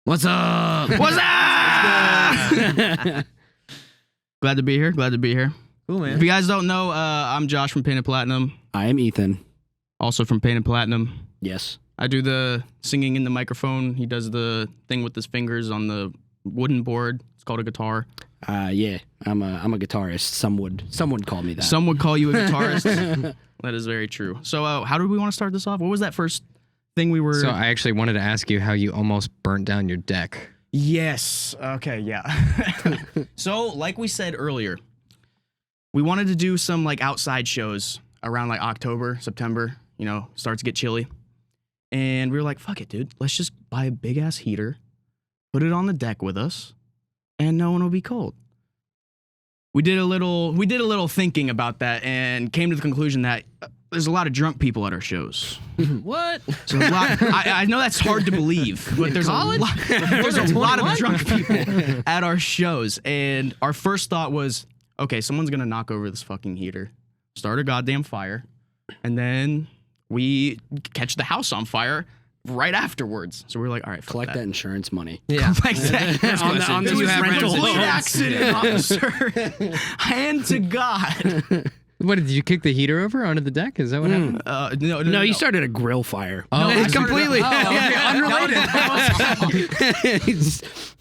What's up? What's up? Glad to be here. Cool, man. If you guys don't know, I'm Josh from Painted Platinum. I am Ethan. Also from Painted Platinum. Yes. I do the singing in the microphone. He does the thing with his fingers on the wooden board. It's called a guitar. Yeah. I'm a guitarist. Some would call me that. Some would call you a guitarist. That is very true. So how did we want to start this off? What was that first thing we were... So I actually wanted to ask you how you almost burnt down your deck. Yes. Okay, yeah. So, like we said earlier, we wanted to do some like outside shows around like October, September, starts to get chilly. And we were like, fuck it, dude. Let's just buy a big ass heater, put it on the deck with us, and no one will be cold. We did a little thinking about that and came to the conclusion that there's a lot of drunk people at our shows. What? So a lot, I know that's hard to believe, but there's a lot of drunk people at our shows. And our first thought was, okay, someone's going to knock over this fucking heater, start a goddamn fire, and then we catch the house on fire right afterwards. So we're like, all right, Collect that insurance money. Yeah. Collect that. on It the was rental complete insurance. accident, officer. Hand to God. What, did you kick the heater over onto the deck? Is that what happened? No, you started a grill fire. Oh, it's completely unrelated.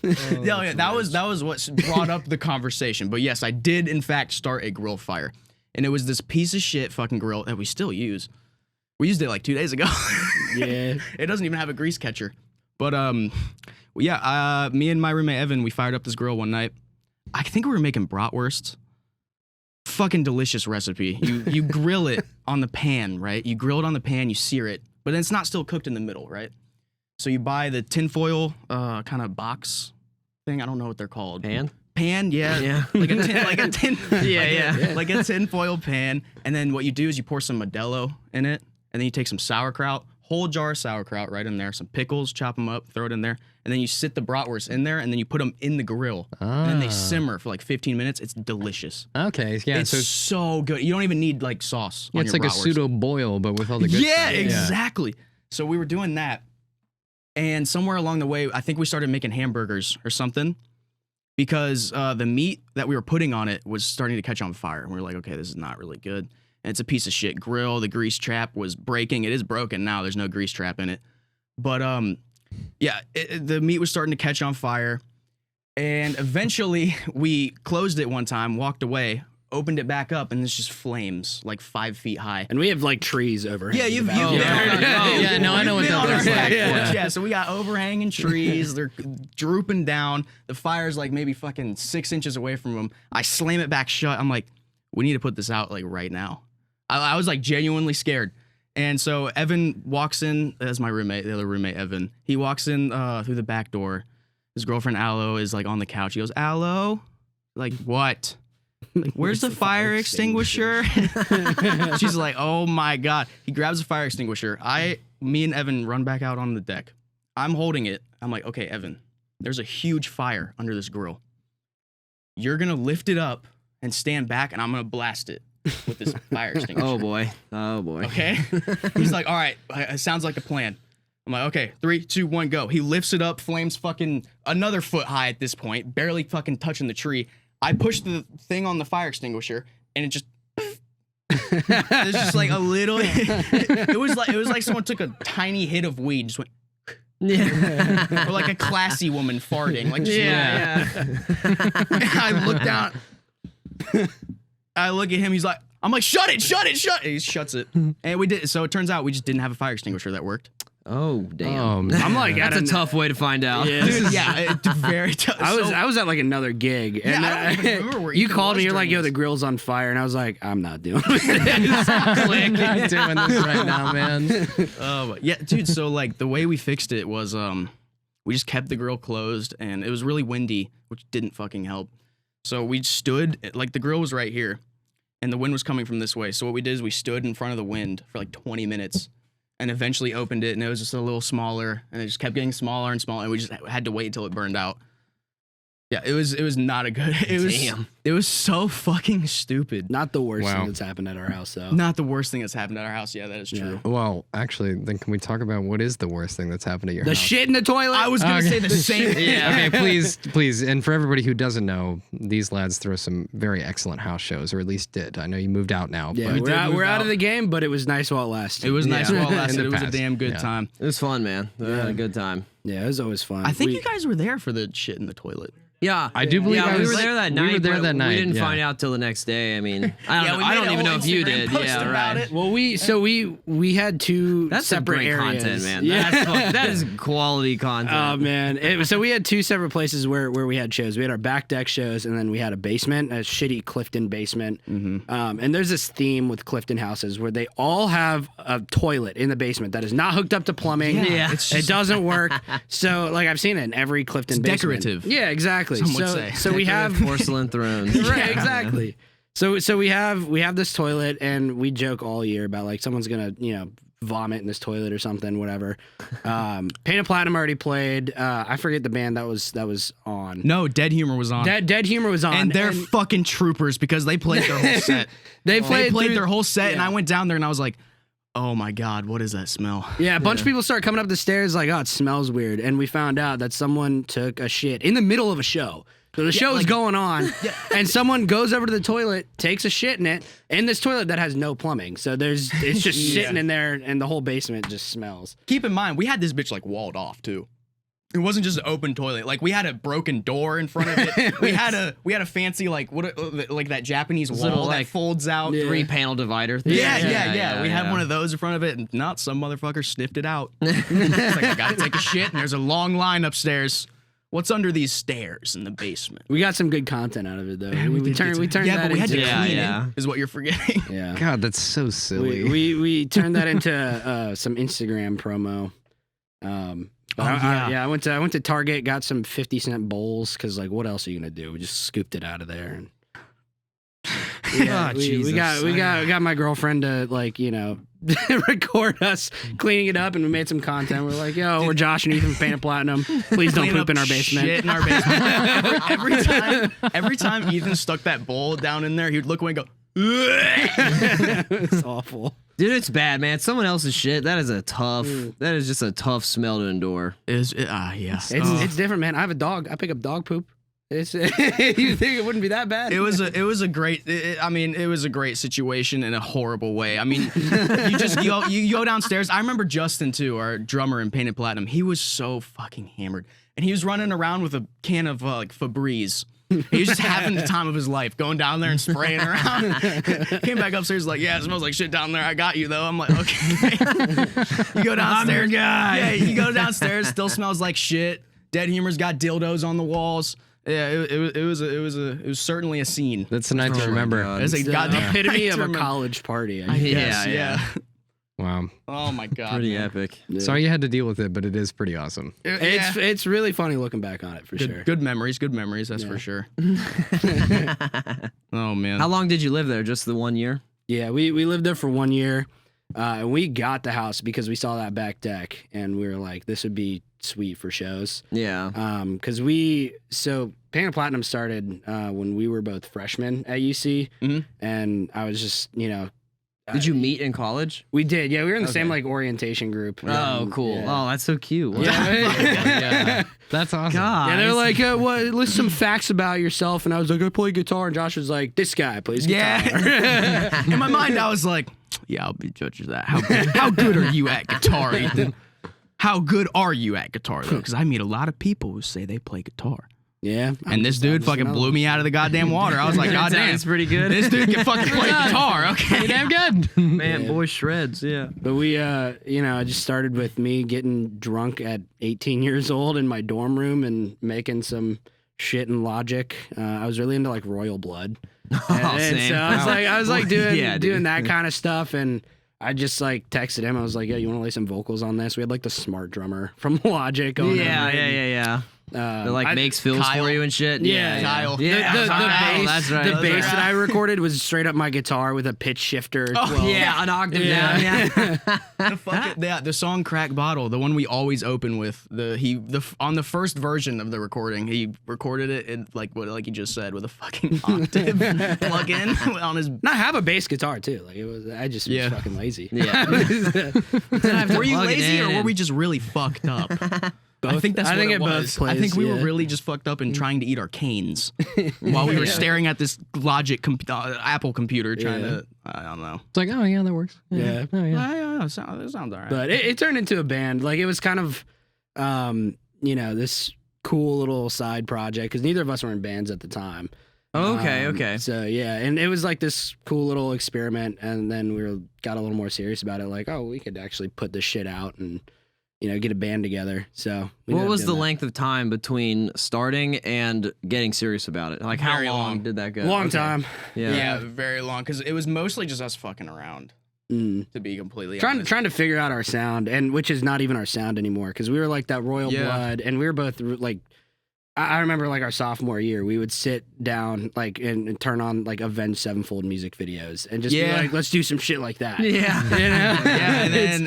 unrelated. That was what brought up the conversation. But yes, I did in fact start a grill fire, and it was this piece of shit fucking grill that we still use. We used it like 2 days ago. Yeah, it doesn't even have a grease catcher. But me and my roommate Evan, we fired up this grill one night. I think we were making bratwurst. Fucking delicious recipe. You grill it on the pan, right? You grill it on the pan, you sear it, but then it's not still cooked in the middle, right? So you buy the tinfoil kind of box thing. I don't know what they're called. Pan, yeah. Like a tin, like a tinfoil pan. And then what you do is you pour some Modelo in it, and then you take some sauerkraut, whole jar of sauerkraut right in there, some pickles, chop them up, throw it in there, and then you sit the bratwurst in there, and then you put them in the grill, and then they simmer for like 15 minutes. It's delicious. Okay, yeah. It's so good. You don't even need like sauce on it's your like bratwurst. a pseudo boil, but with all the good Yeah, stuff. exactly. So we were doing that, and somewhere along the way, I think we started making hamburgers or something, because the meat that we were putting on it was starting to catch on fire. And we were like, okay, this is not really good. And it's a piece of shit grill. The grease trap was breaking. It is broken now. There's no grease trap in it. But the meat was starting to catch on fire. And eventually we closed it one time, walked away, opened it back up, and there's just flames like 5 feet high. and we have like trees over. Yeah, you've Yeah, no, I know what that looks like. Yeah, so we got overhanging trees. They're drooping down. The fire's like maybe fucking 6 inches away from them. I slam it back shut. I'm like, we need to put this out like right now. I was like genuinely scared. And so Evan walks in as my roommate, the other roommate, Evan. He walks in through the back door. His girlfriend, Aloe, is like on the couch. He goes, Aloe? Like, what? Like, where's the fire extinguisher? She's like, oh my God. He grabs the fire extinguisher. Me and Evan run back out on the deck. I'm holding it. I'm like, okay, Evan, there's a huge fire under this grill. You're going to lift it up and stand back, and I'm going to blast it with this fire extinguisher. Oh boy. Okay? He's like, all right, it sounds like a plan. I'm like, okay, 3, 2, 1, go. He lifts it up, flames fucking another foot high at this point, barely fucking touching the tree. I push the thing on the fire extinguisher, and it just... It's just like a little... it was like someone took a tiny hit of weed, just went... Yeah. Or like a classy woman farting. Like just I look down. I look at him. He's like, I'm like, shut it. He shuts it. And we did. So it turns out we just didn't have a fire extinguisher that worked. Oh damn. I'm like, That's a tough way to find out. Yeah. Dude, it's very tough. I was at like another gig, and I don't even remember where you Ethan called was me. You're during like, "Yo, this. the grill's on fire," and I was like, "I'm not doing Click, I'm doing this right now, man. Yeah, dude. So like the way we fixed it was we just kept the grill closed, and it was really windy, which didn't fucking help. So we stood, like the grill was right here, and the wind was coming from this way. So what we did is we stood in front of the wind for like 20 minutes. And eventually opened it, and it was just a little smaller, and it just kept getting smaller and smaller, and we just had to wait until it burned out. Yeah, it was not a good. It was so fucking stupid. Not the worst Wow. thing that's happened at our house, though. Not the worst thing that's happened at our house. Yeah, that is true. Well, actually, then can we talk about what is the worst thing that's happened at your The house? shit in the toilet. I was gonna say the same. Okay, please. And for everybody who doesn't know, these lads throw some very excellent house shows, or at least did. I know you moved out now. Yeah, but we're out of the game, but it was nice while it lasted. It was nice while it lasted. In the It was a past. damn good Yeah. time. It was fun, man. We had a good time. Yeah, it was always fun. I think you guys were there for the shit in the toilet. Yeah, I do believe yeah, I we was- were there that we night. were there but that night, We didn't yeah. find out till the next day. I mean, I don't, know. we I made don't a even know whole if you Instagram did. post Yeah, about right. it. Well, we had two That's some separate great areas. content, man. Yeah. That is quality content. Oh man! So we had two separate places where we had shows. We had our back deck shows, and then we had a basement, a shitty Clifton basement. And there's this theme with Clifton houses where they all have a toilet in the basement that is not hooked up to plumbing. Yeah. It doesn't work. So like I've seen it in every Clifton It's basement. decorative. Yeah, exactly. Some would say. So we have porcelain thrones. right, exactly. So we have this toilet, and we joke all year about like someone's gonna vomit in this toilet or something, whatever. Painted Platinum already played. I forget the band that was on. No, Dead Humor was on. Dead Humor was on, and they're fucking troopers because they played their whole set. they They played through- their whole set, and yeah. I went down there and I was like, oh my God, what is that smell? Yeah, a bunch of people start coming up the stairs like, oh, it smells weird, and we found out that someone took a shit in the middle of a show. So the show's like- going on, and someone goes over to the toilet, takes a shit in this toilet that has no plumbing. So it's just sitting in there, and the whole basement just smells. Keep in mind, we had this bitch like walled off too. It wasn't just an open toilet. Like we had a broken door in front of it. we had a fancy like like that Japanese wall little, that like, folds out. Yeah. 3-panel divider. Thing. Yeah. We had one of those in front of it, and not some motherfucker sniffed it out. It's like, I gotta take a shit, and there's a long line upstairs. What's under these stairs in the basement? We got some good content out of it though. We turned yeah, that but we had to into clean yeah. it. Is what you're forgetting. yeah. God, that's so silly. We turned that into some Instagram promo. But I went to Target, got some 50-cent bowls because like what else are you gonna do? We just scooped it out of there. And we got my girlfriend to like record us cleaning it up, and we made some content. We're like, yo, we're Josh and Ethan from Painted Platinum. Please don't Clean poop up in our basement. Shit in our basement. every time Ethan stuck that bowl down in there, he'd look away and go. It's awful. Dude, it's bad, man. Someone else's shit. That is just a tough smell to endure. Yeah. It's different, man. I have a dog. I pick up dog poop. You think it wouldn't be that bad? It was a great. It was a great situation in a horrible way. I mean, you go downstairs. I remember Justin too, our drummer in Painted Platinum. He was so fucking hammered, and he was running around with a can of like Febreze. He was just having the time of his life, going down there and spraying around. Came back upstairs like, yeah, it smells like shit down there. I got you though. I'm like, okay. You go downstairs, I'm your guy. Yeah, you go downstairs, still smells like shit. Dead Humor's got dildos on the walls. Yeah, it was certainly a scene. That's a night to remember. It was a It's the goddamn epitome night of to a remember. college party. Yes, Yeah. Wow. Oh my god. Pretty man. epic. Sorry you had to deal with it, but it is pretty awesome. It's really funny looking back on it for sure. Good memories, that's for sure. Oh man. How long did you live there? Just the 1 year? Yeah, we lived there for 1 year, and we got the house because we saw that back deck, and we were like, this would be sweet for shows. Yeah. Because Painted Platinum started when we were both freshmen at UC, and I was just Did you meet in college? we did, yeah, we were in the Okay. same like orientation group. Oh, and, cool. Yeah. Oh, that's so cute. Yeah. That's awesome. God. Yeah, they're like, list some facts about yourself, and I was like, I play guitar, and Josh was like, this guy plays guitar. Yeah. In my mind, I was like, yeah, I'll be judge of that. How good are you at guitar, Ethan? How good are you at guitar though? Because I meet a lot of people who say they play guitar. Yeah, And this dude fucking blew me out of the goddamn water. I was like, God damn, It's pretty good. this dude can fucking play guitar. Okay, Damn good. Man, boy shreds. Yeah. But we, I just started with me getting drunk at 18 years old in my dorm room and making some shit in Logic. I was really into like Royal Blood. And same. so I was like doing Yeah, doing dude. that kind of stuff, and I just like texted him. I was like, "Yo, you want to lay some vocals on this?" We had like the smart drummer from Logic going. Yeah, over it, and yeah. That like makes fills Kyle. for you and shit. Yeah, Kyle. Yeah, The bass, that's right. the that's bass right. that I recorded was straight up my guitar with a pitch shifter. Yeah, an octave down. Yeah. The song "Crack Bottle," the one we always open with. On the first version of the recording, he recorded it in like you just said with a fucking octave plug in on his. And I have a bass guitar too. Like it was, I just was fucking lazy. Yeah. Were you plug it lazy or in. were we just really fucked up? I think that's I what think it it was. both I think plays, we were yeah. really just fucked up and trying to eat our canes while we were staring at this Apple computer trying to. I don't know. It's like, oh yeah, that works. Yeah. Oh yeah. Yeah, it sounds all right. But it turned into a band. Like it was kind of, this cool little side project because neither of us were in bands at the time. Okay. So yeah, and it was like this cool little experiment, and then got a little more serious about it. Like, oh, we could actually put this shit out and get a band together. So we What ended up was the doing that. length of time between starting and getting serious about it? Like how Very long long. did that go? Long Okay. time. yeah, very long because it was mostly just us fucking around. Mm. To be completely Trying honest. to figure out our sound, and which is not even our sound anymore because we were like that royal blood, and we were both like. I remember like our sophomore year, we would sit down like and turn on like Avenged Sevenfold music videos and just be like, let's do some shit like that. Yeah.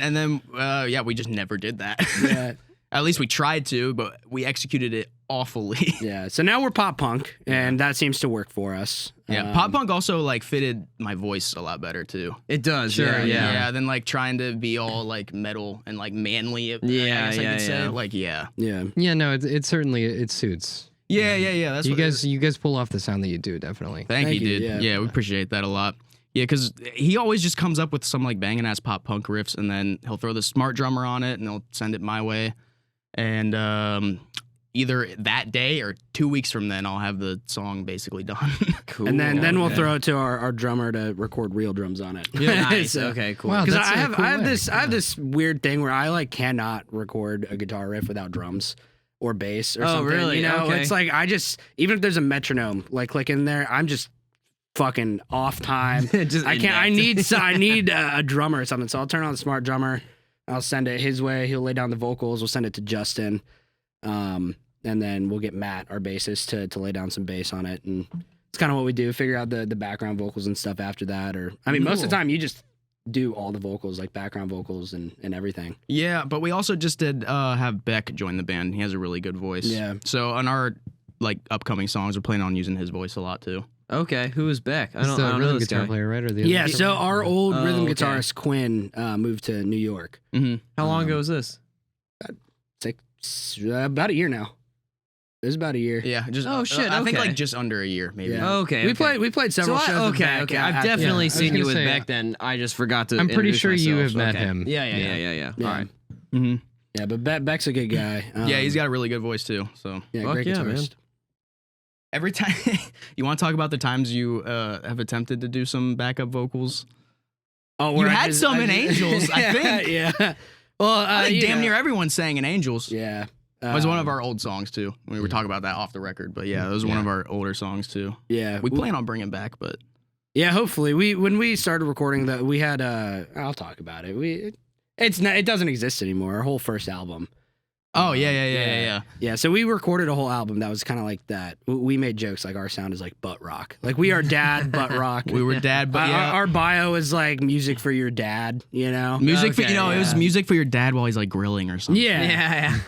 And then we just never did that. Yeah. At least we tried to, but we executed it awfully. Yeah. So now we're pop punk, and that seems to work for us. Yeah, pop punk also like fitted my voice a lot better too. It does. Sure, Yeah. Than like trying to be all like metal and like manly. I Yeah, guess I could say. yeah. Like Yeah. Yeah, no, it certainly it suits. yeah. That's You what guys pull off the sound that you do, definitely. Thank you, dude. yeah. Yeah, we appreciate that a lot. Yeah, because he always just comes up with some like banging ass pop punk riffs, and then he'll throw the smart drummer on it, and he'll send it my way. And either that day or 2 weeks from then, I'll have the song basically done. Cool. And then we'll throw it to our drummer to record real drums on it. Nice. So- Okay. Cool. Wow, Because that's I a have cool I have way. this I have this weird thing where I like cannot record a guitar riff without drums or bass or Oh, something. really? Okay. It's like I just even if there's a metronome like clicking there, I'm just fucking off time. Just I can't. I inept. need a drummer or something. So I'll turn on the smart drummer. I'll send it his way. He'll lay down the vocals. We'll send it to Justin, and then we'll get Matt, our bassist, to lay down some bass on it. And it's kind of what we do. Figure out the background vocals and stuff after that. Or I mean, most of the time you just do all the vocals, like background vocals and everything. Yeah, but we also just did have Beck join the band. He has a really good voice. Yeah. So on our like upcoming songs, we're planning on using his voice a lot too. Okay. Who is Beck? I He's don't the know rhythm this guitar guy. player, right? Or the Yeah. other So our old Oh, rhythm okay. guitarist Quinn moved to New York. Mm-hmm. How long ago was this? It's like about a year now. It was about a year. Yeah. Just Oh, shit, I think okay. like just under a year, maybe. Yeah. Okay. We played several shows. with Beck I've at- definitely I was seen gonna you with say, Beck. Then I just forgot to. I'm pretty introduce sure you myself. have met Okay. him. Yeah. Yeah. All right. Mm-hmm. Yeah, but Beck's a good guy. Yeah, he's got a really good voice too. So yeah, Fuck great yeah, guitarist. every time you want to talk about the times you have attempted to do some backup vocals. Oh, You where had some in Angels, I think. Yeah. Well, I think damn near everyone sang in Angels. Yeah. It was one of our old songs too. We were talking about that off the record, but yeah, it was one of our older songs too. Yeah. We plan on bringing back, but Yeah, hopefully. When we started recording that, we had I'll talk about it. It doesn't exist anymore. Our whole first album. oh yeah. Yeah, so we recorded a whole album that was kind of like that. We made jokes like our sound is like butt rock. Like we are dad butt rock. We were dad, but yeah. Our bio is like music for your dad, you know? Music for Okay, it was yeah. music for your dad while he's like grilling or something. Yeah.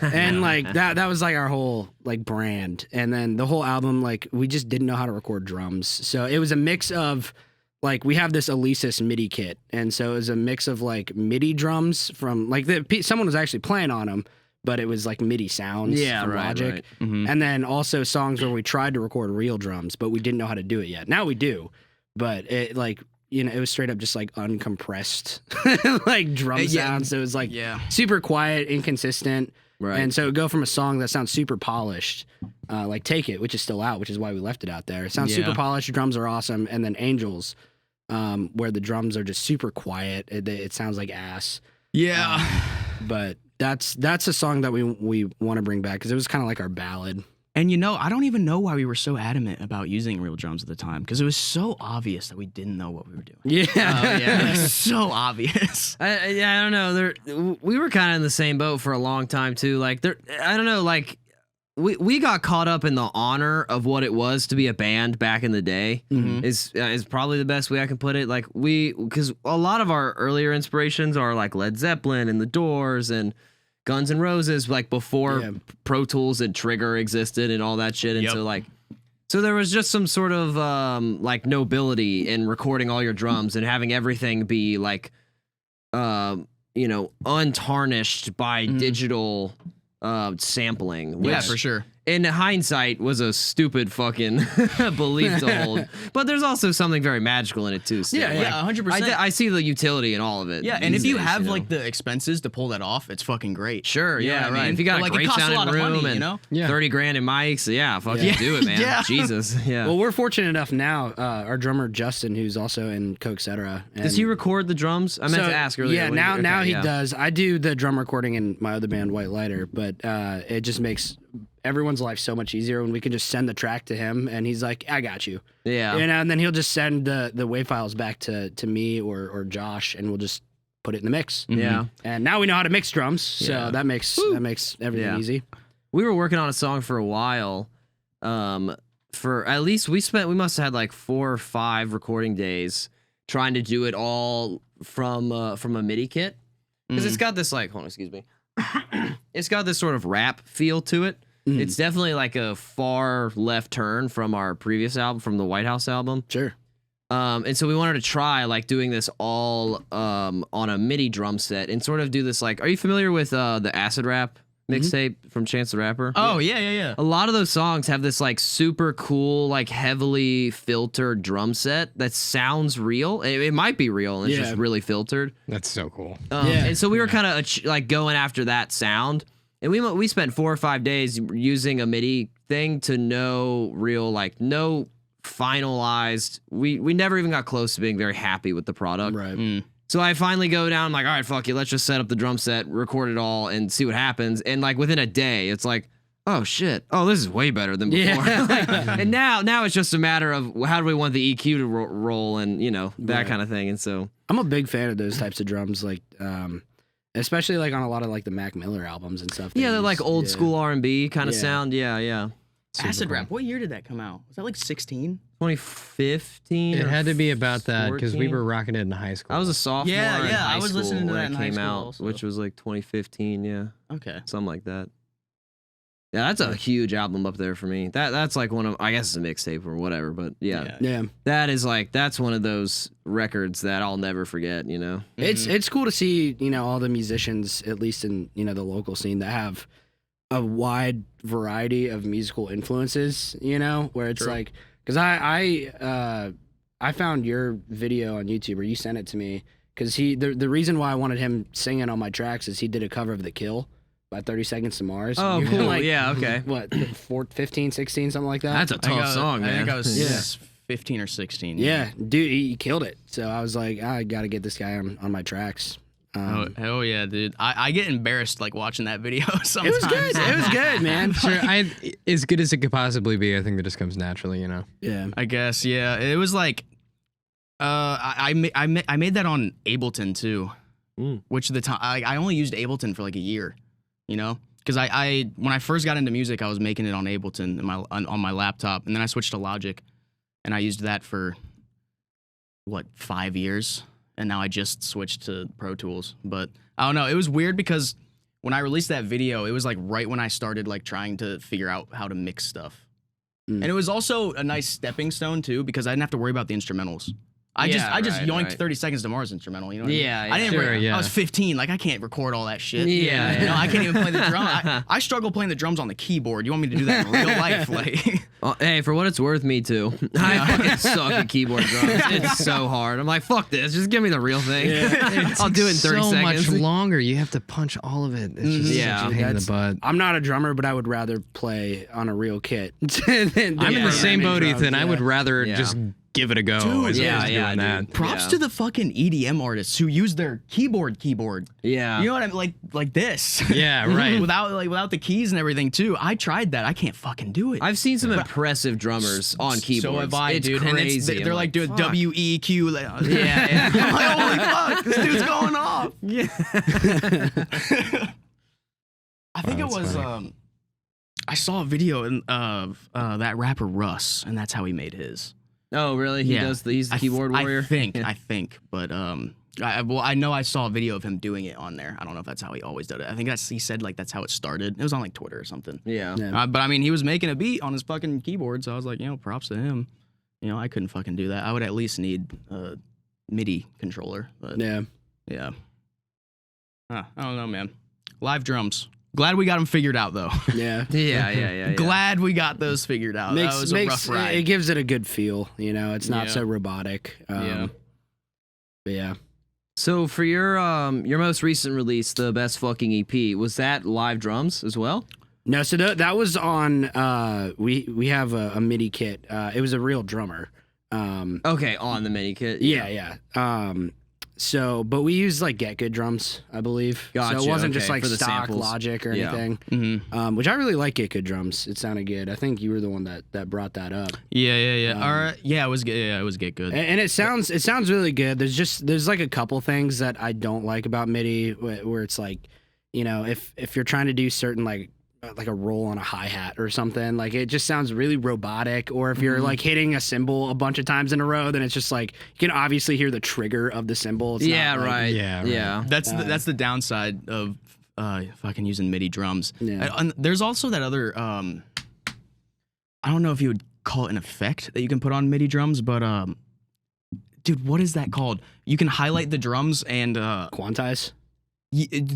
Yeah. And like that was like our whole like brand. And then the whole album, like we just didn't know how to record drums. So it was a mix of like we have this Alesis MIDI kit. And so it was a mix of like MIDI drums from like someone was actually playing on them, but it was like MIDI sounds Yeah, from right, Logic. right. Mhm. And then also songs where we tried to record real drums, but we didn't know how to do it yet. Now we do. But it like, it was straight up just like uncompressed like drum Yeah. sounds. So it was like Yeah. super quiet, inconsistent. Right. And so it would go from a song that sounds super polished, like Take It, which is still out, which is why we left it out there. It sounds super Yeah. polished, drums are awesome. And then Angels, where the drums are just super quiet. It sounds like ass. Yeah. But that's a song that we want to bring back because it was kind of like our ballad. And I don't even know why we were so adamant about using real drums at the time because it was so obvious that we didn't know what we were doing. Yeah. yeah. It was so obvious. I don't know. We were kind of in the same boat for a long time too. Like I don't know. Like we got caught up in the honor of what it was to be a band back in the day. Is probably the best way I can put it. Like because a lot of our earlier inspirations are like Led Zeppelin and The Doors and Guns N' Roses, like before Pro Tools and Trigger existed and all that shit. And so there was just some sort of like nobility in recording all your drums and having everything be like untarnished by digital sampling, which for sure. in hindsight was a stupid fucking belief to hold. But there's also something very magical in it too. Still. Yeah, 100%. I see the utility in all of it. Yeah, and if you have like the expenses to pull that off, it's fucking great. Sure, You know yeah, what I right. mean? If you got But, a great it costs a lot sounding of room money, and 30 grand in mics, fucking do it, man. Yeah. Jesus, yeah. Well, we're fortunate enough now. Our drummer Justin, who's also in Coke Etc. Does he record the drums? I meant to ask earlier. Yeah, now he does. I do the drum recording in my other band, White Lighter, but it just makes everyone's life so much easier when we can just send the track to him and he's like, I got you. Yeah. And then he'll just send the WAV files back to me or Josh and we'll just put it in the mix. Yeah. And now we know how to mix drums, so that makes everything easy. We were working on a song for a while. For at least we must have had like 4 or 5 recording days trying to do it all from a MIDI kit. Because it's got this like, hold on, excuse me. It's got this sort of rap feel to it. It's definitely like a far left turn from our previous album, from the White House album. Sure. And so we wanted to try like doing this all on a MIDI drum set and sort of do this like, are you familiar with the Acid Rap mixtape from Chance the Rapper? Oh, yeah. A lot of those songs have this like super cool, like heavily filtered drum set that sounds real. It might be real and it's just really filtered. That's so cool. And so we were kind of like going after that sound. And we spent 4 or 5 days using a MIDI thing to no finalized. We never even got close to being very happy with the product. Right. So I finally go down. I'm like, all right, fuck it. Let's just set up the drum set, record it all, and see what happens. And like within a day, it's like, oh shit. Oh, this is way better than before. And now it's just a matter of how do we want the EQ to roll and that kind of thing. And so I'm a big fan of those types of drums, like especially like on a lot of like the Mac Miller albums and stuff. they're like old school R&B kind of sound. Yeah. Acid Rap. What year did that come out? Was that like 16? 2015. It had to be about that because we 14? were rocking it in high school. I was a sophomore. Yeah, in high I was school listening to when that in it high came school out, also. which was like 2015. Yeah, Okay. something like that. Yeah, that's a huge album up there for me. That's like one of, I guess it's a mixtape or whatever, but yeah, that is like, that's one of those records that I'll never forget. It's cool to see all the musicians, at least in the local scene, that have a wide variety of musical influences. Where it's like, because I found your video on YouTube, or you sent it to me, because the reason why I wanted him singing on my tracks is he did a cover of The Kill by 30 Seconds to Mars. Oh, You were cool. like, Yeah, okay. What, 15, 16, something like that? That's a tough song, man. I think I was Yeah. 15 or 16. Yeah, dude, he killed it. So I was like, I got to get this guy on my tracks. Oh yeah, dude. I get embarrassed like watching that video sometimes. It was good. It was good, man. Sure, as good as it could possibly be. I think that just comes naturally, Yeah. I guess, yeah. It was like, I made that on Ableton too, which at the time I only used Ableton for like a year, because I when I first got into music, I was making it on Ableton on my laptop, and then I switched to Logic, and I used that for 5 years, and now I just switched to Pro Tools. But I don't know, it was weird because when I released that video, it was like right when I started like trying to figure out how to mix stuff. And it was also a nice stepping stone too, because I didn't have to worry about the instrumentals. I just yoinked 30 Seconds to Mars instrumental. You know what I mean? Yeah, I didn't. Sure, I was 15. Like I can't record all that shit. Yeah, I can't even play the drum. I struggle playing the drums on the keyboard. You want me to do that in real life? Like, Hey, for what it's worth, me too. I fucking suck at keyboard drums. It's so hard. I'm like, fuck this. Just give me the real thing. I'll do it in 30 so seconds. much longer. You have to punch all of it. It's just such a pain in the butt. I'm not a drummer, but I would rather play on a real kit. than I'm in the same boat, drums, Ethan. I yeah. would rather just give it a go as opposed to doing that. props to the fucking EDM artists who use their keyboard. Yeah. You know what I mean? Like this. Yeah, right. without the keys and everything too. I tried that. I can't fucking do it. I've seen some impressive drummers on keyboards. So have I, it's dude. crazy. And they're like doing fuck. WEQ. Yeah. I'm like, holy fuck, this dude's going off. Yeah. I think it that's was funny. I saw a video of that rapper Russ, and that's how he made his. Oh, really? He's the keyboard warrior. I think, but I know I saw a video of him doing it on there. I don't know if that's how he always did it. I think he said like that's how it started. It was on like Twitter or something. Yeah. But I mean, he was making a beat on his fucking keyboard, so I was like, props to him. I couldn't fucking do that. I would at least need a MIDI controller. But yeah. I don't know, man. Live drums. Glad we got them figured out, though. Yeah. Glad we got those figured out. That was a rough ride. It gives it a good feel. It's not so robotic. But yeah. So for your most recent release, the Best Fucking EP, was that live drums as well? No, so that was on. We have a MIDI kit. It was a real drummer. Okay, on the MIDI kit. Yeah. But we used like Get Good drums, I believe. Gotcha. So it wasn't just like for the stock samples. Logic or anything. Mm-hmm. Which I really like Get Good drums. It sounded good. I think you were the one that brought that up. Yeah. All right. Yeah, it was good. Yeah, it was Get Good. And it sounds really good. There's like a couple things that I don't like about MIDI where it's like, if you're trying to do certain like a roll on a hi-hat or something, like it just sounds really robotic. Or if you're like hitting a cymbal a bunch of times in a row, then it's just like you can obviously hear the trigger of the cymbal. It's not, like, right. Yeah. That's the downside of fucking using MIDI drums. Yeah. And there's also that other I don't know if you would call it an effect that you can put on MIDI drums, but dude, what is that called? You can highlight the drums and Quantize.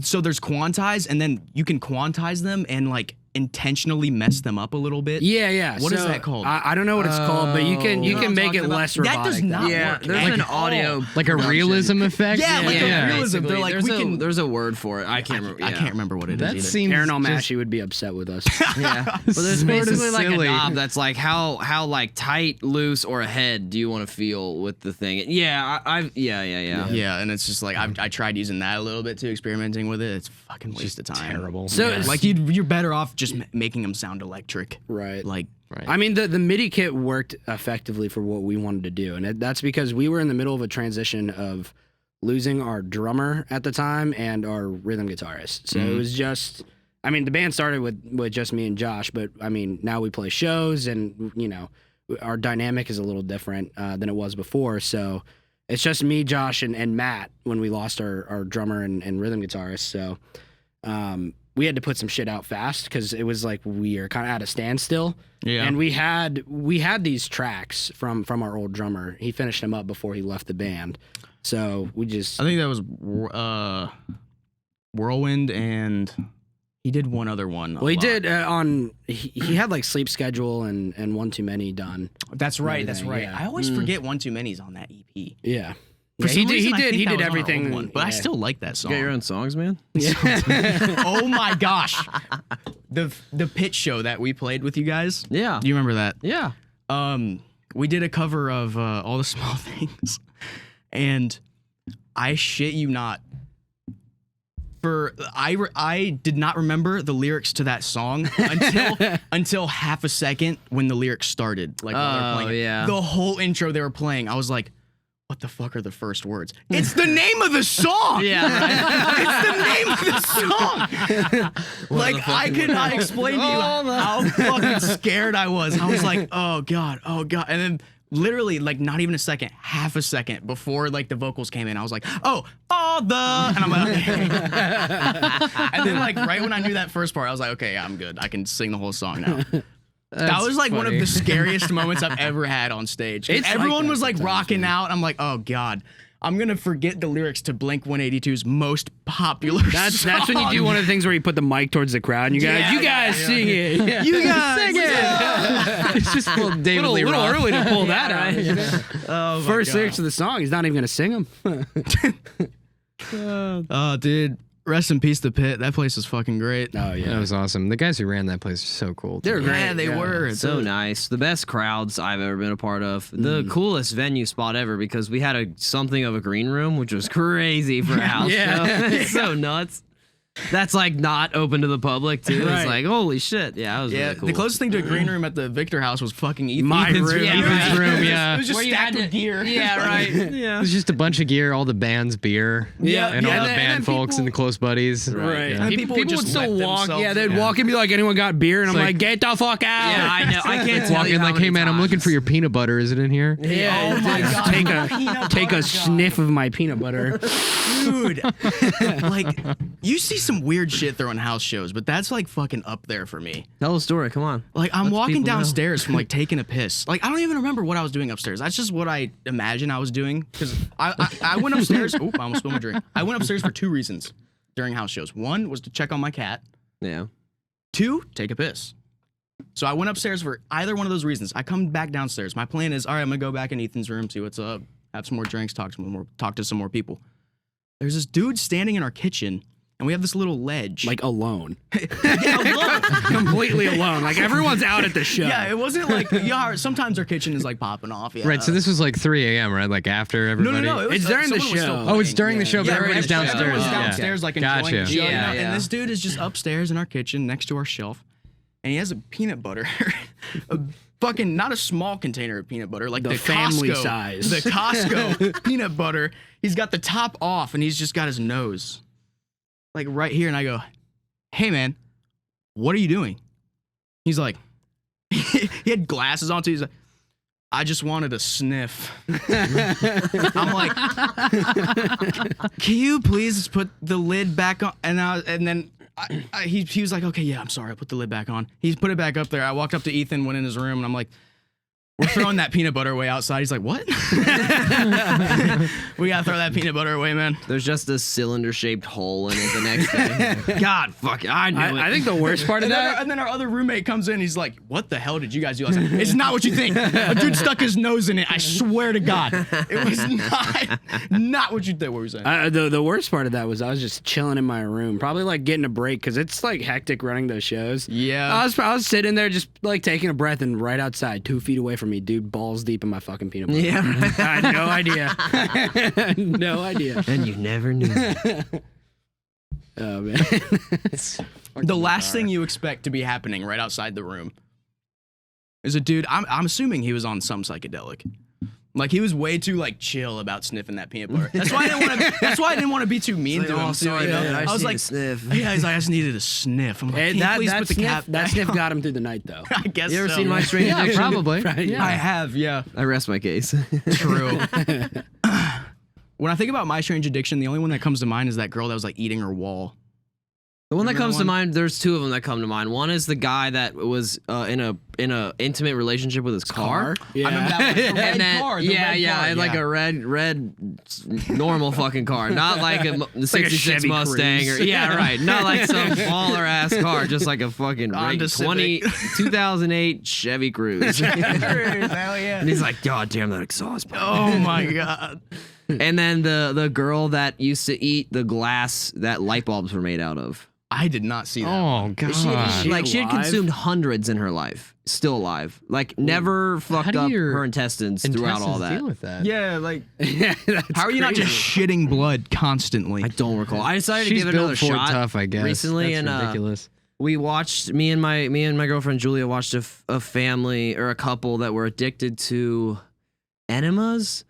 So there's quantize, and then you can quantize them and like intentionally mess them up a little bit. Yeah. What is that called? I don't know what it's called, but you can what I'm make it talking about? less That robotic. does not Yeah, work. there's Like an audio Like a production. realism effect? Yeah, like a realism. They're like, basically. There's a word for it. I can't remember. I can't remember what it is. That either. seems Aaron just- Almashi would be upset with us. Yeah, but there's Sorta basically like a silly. knob that's like how like tight, loose, or ahead do you want to feel with the thing? Yeah, Yeah, and it's just like I tried using that a little bit too, experimenting with it. It's fucking waste of time. terrible. So Yeah. Like you're better off just making them sound electric. Right. Like Right. I mean, the MIDI kit worked effectively for what we wanted to do. And that's because we were in the middle of a transition of losing our drummer at the time and our rhythm guitarist. So it was just, I mean, the band started with just me and Josh, but I mean, now we play shows and, our dynamic is a little different than it was before. So it's just me, Josh, and Matt when we lost our drummer and rhythm guitarist. So we had to put some shit out fast because it was like we are kind of at a standstill. Yeah. And we had these tracks from our old drummer. He finished them up before he left the band. So we just I think that was Whirlwind, and he did one other one. he did he had like Sleep Schedule and One Too Many done. That's right. That's everything, right. yeah. I always forget One Too Many's on that EP. Yeah. For Yeah, some reason, I he think did that was on our everything. old one, but I yeah. still like that song. You got your own songs, man. Oh my gosh, the pitch show that we played with you guys. Yeah. Do you remember that? Yeah. We did a cover of All the Small Things, and I shit you not. I did not remember the lyrics to that song until half a second when the lyrics started. Like while they were playing it. Yeah. The whole intro they were playing, I was like, what the fuck are the first words? It's the name of the song. Yeah. It's the name of the song. Like I could not explain to you how fucking scared I was. I was like, oh god, and then literally like not even a second, half a second before like the vocals came in, I was like, oh, all the, and I'm like, okay. And then like right when I knew that first part, I was like, okay, yeah, I'm good. I can sing the whole song now. That was like one of the scariest moments I've ever had on stage. It's like Everyone that was like sometimes, rocking out. I'm like, oh god, I'm gonna forget the lyrics to Blink 182's most popular. That's when you do one of the things where you put the mic towards the crowd and you guys sing it. Yeah. You guys sing it. It's just a little David Lee little Roth. early to pull that out. Oh, my First God. lyrics of the song, he's not even gonna sing them. Oh, dude. Rest in peace, The Pit. That place is fucking great. Oh yeah. That was awesome. The guys who ran that place are so cool. They're too. great. Yeah, they were. So nice. The best crowds I've ever been a part of. The coolest venue spot ever because we had something of a green room, which was crazy for a house Yeah. show. It's so nuts. That's like not open to the public too. Right. It's like holy shit. Yeah, that was Yeah, really cool. the closest thing to a green room at the Victor house was fucking My Ethan's room. room. Yeah, Ethan's room, It yeah. was just Where you stacked had with to- gear. Yeah, right. Yeah. It's just a bunch of gear, all the band's beer. Yeah, And yeah, all the and band then folks and the close buddies. Right. Yeah. And people would just would still let walk. themselves- Yeah, they'd walk and be like, anyone got beer? And I'm like- like, get the fuck out. Yeah, I know. I can't tell Walk you in how like, many hey man, I'm looking times. for your peanut butter. Is it in here? Yeah, Oh my just God. take a sniff of my peanut butter. Dude, like you see some weird shit throwing house shows, but that's like fucking up there for me. Tell a story. Come on. Like I'm Let the walking people know. downstairs from like taking a piss. Like I don't even remember what I was doing upstairs. That's just what I imagine I was doing because I went upstairs. Oop! I almost spilled my drink. I went upstairs for 2 reasons during house shows. One was to check on my cat. Yeah. 2, take a piss. So I went upstairs for either one of those reasons. I come back downstairs. My plan is, all right, I'm gonna go back in Ethan's room, see what's up, have some more drinks, talk to some more people. There's this dude standing in our kitchen, and we have this little ledge. Like alone. yeah, look. Completely alone. Like everyone's out at the show. Yeah, it wasn't like yeah. Sometimes our kitchen is like popping off. Yeah. Right. So this was like 3 a.m. Right? Like after No, everybody. no, no. It was, It's during the someone was still show. Oh, it's playing. during the show, but Yeah, everybody's downstairs. Everyone's Yeah. downstairs, like enjoying Gotcha. the show. Yeah, And yeah. this dude is just upstairs in our kitchen next to our shelf, and he has a peanut butter, a fucking not a small container of peanut butter, like The the family Costco, size. the Costco peanut butter. He's got the top off, and he's just got his nose, like right here. And I go, "Hey, man, what are you doing?" He's like, he had glasses on too. He's like, I just wanted a sniff. I'm like, can you please put the lid back on? And then he was like, okay, yeah, I'm sorry. I put the lid back on. He put it back up there. I walked up to Ethan, went in his room, and I'm like, we're throwing that peanut butter away outside. He's like, what? We gotta throw that peanut butter away, man. There's just a cylinder-shaped hole in it the next day. God, fuck it. I knew it. I think the worst part of that. And then our other roommate comes in. He's like, what the hell did you guys do last night? It's not what you think. A dude stuck his nose in it. I swear to God. It was not what you think. What were you saying? The worst part of that was I was just chilling in my room, probably like getting a break because it's like hectic running those shows. Yeah. I was sitting there just like taking a breath, and right outside, 2 feet away from me, dude, balls deep in my fucking peanut butter. Yeah. I had no idea. No idea. And you never knew. Oh man. The last thing you expect to be happening right outside the room is a dude. I'm assuming he was on some psychedelic. Like he was way too like chill about sniffing that peanut butter. That's why I didn't want to. That's why I didn't want to be too mean to him. Oh, sorry, you know? man. I was like, sniff. yeah, he's like, I just needed a sniff. I'm like, Hey, can you please that put the sniff, cap that back sniff on? got him through the night though. I guess. You ever so. seen My Strange Yeah, Addiction? probably. Right, yeah. I have, yeah. I rest my case. True. When I think about My Strange Addiction, the only one that comes to mind is that girl that was like eating her wall. The one that Remember comes that to one? mind, there's 2 of them that come to mind. One is the guy that was in a intimate relationship with his car. Yeah. I remember that one. The red And then, car, the yeah, red yeah, car, and like yeah. a red normal fucking car, not like a 66 Chevy Mustang Cruze. or yeah, right, not like some baller ass car, just like a fucking Honda 2008 Chevy Cruze. Hell yeah. And he's like, God damn that exhaust pipe. Oh my God. And then the girl that used to eat the glass that light bulbs were made out of. I did not see that. Oh god. She had alive? consumed hundreds in her life, still alive. Like never fucked do up your her intestines throughout all Intestines that. deal with that. Yeah, like Yeah, that's how are you not crazy. just shitting blood constantly? I don't recall. I decided She's to give it another built for shot tough, I guess. recently, That's and ridiculous. we watched me and my girlfriend Julia watched a family or a couple that were addicted to enemas.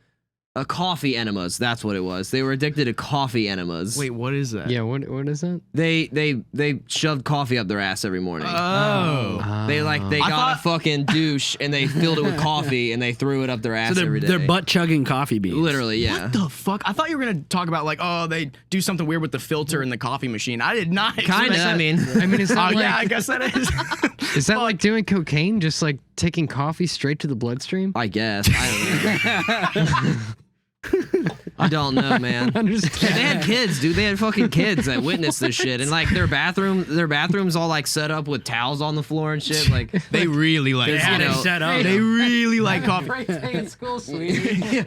Coffee enemas, that's what it was. They were addicted to coffee enemas. Wait, what is that? Yeah, what is that? They shoved coffee up their ass every morning. Oh. They I got thought- a fucking douche and they filled it with coffee and they threw it up their ass So every day. they're butt chugging coffee beans. Literally, yeah. What the fuck? I thought you were gonna talk about like, oh, they do something weird with the filter in the coffee machine. I did not. Kinda. I mean, Is Oh that, yeah, I like, guess that is. is that like doing cocaine? Just like taking coffee straight to the bloodstream? I guess. I don't know. I don't know, man. Understand. They had kids, dude. They had fucking kids that witnessed this shit, and like their bathrooms all like set up with towels on the floor and shit. Like They really like. They had You it know, set up. They really like coffee. Great day in school, sweetie.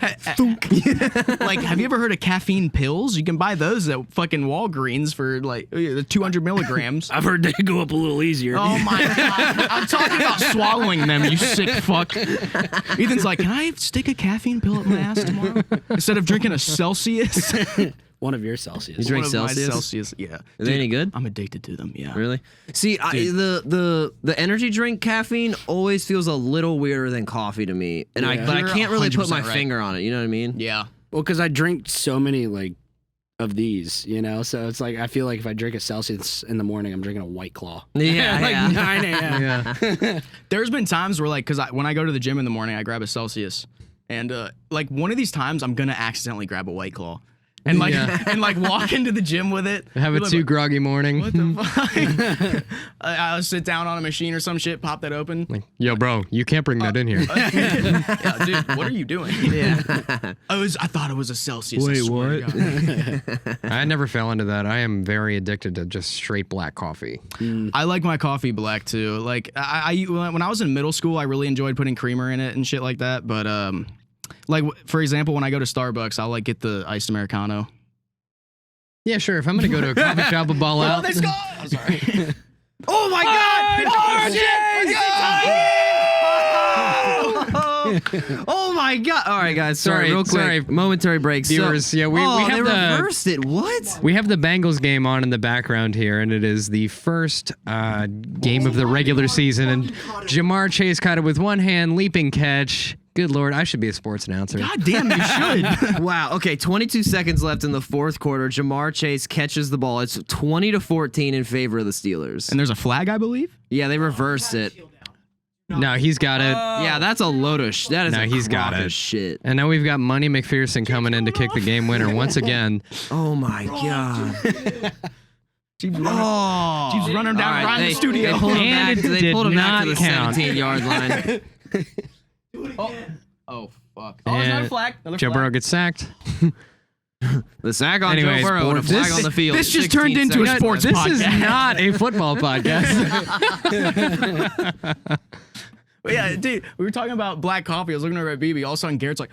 Like, have you ever heard of caffeine pills? You can buy those at fucking Walgreens for like 200 milligrams. I've heard they go up a little easier. Oh my God. I'm talking about swallowing them, you sick fuck. Ethan's like, can I stick a caffeine pill up my ass tomorrow? Instead of drinking a Celsius? One of your Celsius. You drink One of my Celsius? Celsius, yeah. Are they any good? I'm addicted to them. Yeah. Really? See, the energy drink caffeine always feels a little weirder than coffee to me, and Yeah. but I You're can't really put my 100% right. finger on it. You know what I mean? Yeah. Well, because I drink so many like of these, you know, so it's like I feel like if I drink a Celsius in the morning, I'm drinking a White Claw. Yeah, like yeah. 9 a.m. Yeah. There's been times where like, when I go to the gym in the morning, I grab a Celsius, and like one of these times I'm gonna accidentally grab a White Claw, and like and like walk into the gym with it. Have a Be like, too groggy morning. What the fuck? I'll sit down on a machine or some shit, pop that open. Like, yo, bro, you can't bring that in here. Yeah, dude, what are you doing? Yeah. I thought it was a Celsius. I swear to God. I never fell into that. I am very addicted to just straight black coffee. I like my coffee black too. Like when I was in middle school, I really enjoyed putting creamer in it and shit like that. But like for example, when I go to Starbucks, I'll like get the iced Americano. Yeah, sure. If I'm gonna go to a coffee shop, a ball out. Let's go. I'm sorry. Oh my God! Oh my God! All right, guys. Sorry, real quick. sorry. Momentary break. Viewers, yeah, we they have the reversed it. What? we have the Bengals game on in the background here, and it is the first game of the regular season. And Jamar Chase caught it with one hand, leaping catch. Good Lord, I should be a sports announcer. God damn, you should. Wow. Okay, 22 seconds left in the fourth quarter. Jamar Chase catches the ball. It's 20-14 in favor of the Steelers. And there's a flag, I believe. Yeah, they reversed it. No, he's got it. Yeah, that's a load of that is No, a he's got crock of it. shit. And now we've got Money McPherson coming in to kick the game winner once again. Oh my God. Keeps running, Oh. keeps running down All right, around they- the studio. They pulled him And back, it they did pulled him back to not the count. 17-yard line. Oh fuck! Oh, there's another flag. Another Joe flag. Burrow gets sacked. The sack on Anyways, Joe Burrow and a flag this- on the field. this just 16 turned into a seconds sports left. This is podcast. not a football podcast. But yeah, dude, we were talking about black coffee. I was looking over at BB. All of a sudden, Garrett's like,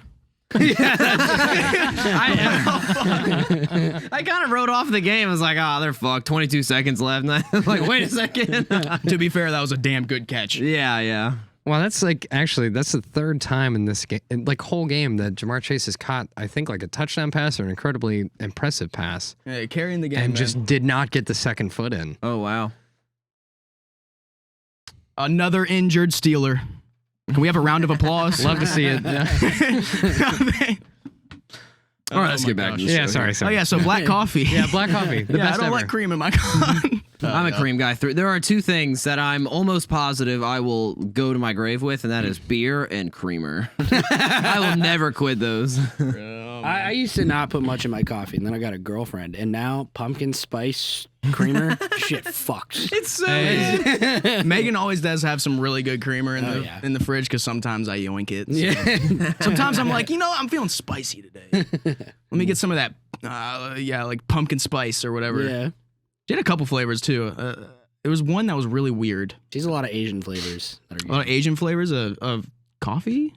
I kind of wrote off the game. I was like, oh, they're fucked. 22 seconds left. And I'm like, wait a second. to be fair, that was a damn good catch. Yeah. Well, that's like actually that's the third time in this game, like whole game, that Jamar Chase has caught, I think, like a touchdown pass or an incredibly impressive pass, Yeah, carrying the game, and man. just did not get the second foot in. Oh, wow. Another injured Steeler. Can we have a round of applause? Love to see it. Yeah, All right, let's get back to the yeah show sorry, Oh sorry. yeah, so black coffee. Yeah, black coffee, the Yeah, I best don't ever. like cream in my coffee. I'm a cream guy. There are two things that I'm almost positive I will go to my grave with, and that is beer and creamer. I will never quit those. I used to not put much in my coffee, and then I got a girlfriend, and now pumpkin spice creamer, shit fucks. It's so Megan always does have some really good creamer in yeah. the fridge because sometimes I yoink it. So. Yeah. Sometimes I'm like, I'm feeling spicy today. Let me get some of that, like pumpkin spice or whatever. Yeah. She had a couple flavors too. There was one that was really weird. She has a lot of Asian flavors that are A lot of Asian flavors of coffee.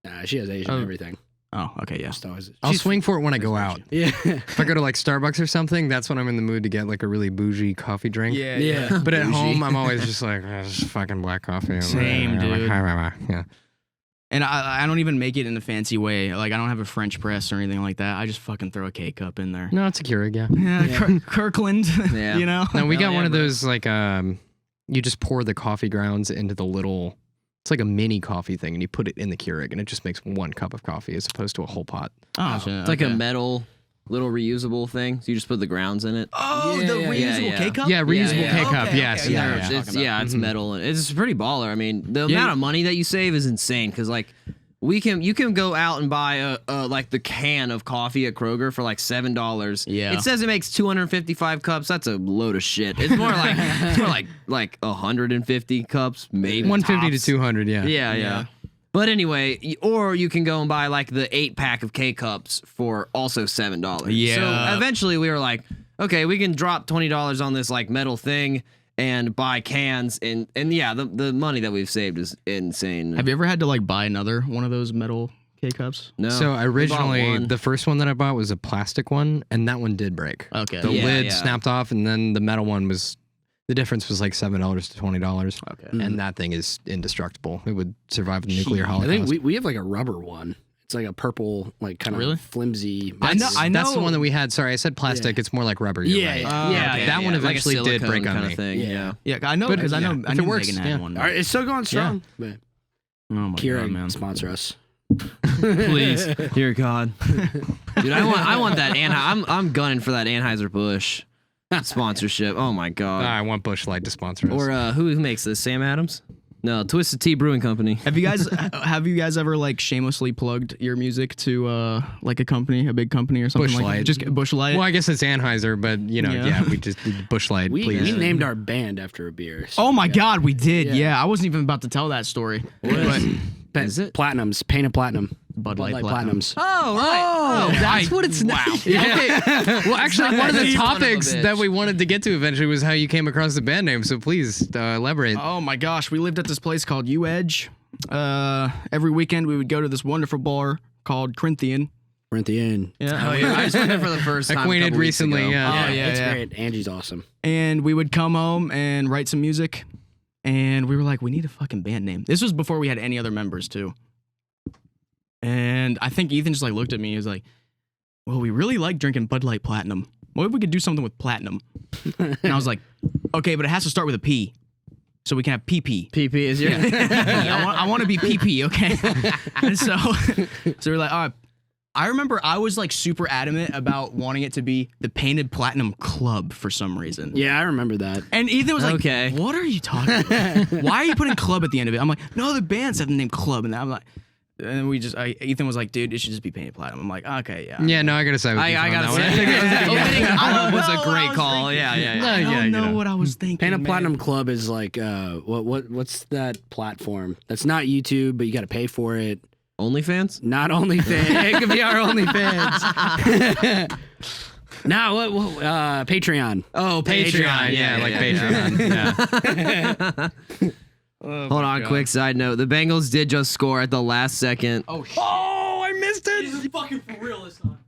Nah, she has Asian everything. Oh, okay, yeah. Just always, I'll swing for it when I go out. Yeah. If I go to like Starbucks or something, that's when I'm in the mood to get like a really bougie coffee drink. Yeah. But at home, I'm always just like, just fucking black coffee. Same, dude. Yeah. And I don't even make it in a fancy way. Like I don't have a French press or anything like that. I just fucking throw a K-cup in there. No, it's a Keurig, yeah. Yeah, Kirkland. Yeah. You know. No, we Hell got yeah, one of bro. those like you just pour the coffee grounds into the little. It's like a mini coffee thing, and you put it in the Keurig, and it just makes 1 cup of coffee as opposed to a whole pot. Oh, shit, It's like a okay. metal little reusable thing. So you just put the grounds in it. Oh, Yeah, the yeah, reusable yeah. K-cup. Yeah, reusable yeah. K-cup. Okay, Yes, okay, yeah, yeah. yeah. It's metal. And it's pretty baller. I mean, the Yeah. amount of money that you save is insane. Because like, you can go out and buy like the can of coffee at Kroger for like $7. Yeah. It says it makes 255 cups. That's a load of shit. It's more like 150 cups, maybe 150 tops. to 200. Yeah. Yeah. But anyway, or you can go and buy like the 8-pack of K cups for also $7. Yeah. So eventually we were like, okay, we can drop $20 on this like metal thing and buy cans, and yeah, the money that we've saved is insane. Have you ever had to like buy another one of those metal K-cups? No. So we bought originally, one. the first one that I bought was a plastic one, and that one did break. Okay. The Yeah, lid yeah. snapped off, and then the metal one was. The difference was like $7 to $20. Okay. And that thing is indestructible. It would survive the nuclear I holocaust. think we have like a rubber one. It's like a purple, like kind of Really? flimsy. I know. That's the one that we had. Sorry, I said plastic. Yeah. It's more like rubber. You're right. That one eventually like a did break silicone on kind me. of thing. Yeah. Yeah, I know But, because I know. yeah, I if it knew works, Megan had yeah. one. All right, it's still going strong. But Oh my Kira, god, man. sponsor us. Please, dear God, dude, I want that. I'm gunning for that Anheuser-Busch sponsorship. Oh my God. I want Busch Light to sponsor us. Or who makes this? Sam Adams? No, Twisted Tea Brewing Company. Have you guys ever like shamelessly plugged your music to like a company, a big company or something Busch like Light. that? Just Busch Light. well, I guess it's Anheuser, but Yeah. we just did Busch Light, We please. named our band after a beer. So Oh my god, we did. Yeah. Yeah. I wasn't even about to tell that story. But Is it? Platinums, painted platinum. Bud Light Platinums. Oh, right. That's what it's now. Okay. Well, actually, one of the topics that we wanted to get to eventually was how you came across the band name. So please elaborate. Oh my gosh, we lived at this place called U Edge. Every weekend we would go to this wonderful bar called Corinthian. Corinthian. Yeah. I just went there for the first time. Acquainted a couple weeks recently, ago. yeah. Oh, yeah, it's yeah. great. Angie's awesome. And we would come home and write some music. And we were like, we need a fucking band name. This was before we had any other members too. And I think Ethan just like looked at me. He was like, well, we really like drinking Bud Light Platinum. What if we could do something with platinum? And I was like, okay, but it has to start with a P. So we can have PP. PP is your. I want to be PP, okay? And so we're like, all right. I remember I was like super adamant about wanting it to be the Painted Platinum Club for some reason. Yeah, I remember that. And Ethan was like, Okay. what are you talking about? Why are you putting club at the end of it? I'm like, no, the bands have the name club. And I'm like, and Ethan was like, dude, it should just be Painted Platinum. I'm like, okay, yeah. Yeah, no, I gotta say. I gotta say, opening club was a great call. Yeah. I don't know what I was thinking. Painted man. Platinum Club is like what's that platform? That's not YouTube, but you got to pay for it. OnlyFans? Not OnlyFans. It could be our OnlyFans. No, what Patreon. Oh, Patreon. Yeah, like Patreon. Yeah. Hold on, quick side note. The Bengals did just score at the last second, Oh, shit. I missed it. He's fucking for real this time.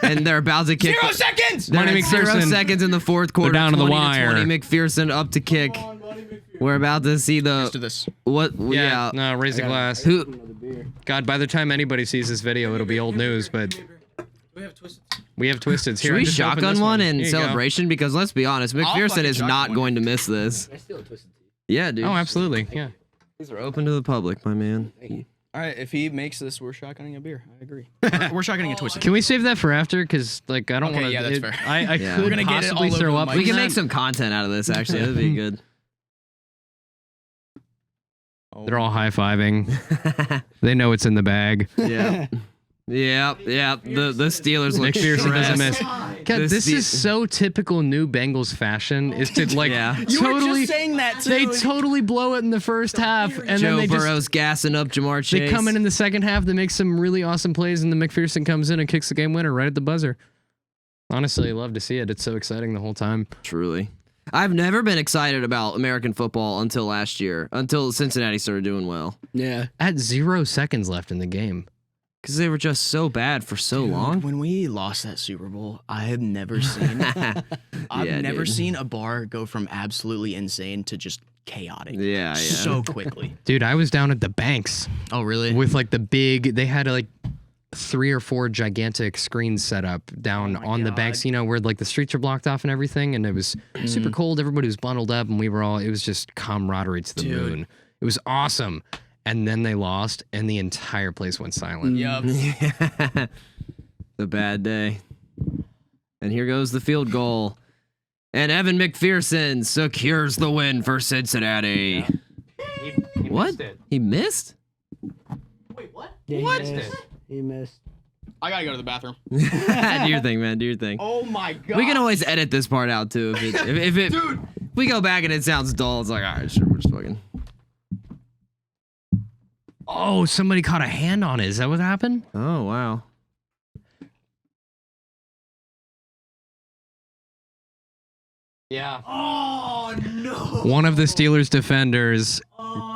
and they're about to kick. 0 seconds! They're Money at 0 McPherson. seconds in the fourth quarter. down to the 20 wire. 20, McPherson up to kick. We're about to see Let's do the this. what? Yeah. No, raise the glass. Who? God, by the time anybody sees this video, it'll be old news. But We have twisted. we have Twisteds here. Should I we just opened shotgun this one in Here you go. celebration? Because let's be honest, McPherson fucking is shotgun not one. going to miss this. Yeah, dude. Oh, absolutely. Yeah. These are open to the public, my man. All right, if he makes this, we're shotgunning a beer. I agree. We're shotgunning a twisted. Can we save that for after? Because like I don't Okay, want to. yeah, that's fair. I Yeah. could We're gonna get it possibly all over throw the up. mic. We can from make that. some content out of this. Actually, that'd be good. They're all high fiving. They know it's in the bag. Yeah. Yeah. The Steelers look McPherson doesn't stressed. miss. God, this is so typical new Bengals fashion. Is to like Yeah. You were totally. just saying that too. They totally blow it in the first half, and then Joe they Burrow's gassing up Jamar Chase. they come in the second half. They make some really awesome plays, and then McPherson comes in and kicks the game winner right at the buzzer. Honestly, I love to see it. It's so exciting the whole time. Truly. I've never been excited about American football until last year, until Cincinnati started doing well. Yeah. At 0 seconds left in the game. Because they were just so bad for so long. When we lost that Super Bowl, I have never seen Yeah, dude. seen a bar go from absolutely insane to just chaotic. Yeah. So quickly. Dude, I was down at the banks Oh, really? with like the big, they had like 3 or 4 gigantic screens set up down Oh my on the God. banks, you know, where like the streets are blocked off and everything. And it was super cold. Everybody was bundled up and we were all, it was just camaraderie to the Dude. moon. It was awesome. And then they lost and the entire place went silent. Yup. The bad day. And here goes the field goal. And Evan McPherson secures the win for Cincinnati. What? He missed? Wait, what? What? He missed. I gotta go to the bathroom. Do your thing, man. Do your thing. Oh my god. We can always edit this part out too. If we go back and it sounds dull, it's like, all right, sure, we're just fucking. Oh, somebody caught a hand on it. Is that what happened? Oh, wow. Yeah. Oh no! One of the Steelers defenders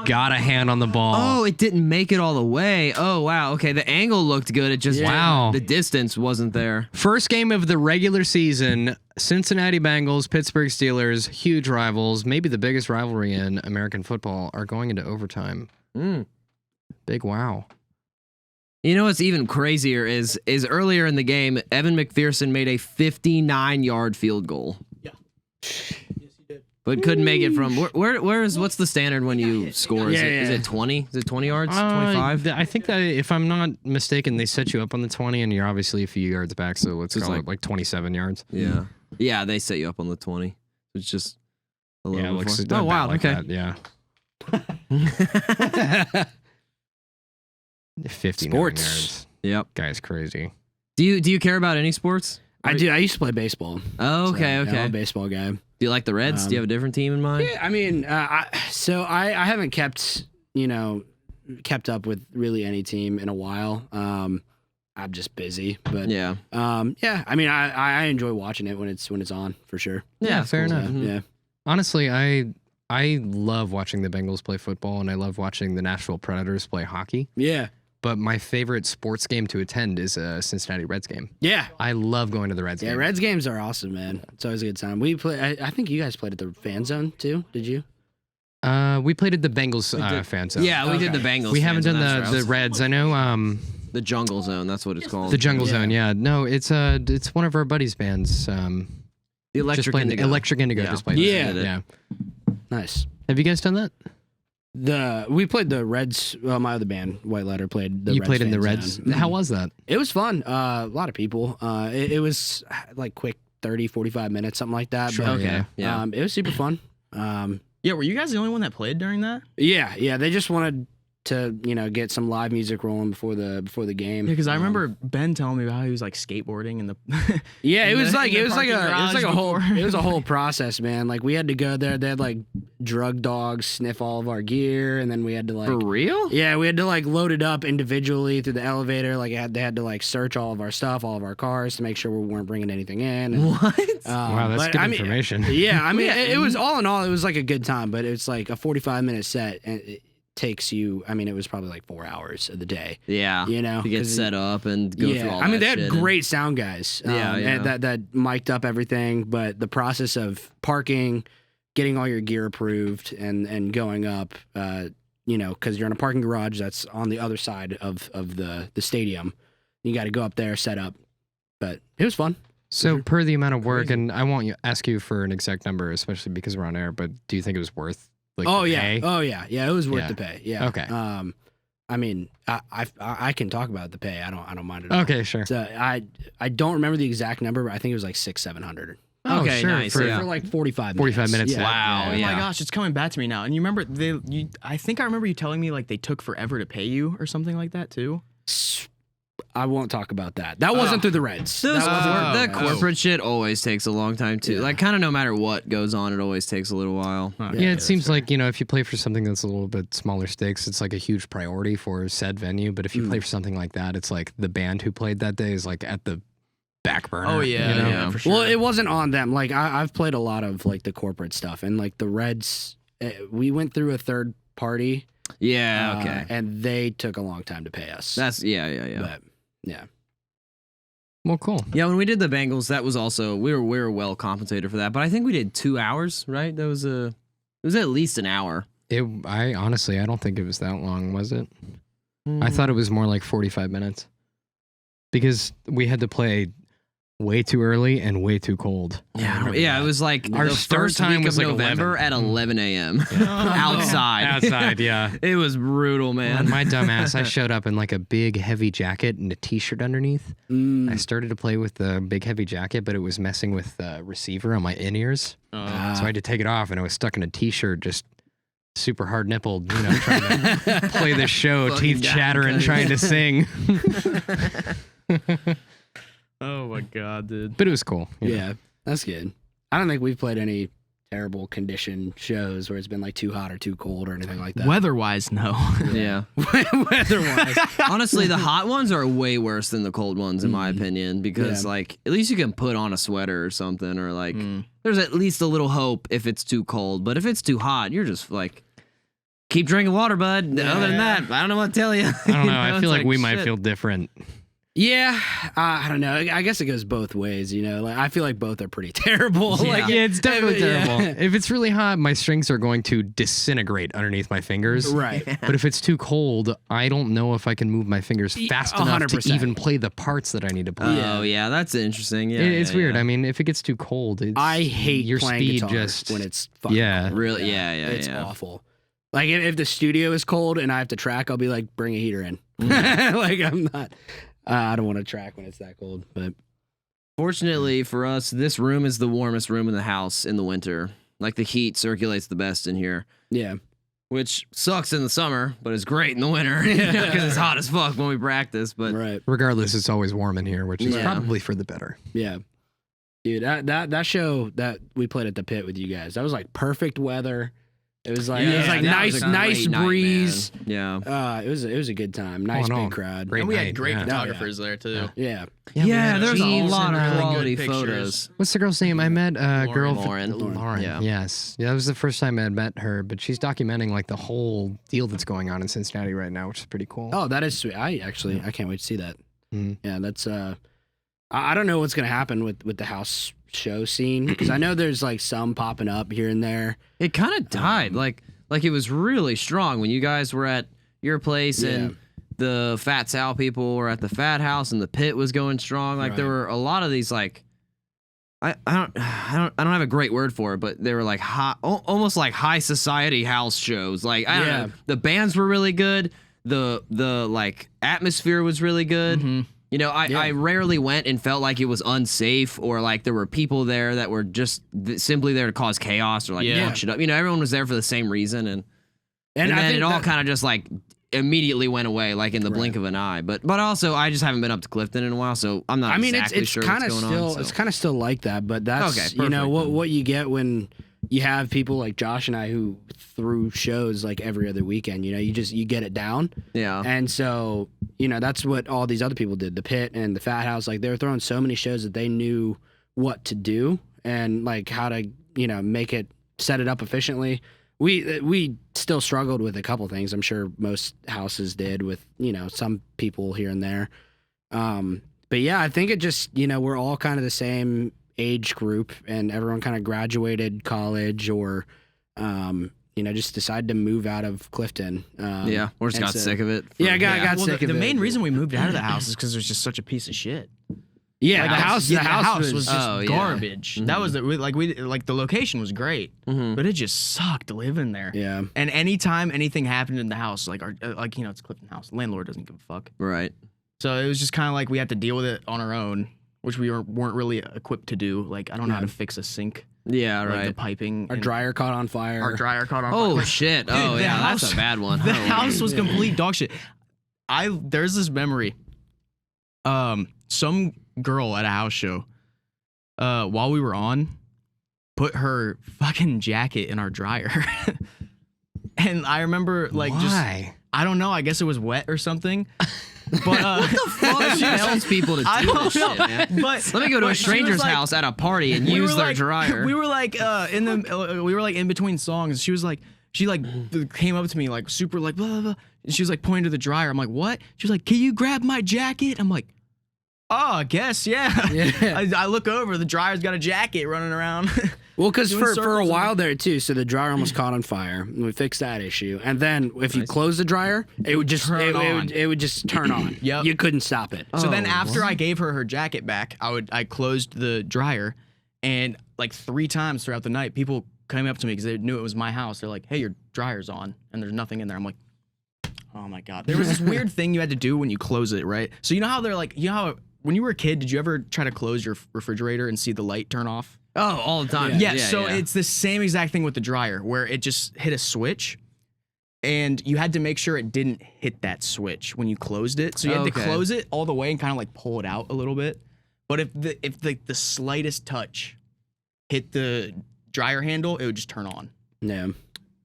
got a hand on the ball. Oh, it didn't make it all the way. Oh, wow. Okay, the angle looked good. It just Wow. the distance wasn't there. First game of the regular season, Cincinnati Bengals, Pittsburgh Steelers, huge rivals, maybe the biggest rivalry in American football, are going into overtime. Mm. Big wow. You know what's even crazier is earlier in the game, Evan McPherson made a 59-yard field goal. Yes, he did. But couldn't make it from what's the standard when you score? Is it 20? Is it 20 yards? 25? I think that if I'm not mistaken, they set you up on the 20, and you're obviously a few yards back, so let's call it like 27 yards. Yeah. Yeah, they set you up on the 20. It's just a little Yeah, it looks before. about like okay. that, yeah. 59 Sports. yards. Yep. Guy's crazy. Do you care about any sports? I do. I used to play baseball. Oh, okay, So, okay. I'm a baseball guy. Do you like the Reds? Do you have a different team in mind? Yeah, I mean, I haven't kept up with really any team in a while. I'm just busy, but Yeah. yeah. I mean, I enjoy watching it when it's on for sure. Yeah, it's fair cool. enough. Yeah. Honestly, I love watching the Bengals play football, and I love watching the Nashville Predators play hockey. Yeah. But my favorite sports game to attend is a Cincinnati Reds game. Yeah. I love going to the Reds Yeah, game. Reds games are awesome, man. It's always a good time. We play. I think you guys played at the fan zone too. Did you? We played at the Bengals fan zone. Yeah, we did the Bengals. We haven't fans, done and that's the right. Reds. I know The Jungle Zone. That's what it's called. the Jungle Zone. Yeah, no, it's one of our buddies' bands. The Just Electric playing Indigo. Electric Indigo. Yeah. Just played. Yeah. yeah. Nice. Have you guys done that? We played the Reds. Well, my other band, White Letter, played the. You Reds played in the fan Reds. zone. How was that? It was fun. A lot of people. It was like quick 30, 45 minutes, something like that. Sure, but, Okay. Yeah. it was super fun. Yeah, were you guys the only one that played during that? Yeah. They just wanted to, get some live music rolling before the game. Yeah, because I remember Ben telling me about how he was like skateboarding in the. Yeah, it in was the- like in it the was like parking garage a whole before. it was a whole process, man. Like we had to go there. They had like drug dogs sniff all of our gear, and then we had to like For real? yeah, we had to like load it up individually through the elevator. Like they had to like search all of our stuff, all of our cars to make sure we weren't bringing anything in. And, What? Wow, that's but, good I mean, information. Yeah, I mean, it was all in all, it was like a good time, but it's like a 45-minute set, and it takes you. I mean, it was probably like 4 hours of the day. Yeah. You know, To get 'cause set up and go through all that I mean, they had shit. great sound guys. Yeah, yeah. and that mic'd up everything, but the process of parking, getting all your gear approved, and going up, because you're in a parking garage that's on the other side of the stadium. You got to go up there, set up. But it was fun. So per the amount of work, and I won't ask you for an exact number, especially because we're on air. But do you think it was worth? Like, Oh the yeah, pay? it was worth Yeah. the pay. Yeah. Okay. I mean, I can talk about the pay. I don't mind it. At all. Okay, sure. So I don't remember the exact number, but I think it was like 600-700 Oh, Okay, sure. nice, For, yeah. for like 45 45 minutes. Yeah. Wow. Oh Yeah. my gosh, it's coming back to me now. And you remember I think I remember you telling me like they took forever to pay you or something like that too. I won't talk about that. That wasn't through the Reds. Those That wasn't Oh, through that the Reds. corporate shit always takes a long time too. Yeah. Like kind of no matter what goes on, it always takes a little while. Yeah, it seems like, if you play for something that's a little bit smaller stakes, it's like a huge priority for said venue. But if you play for something like that, it's like the band who played that day is like at the back burner. Oh yeah, you know? yeah, for sure. Well, it wasn't on them. Like I've played a lot of like the corporate stuff, and like the Reds, we went through a third party. Yeah. Okay. And they took a long time to pay us. That's yeah. But yeah. Well, cool. Yeah, when we did the Bengals, that was also we were well compensated for that. But I think we did 2 hours, right? That was it was at least an hour. I honestly, I don't think it was that long, was it? I thought it was more like 45 minutes because we had to play way too early and way too cold. Yeah, it was like Our the start first time week was of like November 11. at 11 a.m. outside. Outside, yeah. It was brutal, man. My dumbass, I showed up in like a big heavy jacket and a t-shirt underneath. I started to play with the big heavy jacket, but it was messing with the receiver on my in-ears. So I had to take it off, and I was stuck in a t-shirt, just super hard nippled, trying to play the show, Fucking teeth down chattering, cut. trying to sing. Oh my god, dude. But it was cool. Yeah, that's good. I don't think we've played any terrible condition shows where it's been like too hot or too cold or anything like that. Weather-wise, no. Yeah. Weather-wise. Honestly, the hot ones are way worse than the cold ones, in my opinion, because Yeah. like at least you can put on a sweater or something, or like there's at least a little hope if it's too cold. But if it's too hot, you're just like, keep drinking water, bud. Other than that, I don't know what to tell you. I don't know. I feel like we might feel different. Yeah, I don't know. I guess it goes both ways, you know. Like I feel like both are pretty terrible. Yeah. Like Yeah, it's definitely yeah. terrible. If it's really hot, my strings are going to disintegrate underneath my fingers. Right. But if it's too cold, I don't know if I can move my fingers fast enough 100%. to even play the parts that I need to play. Oh yeah, that's interesting. Yeah, It's weird. Yeah. I mean, if it gets too cold, I hate your playing speed guitar just when it's fucking yeah. cold. Really? Yeah. It's yeah. awful. Like if the studio is cold and I have to track, I'll be like, bring a heater in. Like I'm not. I don't want to track when it's that cold. But Fortunately for us, this room is the warmest room in the house in the winter. Like the heat circulates the best in here, yeah, which sucks in the summer, but is great in the winter because it's hot as fuck when we practice. But right. Regardless, it's always warm in here, which is Yeah. probably for the better. Yeah. Dude, that show that we played at the pit with you guys, that was like perfect weather. It was like that nice was a nice great night, breeze. man. Yeah. It was a good time. Nice no, big crowd. great And we night, had great yeah. photographers there too. Yeah. Yeah, there's a Jeans lot and of really quality good pictures. photos. What's the girl's name? I met a girl. Lauren. Lauren. Yeah. Yes. Yeah, that was the first time I met her, but she's documenting like the whole deal that's going on in Cincinnati right now, which is pretty cool. Oh, that is sweet. I can't wait to see that. Mhm. Yeah, that's I don't know what's gonna happen with the house show scene because I know there's like some popping up here and there. It kind of died. Like it was really strong when you guys were at your place and the Fat Sal people were at the Fat House and the Pit was going strong. Like there Right. were a lot of these like I don't have a great word for it, but they were like high, almost like high society house shows. Like I don't Yeah. know, the bands were really good. The like atmosphere was really good. Mm-hmm. You know, I rarely went and felt like it was unsafe or like there were people there that were just simply there to cause chaos or like Yeah. fuck shit up. You know, everyone was there for the same reason, and And I then think it all that- kind of just like immediately went away, like in the blink of an eye. But also, I just haven't been up to Clifton in a while, so I'm not. I mean, exactly it's sure kind of what's going still on, so. it's kind of still like that, but that's Okay, you know perfect. what you get when you have people like Josh and I who threw shows like every other weekend. You know, you get it down, Yeah. and so you know that's what all these other people did. The Pit and the Fat House, like they were throwing so many shows that they knew what to do and like how to make it set it up efficiently. We still struggled with a couple things. I'm sure most houses did with some people here and there. But yeah, I think it just we're all kind of the same age group, and everyone kind of graduated college or just decided to move out of Clifton. Yeah, or just and got so- sick of it. Yeah, got Well, sick the of it. main reason we moved out of the house is because there's just such a piece of shit. Yeah, Like, the house was just Oh, yeah. garbage. That was the the location was great, Mhm. but it just sucked living there. Yeah. And anytime anything happened in the house, like it's Clifton House, landlord doesn't give a fuck. Right. So it was just kind of like we had to deal with it on our own, which we weren't really equipped to do. Like I don't know how to fix a sink, Yeah. like the Right. piping. Our and dryer caught on fire. our dryer caught on Oh fire. shit. Dude, Oh the yeah, house- that's a bad one. The Oh, house was complete dog shit. There's this memory. Some girl at a house show, while we were on, put her fucking jacket in our dryer. And I remember Why? I don't know, I guess it was wet or something. But Fuck tells people to I do don't this know. shit, man. But Let me go to a but she was stranger's like- house at a party and we use were their like- dryer. We were like in between songs. She was like came up to me like super like blah blah blah. And she was like pointing to the dryer. I'm like, what? She was like, can you grab my jacket? I'm like, oh, I guess yeah. Yeah. I look over, the dryer's got a jacket running around. Well, because Doing for a circles while there too, so the dryer almost caught on fire. And we fixed that issue, and then if you close the dryer, it would just it would just turn on. Yep. You couldn't stop it. So then Oh, after I gave her jacket back, I closed the dryer, and like 3 times throughout the night, people came up to me because they knew it was my house. They're like, hey, your dryer's on, and there's nothing in there. I'm like, oh my God. There was this weird thing you had to do when you close it, right? So you know how they're like, how when you were a kid, did you ever try to close your refrigerator and see the light turn off? Oh, all the time. Yeah, so it's the same exact thing with the dryer where it just hit a switch and you had to make sure it didn't hit that switch when you closed it. So you had to Okay. close it all the way and kind of like pull it out a little bit. But if the slightest touch hit the dryer handle, it would just turn on. Yeah.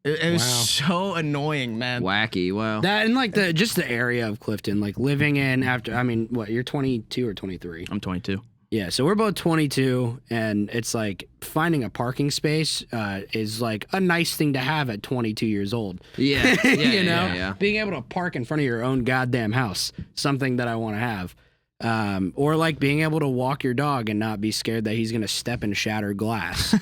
It was Wow. so annoying, man. wacky. Wow. That and like just the area of Clifton, like living in after. I mean, what you're 22 or 23? I'm 22. Yeah, so we're both 22, and it's like finding a parking space is like a nice thing to have at 22 years old. Yeah. Yeah. you know, Yeah. being able to park in front of your own goddamn house, something that I want to have. Or like being able to walk your dog and not be scared that he's gonna step and shatter glass.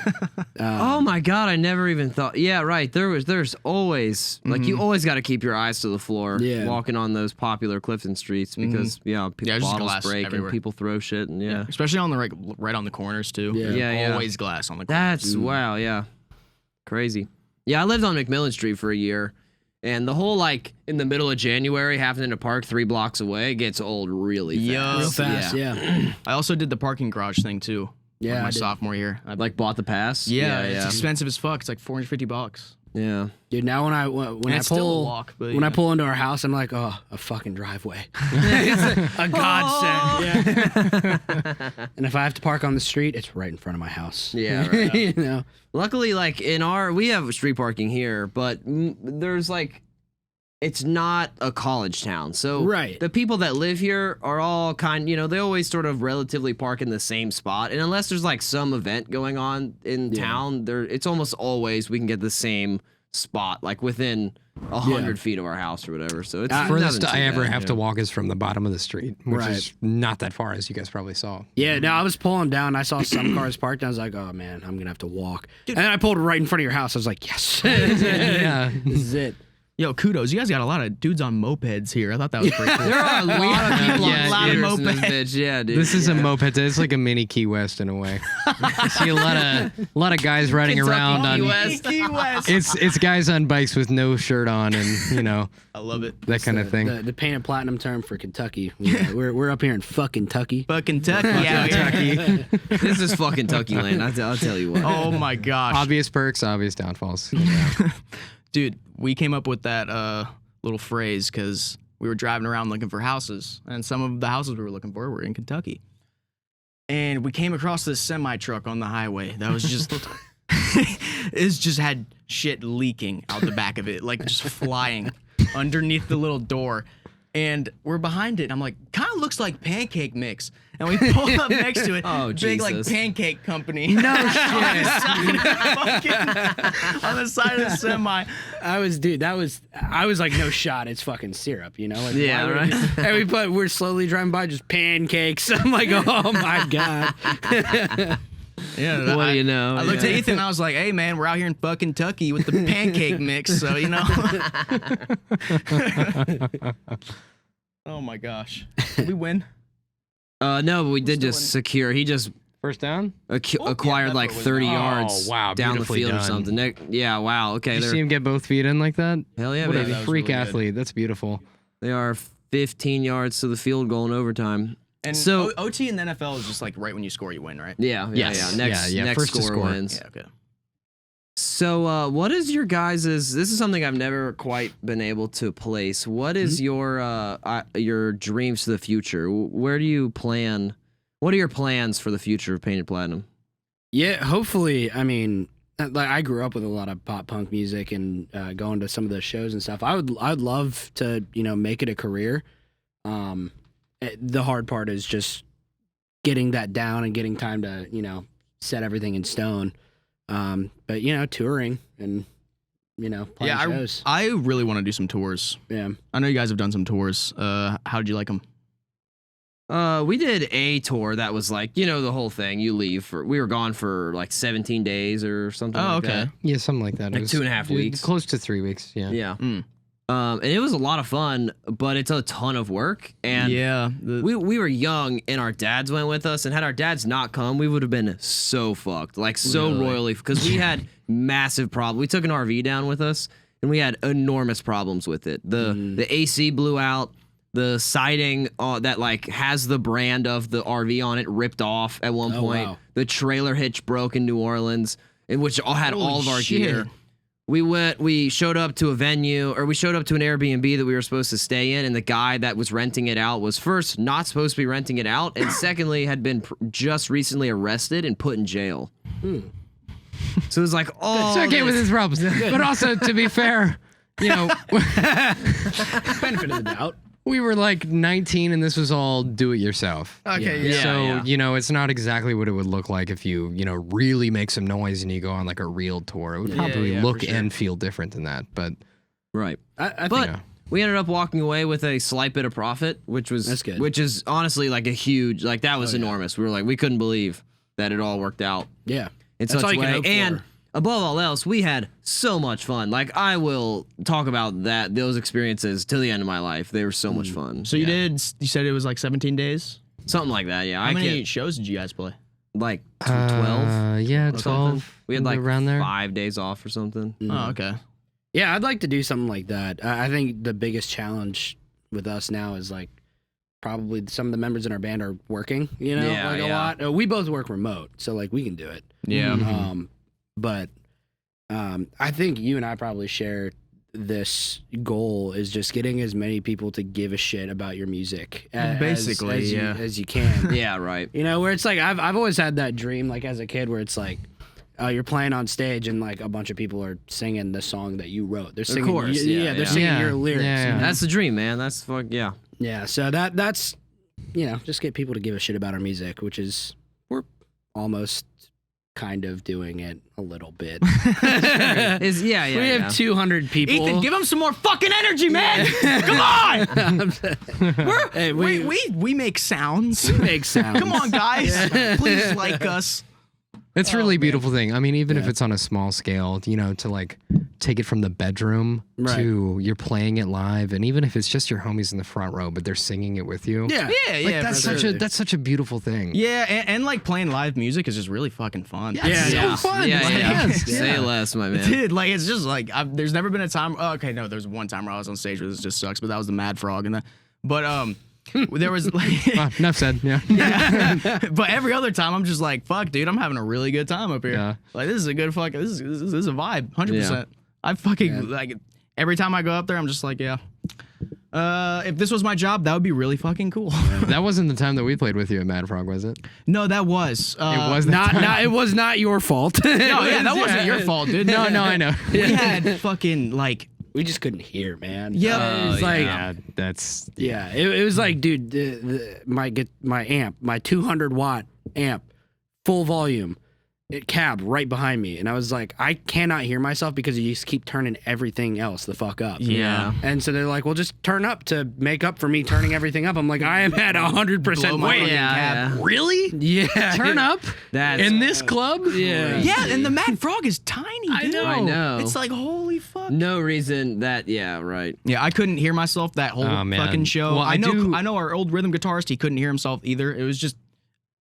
Oh my god, I never even thought. Yeah, right. There's always like you always got to keep your eyes to the floor walking on those popular Clifton streets because just bottles glass break everywhere. and people throw shit and Especially on the right on the corners too. Yeah. Always glass on the corners. That's wow, yeah. Crazy. Yeah, I lived on McMillan Street for a year. And the whole like in the middle of January having to park 3 blocks away gets old really fast. Real fast, yeah. I also did the parking garage thing too. Yeah, my I did. sophomore year. Like bought the pass. It's expensive as fuck. It's like $450. Yeah. Dude, now when I It's still a pull walk, but when I pull into our house, I'm like, oh, a fucking driveway. It's a godsend. Yeah. And if I have to park on the street, it's right in front of my house. Yeah, right. You know. Luckily, like we have street parking here, but there's like, it's not a college town. So Right. the people that live here are all they always sort of relatively park in the same spot. And unless there's like some event going on in town, it's almost always we can get the same spot, like within 100 feet of our house or whatever. So it's Furthest nothing I too ever bad. have to walk is from the bottom of the street, which Right. is not that far, as you guys probably saw. Yeah, no, I was pulling down. I saw some cars parked. And I was like, oh, man, I'm going to have to walk. And then I pulled right in front of your house. I was like, yes. Yeah. This is it. Yo, kudos. You guys got a lot of dudes on mopeds here. I thought that was pretty cool. There are a lot of people Yeah, on loud dude. in this bitch. Yeah, dude. This is a moped. It's like a mini Key West in a way. You see a lot of guys riding around on. Key West. It's guys on bikes with no shirt on and I love it. that kind of thing. The painted platinum term for Kentucky. We're up here in fucking Kentucky. But Kentucky. Kentucky. This is fucking Tucky Land. I'll tell you what. Oh my gosh. Obvious perks, obvious downfalls. Dude, we came up with that little phrase because we were driving around looking for houses, and some of the houses we were looking for were in Kentucky. And we came across this semi truck on the highway that was just it's just had shit leaking out the back of it, like just flying underneath the little door. And we're behind it. And I'm like, kind of looks like pancake mix. And we pull up next to it. Oh, big like Jesus. pancake company. No shit. On the side of the semi. I was like, no shot. It's fucking syrup, you know? Like, Yeah, why would right. And we're slowly driving by, just pancakes. I'm like, oh my God. Yeah, What do you know? I looked at Ethan and I was like, hey man, we're out here in fucking Kentucky with the pancake mix, so you know. Oh my gosh. Did we win? No, but we did just secure. He just First down? acquired like 30 yards wow, down the beautifully field or done. something. Yeah, wow. Okay, Did you see they're him get both feet in like that? hell yeah, What baby. a was freak really good. athlete. That's beautiful. They are 15 yards to the field goal in overtime. And So- OT in the NFL is just like right when you score, you win, right? Yeah. Yes. Next First to score score. wins. Yeah, okay. So, what is your guys's? This is something I've never quite been able to place. What is your dreams for the future? Where do you plan? What are your plans for the future of Painted Platinum? Yeah, hopefully. I mean, like I grew up with a lot of pop punk music and going to some of the shows and stuff. I'd love to, make it a career. The hard part is just getting that down and getting time to, set everything in stone. But touring and playing Yeah, shows. I really want to do some tours. Yeah. I know you guys have done some tours. How did you like them? We did a tour that was like, the whole thing. You leave we were gone for like 17 days or something like that. Yeah, something like that. Like It was 2.5 weeks. Close to 3 weeks, yeah. Yeah. Mm. And it was a lot of fun, but it's a ton of work. And yeah, we were young and our dads went with us, and had our dads not come, we would have been so fucked, like so royally, because we had massive problems. We took an RV down with us and we had enormous problems with it. The AC blew out, the siding that like has the brand of the RV on it ripped off at one point. Wow. The trailer hitch broke in New Orleans, in which all had all of our shit. gear. We showed up to a venue, or we showed up to an Airbnb that we were supposed to stay in, and the guy that was renting it out was first not supposed to be renting it out, and secondly had been just recently arrested and put in jail. So it was like, It's okay with his problems. But also, to be fair, Benefit of the doubt. we were like 19 and this was all do it yourself. Okay, yeah. So, it's not exactly what it would look like if you, really make some noise and you go on like a real tour. It would probably yeah, look for sure. and feel different than that. But right. I But think we ended up walking away with a slight bit of profit, which was That's good. which is honestly like a huge, like that was enormous. We were like, we couldn't believe that it all worked out Yeah. in That's such all a you can way. hope for. And above all else, we had so much fun. Like I will talk about those experiences till the end of my life. They were so much fun. So you said it was like 17 days? Something like that. Yeah. How many shows did you guys play? like 12? Yeah, or 12. something. We had like around there. 5 days off or something. Oh, okay. Yeah, I'd like to do something like that. I think the biggest challenge with us now is like probably some of the members in our band are working, you know, Yeah, like a yeah. lot. We both work remote, so like we can do it. Yeah. But I think you and I probably share this goal is just getting as many people to give a shit about your music Basically, as you can. Yeah, right. You know, where it's like I've always had that dream, like as a kid, where it's like you're playing on stage and like a bunch of people are singing the song that you wrote. They're singing, course, they're yeah. singing your lyrics. Yeah, yeah. That's the dream, man. That's yeah. Yeah, so that's just get people to give a shit about our music, which is we're almost kind of doing it a little bit. Yeah, We have 200 people. Ethan, give him some more fucking energy, man. Come on. Hey, We make sounds. make sounds. Come on, guys. Please like us. It's a really beautiful thing. I mean, even if it's on a small scale, you know, to like take it from the bedroom Right. to you're playing it live, and even if it's just your homies in the front row, but they're singing it with you. Yeah, Yeah, Like yeah. that's for such sure. a such a beautiful thing. Yeah, and like playing live music is just really fucking fun. Yeah, It's yeah. so fun. Yeah, Like, yeah. yes. Say less, my man. Dude, like it's just like there's never been a time. Oh, okay, no, there's one time where I was on stage where this just sucks, but that was the Mad Frog and that. But there was like, Enough said. Yeah. but every other time I'm just like, fuck, dude, I'm having a really good time up here. Yeah. Like this is a good fucking this is a vibe, 100%. I fucking like every time I go up there, I'm just like, yeah. If this was my job, that would be really fucking cool. That wasn't the time that we played with you at Mad Frog, was it? No, that was. It was not it was not your fault. No, yeah, that wasn't your fault, dude. No, I know. We had fucking like. We just couldn't hear, man. Yeah. It was like Yeah, that's yeah, it was like, dude, my 200-watt amp, full volume, it cab right behind me, and I was like, I cannot hear myself because you just keep turning everything else the fuck up. Yeah. And so they're like, well, just turn up to make up for me turning everything up. I'm like, I am at 100% Blow my weight. fucking Yeah, cab. really Yeah. turn up That's in this club. Yeah. Yeah, and the Mad Frog is tiny, dude. I know. It's like holy fuck. no reason that. Yeah, right. Yeah, I couldn't hear myself that whole Oh, man. fucking show. Well, I know I I know our old rhythm guitarist, he couldn't hear himself either. It was just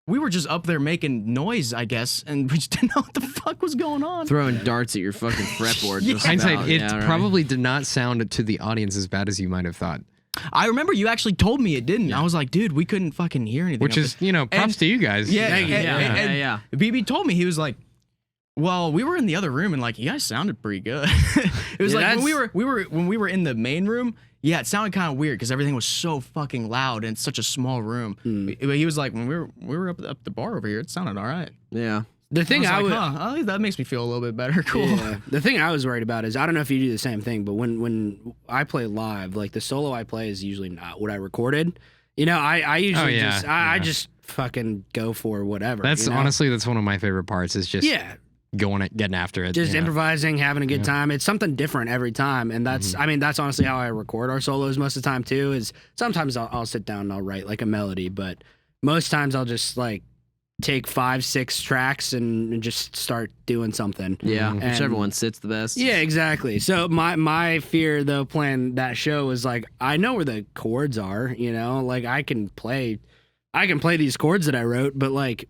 we were just up there making noise, I guess, and we just didn't know what the fuck was going on. Throwing darts at your fucking fretboard. Yeah. just Hindsight, about. it Yeah, right. probably did not sound to the audience as bad as you might have thought. I remember you actually told me it didn't. I was like, dude, we couldn't fucking hear anything. Which up is, there. you know, props And- to you guys. Yeah, Thank you. and Yeah. BB told me, he was like, well, we were in the other room and like you guys sounded pretty good. It was Yeah, like when we were in the main room, yeah, it sounded kind of weird because everything was so fucking loud and it's such a small room. But he was like, when we were up the bar over here, it sounded all right. Yeah. The thing I I was would. like, huh, that makes me feel a little bit better. Cool. Yeah. The thing I was worried about is I don't know if you do the same thing, but when I play live, like the solo I play is usually not what I recorded. You know, I usually yeah, just I yeah. just fucking go for whatever. That's you know? honestly, that's one of my favorite parts is just yeah, getting after it. just yeah. improvising, having a good time. It's something different every time, and that's I mean that's honestly how I record our solos most of the time too. Is sometimes I'll sit down and I'll write like a melody, but most times I'll just like take 5-6 tracks and just start doing something. Yeah. And- Whichever one sits the best. Yeah, exactly. So my fear though playing that show was like I know where the chords are, you know, like I can play these chords that I wrote, but like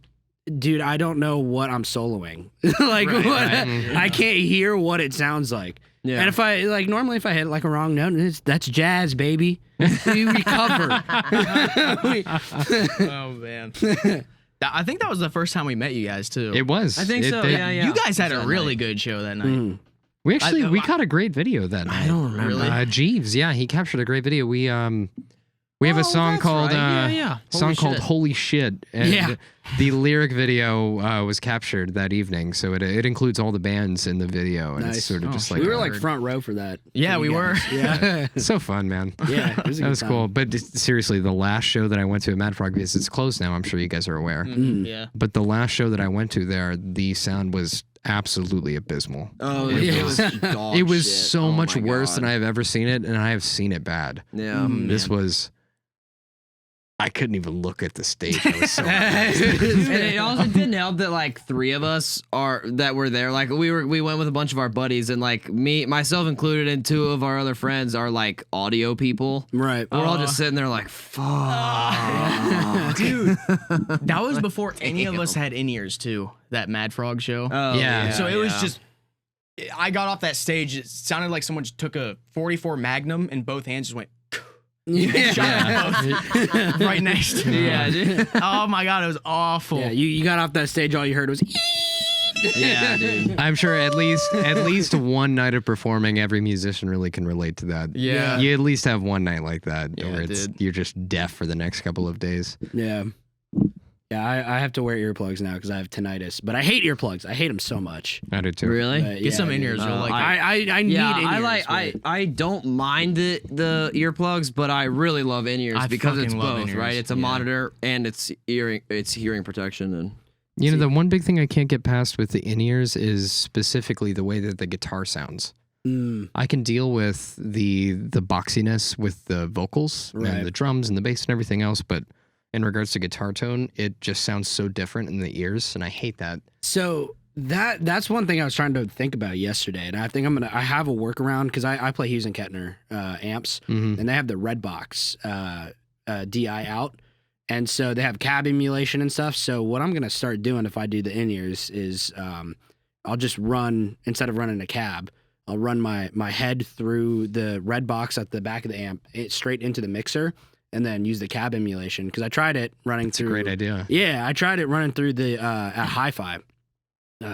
dude, I don't know what I'm soloing. Like I can't hear what it sounds like. Yeah. And if I like normally if I hit like a wrong note, that's jazz, baby. We recover. Oh man. I think that was the first time we met you guys too. It was. I think so. they- Yeah. You guys had That a really night. good show that night. We actually we caught a great video that night. I don't remember. Really? Jeeves, yeah, he captured a great video. We have Oh, a song that's called right. Yeah. song Holy called shit. Holy Shit. And Yeah. the lyric video was captured that evening, so it includes all the bands in the video, and Nice. it's sort of just like we were a- like front row for that. Yeah, for we you were. guys. Yeah. it's so fun, man. Yeah. It was a That good was time. cool. But seriously, the last show that I went to at Mad Frog, because it's closed now, I'm sure you guys are aware. Yeah. But the last show that I went to there, the sound was absolutely abysmal. Oh, Yeah. it was dog It was shit. so Oh much my worse God. than I have ever seen it, and I have seen it bad. Yeah. This was. I couldn't even look at the stage. I was so mad. And it also didn't help that like three of us that were there. Like we went with a bunch of our buddies, and like myself included, and two of our other friends are like audio people. Right. We're all just sitting there like, fuck. Dude, that was before any of us had in-ears too. That Mad Frog show. Oh, Yeah. So it was just, I got off that stage. It sounded like someone just took a 44 Magnum in both hands, just went shot them both right next to me. Yeah, dude. Oh my God, it was awful. Yeah, you got off that stage, all you heard was Yeah, dude. I'm sure at least one night of performing, every musician really can relate to that. Yeah. You at least have one night like that, Yeah, where dude. you're just deaf for the next couple of days. Yeah. Yeah, I have to wear earplugs now because I have tinnitus. But I hate earplugs. I hate them so much. I did too. Really? But Get some dude. in-ears. You'll like it. I need Yeah, in-ears. I don't mind the earplugs, but I really love in-ears I because it's fucking love both, in-ears. right? It's a Yeah. monitor and it's hearing protection and You know, the one big thing I can't get past with the in-ears is specifically the way that the guitar sounds. Mm, I can deal with the boxiness with the vocals Right. and the drums and the bass and everything else, but in regards to guitar tone, it just sounds so different in the ears, and I hate that. so that's one thing I was trying to think about yesterday, and I think I have a workaround because I play Hughes and Kettner amps, Mhm. and they have the Redbox DI out, and so they have cab emulation and stuff. So what I'm gonna start doing if I do the in-ears is I'll just run, instead of running a cab, I'll run my head through the Redbox at the back of the amp straight into the mixer, and then use the cab emulation because I tried it running It's a through. great idea. Yeah, I tried it running through the at Hi-Fi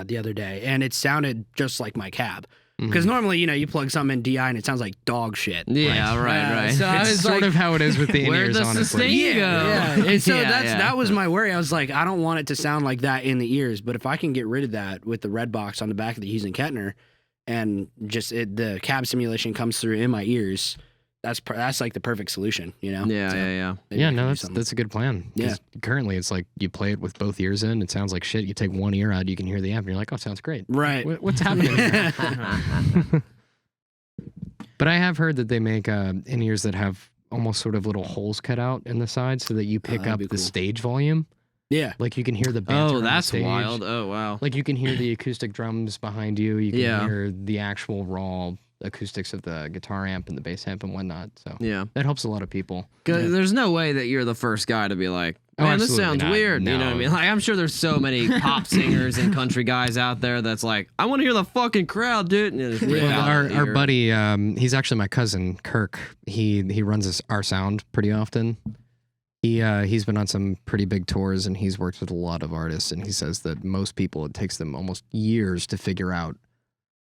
the other day, and it sounded just like my cab. Because normally, you plug something in DI and it sounds like dog shit. yeah, right. So I It's was sort like, of how it is with the Where'd in-ears, the honestly. sustain go? yeah. And so Yeah, yeah. that was my worry. I was like, I don't want it to sound like that in the ears, but if I can get rid of that with the Redbox on the back of the Hughes and Kettner, and just the cab simulation comes through in my ears, that's like the perfect solution, Yeah, So yeah. maybe Yeah, I can no, do something. that's a good plan. 'Cause currently it's like you play it with both ears in, it sounds like shit. You take one ear out, you can hear the amp, and you're like, oh, it sounds great. Right. What's happening here? But I have heard that they make in-ears that have almost sort of little holes cut out in the side so that you pick that'd up be the cool. stage volume. Yeah. Like you can hear the banter Oh, on the that's stage. wild. Oh, wow. Like you can hear the acoustic drums behind you. You can Yeah. hear the actual raw acoustics of the guitar amp and the bass amp and whatnot. So Yeah. that helps a lot of people. 'Cause there's no way that you're the first guy to be like, Oh, man, this absolutely sounds not. weird. You know what I No. mean? Like, I'm sure there's so many pop singers and country guys out there that's like, I want to hear the fucking crowd, dude. And just rip Well, out our the our ear. buddy, he's actually my cousin Kirk. He runs our sound pretty often. He's been on some pretty big tours and he's worked with a lot of artists. And he says that most people, it takes them almost years to figure out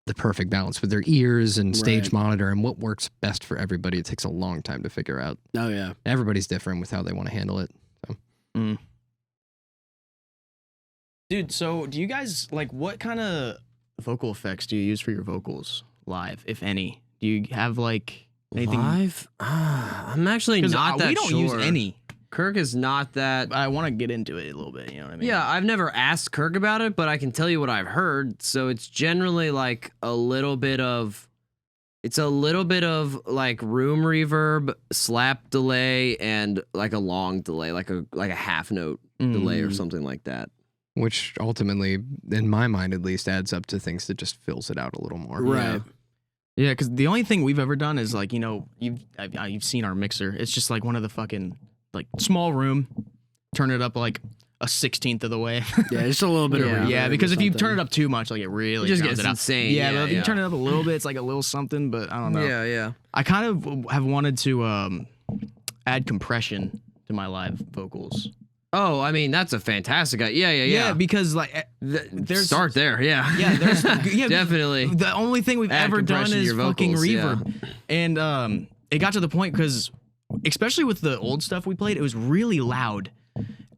the perfect balance with their ears and stage Right. monitor and what works best for everybody. It takes a long time to figure out. Oh yeah. Everybody's different with how they want to handle it. So. Dude, so do you guys like what kind of vocal effects do you use for your vocals live, if any? Do you have like anything? Live? I'm actually 'Cause, not that we don't sure. use any. Kirk is not that. But I want to get into it a little bit. You know what I mean? Yeah, I've never asked Kirk about it, but I can tell you what I've heard. So it's generally like a little bit of. It's a little bit of like room reverb, slap delay, and like a long delay, like a half note delay or something like that. Which ultimately, in my mind at least, adds up to things that just fills it out a little more. Right. Yeah, because the only thing we've ever done is like you've seen our mixer. It's just like one of the fucking like small room, turn it up like a 16th of the way. Yeah, just a little bit of reverb Yeah, or because if you something. turn it up too much, like it really It just drowns gets it out. insane. Yeah, but if you yeah. turn it up a little bit, it's like a little something. But I don't know. Yeah. I kind of have wanted to add compression to my live vocals. Oh, I mean that's a fantastic idea. Yeah. because like there's Start there. Yeah. Yeah, there's Definitely. The only thing we've Add ever done compression to is your fucking vocals, yeah. reverb, and it got to the point because, especially with the old stuff we played, it was really loud,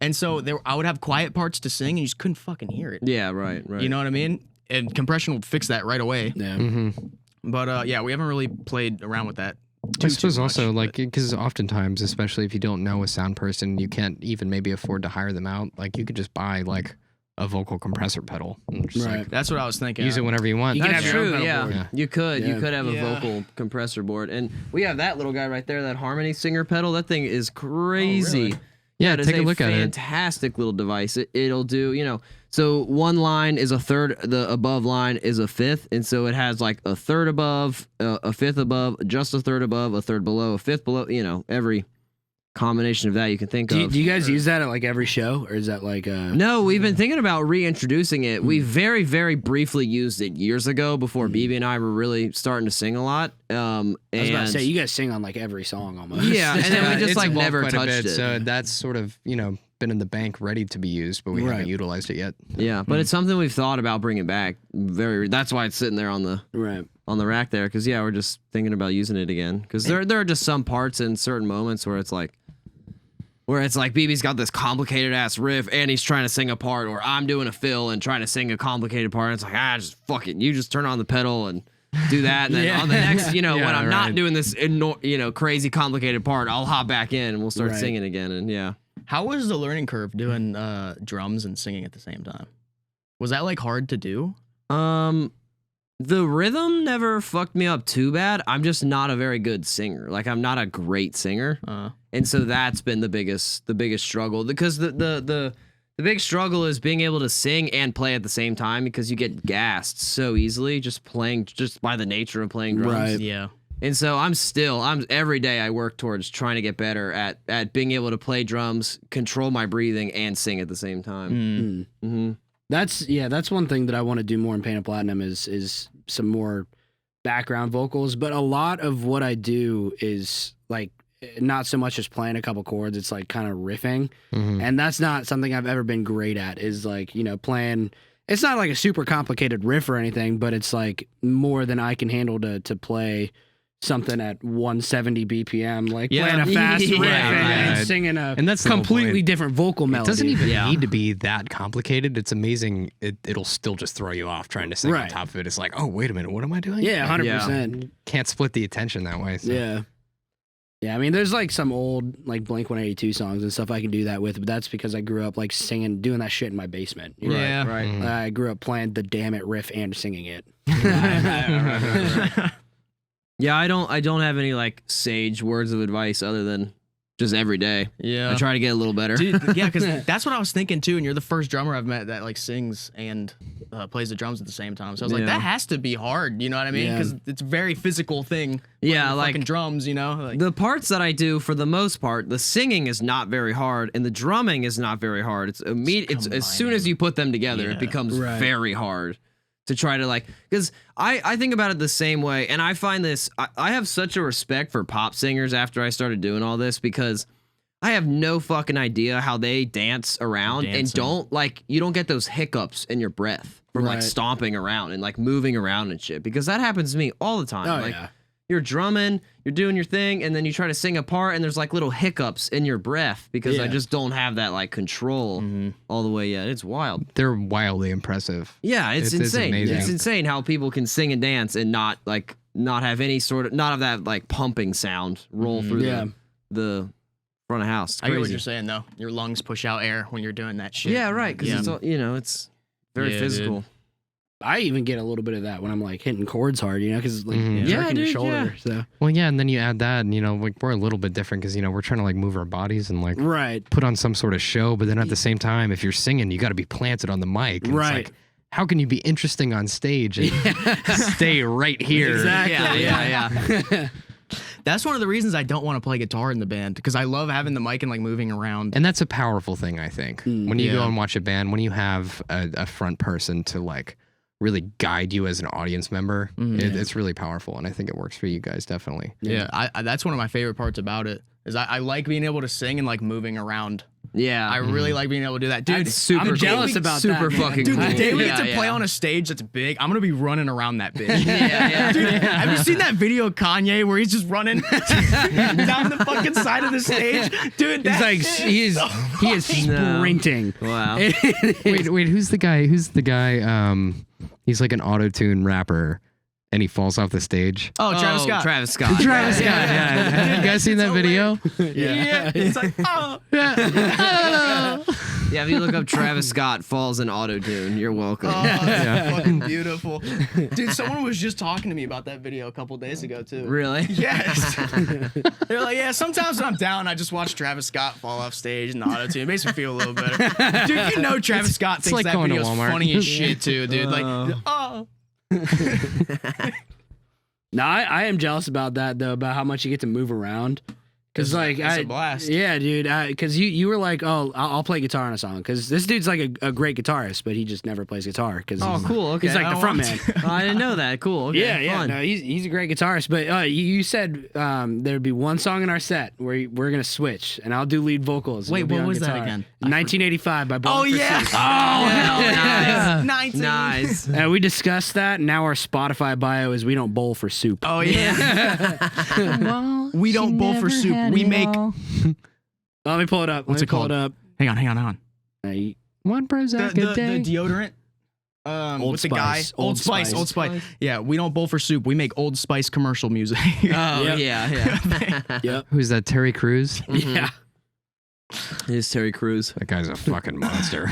and so I would have quiet parts to sing, and you just couldn't fucking hear it. Yeah. Right. You know what I mean? And compression will fix that right away. Yeah. Mm-hmm. But yeah, we haven't really played around with that. I suppose much, also, like, but- because oftentimes, especially if you don't know a sound person, you can't even maybe afford to hire them out. Like, you could just buy, like, a vocal compressor pedal. And just Right. like, That's what I was thinking. use it whenever you want. You can That's have your own true. pedal Yeah. board. Yeah. You could. Yeah. You could have a vocal compressor board, and we have that little guy right there, that harmony singer pedal. That thing is crazy. really? Yeah, it is take a look at it. Fantastic little device. It'll do, so one line is a third, the above line is a fifth, and so it has like a third above, a fifth above, just a third above, a third below, a fifth below, every combination of that you can think Do of. you guys use that at like every show, or is that like No, we've been thinking about reintroducing it. We very, very briefly used it years ago before BB and I were really starting to sing a lot. I was about to say, you guys sing on like every song almost. Yeah, and then we just It's like evolved never quite a touched bit, it. So that's sort of, been in the bank ready to be used, but we Right. haven't utilized it yet. Yeah, but it's something we've thought about bringing back. That's why it's sitting there on the Right. rack there. Because we're just thinking about using it again. Because there are just some parts in certain moments where it's like BB's got this complicated ass riff and he's trying to sing a part, or I'm doing a fill and trying to sing a complicated part. And it's like, just fuck it. You just turn on the pedal and do that, and then on the next, when I'm not doing this, crazy complicated part, I'll hop back in and we'll start Right. singing again. And yeah. How was the learning curve doing drums and singing at the same time? Was that like hard to do? The rhythm never fucked me up too bad. I'm just not a very good singer. Like, I'm not a great singer. And so that's been the biggest struggle, because the big struggle is being able to sing and play at the same time, because you get gassed so easily just by the nature of playing drums. Right. Yeah. And so I'm every day I work towards trying to get better at being able to play drums, control my breathing, and sing at the same time. Mm-hmm. That's one thing that I want to do more in Painted Platinum is some more background vocals. But a lot of what I do is like not so much as playing a couple chords. It's like kind of riffing, and that's not something I've ever been great at. Is like playing. It's not like a super complicated riff or anything, but it's like more than I can handle to play something at 170 BPM, like playing a fast riff and singing And that's the whole completely point. different vocal melody. It doesn't even need to be that complicated. It's amazing. It'll still just throw you off trying to sing on Right. top of it. It's like, oh, wait a minute, what am I doing? Yeah, 100%. Can't split the attention that way. So. Yeah. Yeah, I mean, there's like some old like Blink-182 songs and stuff I can do that with, but that's because I grew up like doing that shit in my basement. You know? Yeah. Right. I grew up playing the Damn It riff and singing it. Yeah, I don't have any like sage words of advice other than just every day. Yeah. I try to get a little better. Dude, yeah, because that's what I was thinking too. And you're the first drummer I've met that like sings and plays the drums at the same time. So I was like, Yeah. that has to be hard. You know what I mean? Yeah. Because it's a very physical thing. Yeah, playing the like fucking drums. Like, the parts that I do, for the most part, the singing is not very hard and the drumming is not very hard. It's as soon as you put them together, it becomes Right. very hard to try to like, because I think about it the same way, and I find this, I have such a respect for pop singers after I started doing all this, because I have no fucking idea how they dance around and you don't get those hiccups in your breath from like Right. stomping around and like moving around and shit, because that happens to me all the time. Oh, like, yeah. you're drumming, you're doing your thing, and then you try to sing a part, and there's like little hiccups in your breath because I Yeah. just don't have that like control all the way yet. It's wild. They're wildly impressive. Yeah, it's It's insane. amazing. It's insane how people can sing and dance and not have any sort of, not have that like pumping sound roll through Yeah. the front of house. It's I get what crazy. you're saying though. Your lungs push out air when you're doing that shit. Yeah, right. Because it's all, it's very Yeah, physical. I even get a little bit of that when I'm like hitting chords hard, because like Mhm. jerking Yeah, your dude, shoulder. So Well, yeah, and then you add that, and like we're a little bit different because we're trying to like move our bodies and like right, put on some sort of show, but then at the same time, if you're singing, you got to be planted on the mic. And Right. It's like, how can you be interesting on stage and stay right here? exactly. Yeah. That's one of the reasons I don't want to play guitar in the band, because I love having the mic and like moving around. And that's a powerful thing, I think. When you go Yeah. and watch a band, when you have a front person to like really guide you as an audience member, it's really powerful. And I think it works for you guys, definitely. Yeah, I that's one of my favorite parts about it. Is I like being able to sing and like moving around. Yeah. I really like being able to do that, dude. That's super I'm cool. jealous about Super that, man. fucking Dude, cool. the day we get Yeah, to play yeah. on a stage that's big, I'm gonna be running around that bitch. Yeah. Dude, have you seen that video of Kanye where he's just running down the fucking side of the stage? Dude, He's like he is sprinting. Wow. Wait, who's the guy? He's like an auto-tune rapper, and he falls off the stage. Oh, Travis Scott. Travis Scott. Travis Scott. Yeah. Have you guys seen that video? Yeah. It's like, oh. Yeah. Yeah, if you look up Travis Scott falls in auto-tune, you're welcome. Oh, that's fucking beautiful. Dude, someone was just talking to me about that video a couple days ago, too. Really? Yes. They're like, yeah, sometimes when I'm down, I just watch Travis Scott fall off stage in the auto-tune. It makes me feel a little better. Dude, you know Travis Scott thinks like that going to video's Walmart. funny as shit, too, dude. Like, oh. No, I am jealous about that though, about how much you get to move around. Cause like it's a blast. Yeah, dude. Cause you were like, oh, I'll play guitar on a song. Cause this dude's like a great guitarist, but he just never plays guitar. Cause Oh, he's, cool. Okay. he's like the front man. Oh, I didn't know that. Cool. Okay, Yeah, yeah. fun. No, he's a great guitarist. But you said there'd be one song in our set where we're gonna switch, and I'll do lead vocals. and Wait, you'll be what on was that guitar. again? 1985 by Oh, Bowling for yeah. Soup. Oh, hell Yeah. Nice. Nice. We discussed that. And now our Spotify bio is we don't bowl for soup. Oh, yeah. We don't bowl for soup. We make. Let me pull it up. What's Let me it pull called? It up. Hang on. One Prozac The a day. deodorant. Old with the guy. Spice. Old Spice. Yeah, we don't bowl for soup. We make Old Spice commercial music. Oh, Yep. yeah. Yep. Who's that? Terry Crews? Yeah. It is Terry Crews. That guy's a fucking monster.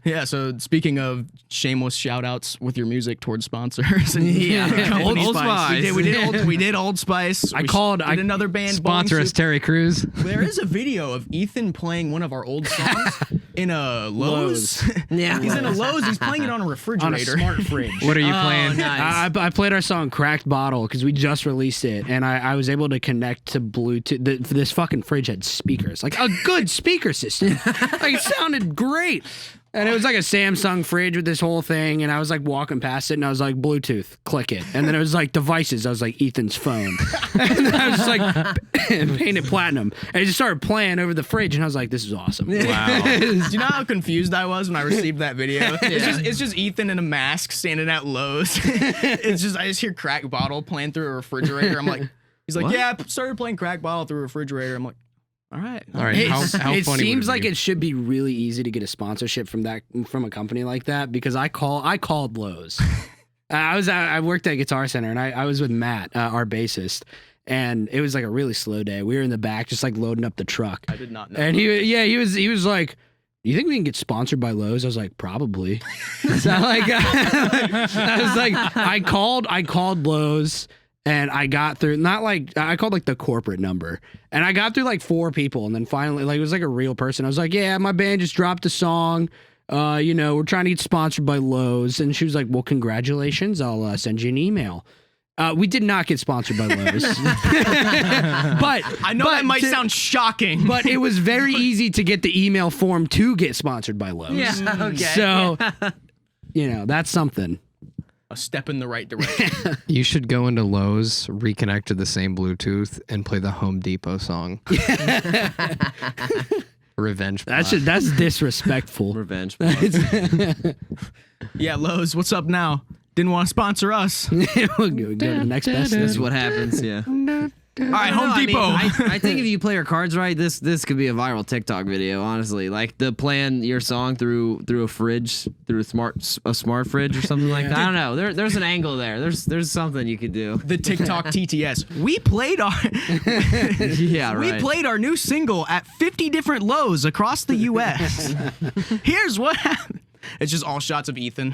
Yeah, so speaking of shameless shout outs with your music towards sponsors. And Yeah. companies. Old Spice. We did Old Spice. I We called- did I- another band. Sponsor Bowling us, Soup. Terry Crews. There is a video of Ethan playing one of our old songs in a Lowe's. Yeah. He's in a Lowe's. He's playing it on a refrigerator. On a smart fridge. What are you Oh, playing? nice. I played our song "Cracked Bottle" because we just released it, and I was able to connect to Bluetooth. This fucking fridge had speakers, like a good speaker system. Like it sounded great, and it was like a Samsung fridge with this whole thing. And I was like walking past it, and I was like, "Bluetooth, click it." And then it was like devices. I was like, "Ethan's phone," and then I was just like, "Painted platinum," and it just started playing over the fridge, and I was like, "This is awesome." Wow. Do you know how confused I was when I received that video? It's just Ethan in a mask standing at Lowe's. I just hear Crack Bottle playing through a refrigerator. I'm like, he's like, What? yeah, I started playing Crack Bottle through a refrigerator. I'm like, all right. All right. How It funny seems would like be? it should be really easy to get a sponsorship from a company like that because I called Lowe's. I worked at Guitar Center and I was with Matt, our bassist, and it was like a really slow day. We were in the back just like loading up the truck, I did not know. and he was like, "You think we can get sponsored by Lowe's?" I was like, "Probably." So like, I was like, I called Lowe's. And I got through, I called like the corporate number. And I got through like 4 people. And then finally, like, it was like a real person. I was like, "Yeah, my band just dropped a song. We're trying to get sponsored by Lowe's." And she was like, "Well, congratulations. I'll send you an email." We did not get sponsored by Lowe's. But I know that might sound shocking. but it was very easy to get the email form to get sponsored by Lowe's. Yeah. Okay. So, that's something. a step in the right direction. You should go into Lowe's, reconnect to the same Bluetooth, and play the Home Depot song. Revenge. That's plot. that's disrespectful. Revenge. Yeah, Lowe's, what's up now? Didn't want to sponsor us. We'll go to the next best. This is what happens. Yeah. All right, Home I mean, Depot. I think if you play your cards right, this could be a viral TikTok video. Honestly, like playing your song through a fridge, through a smart fridge or something like that. I don't know. There's an angle there. There's something you could do. The TikTok TTS. We played our Yeah, right. we played our new single at 50 different Lowe's across the U.S. Here's what happened. It's just all shots of Ethan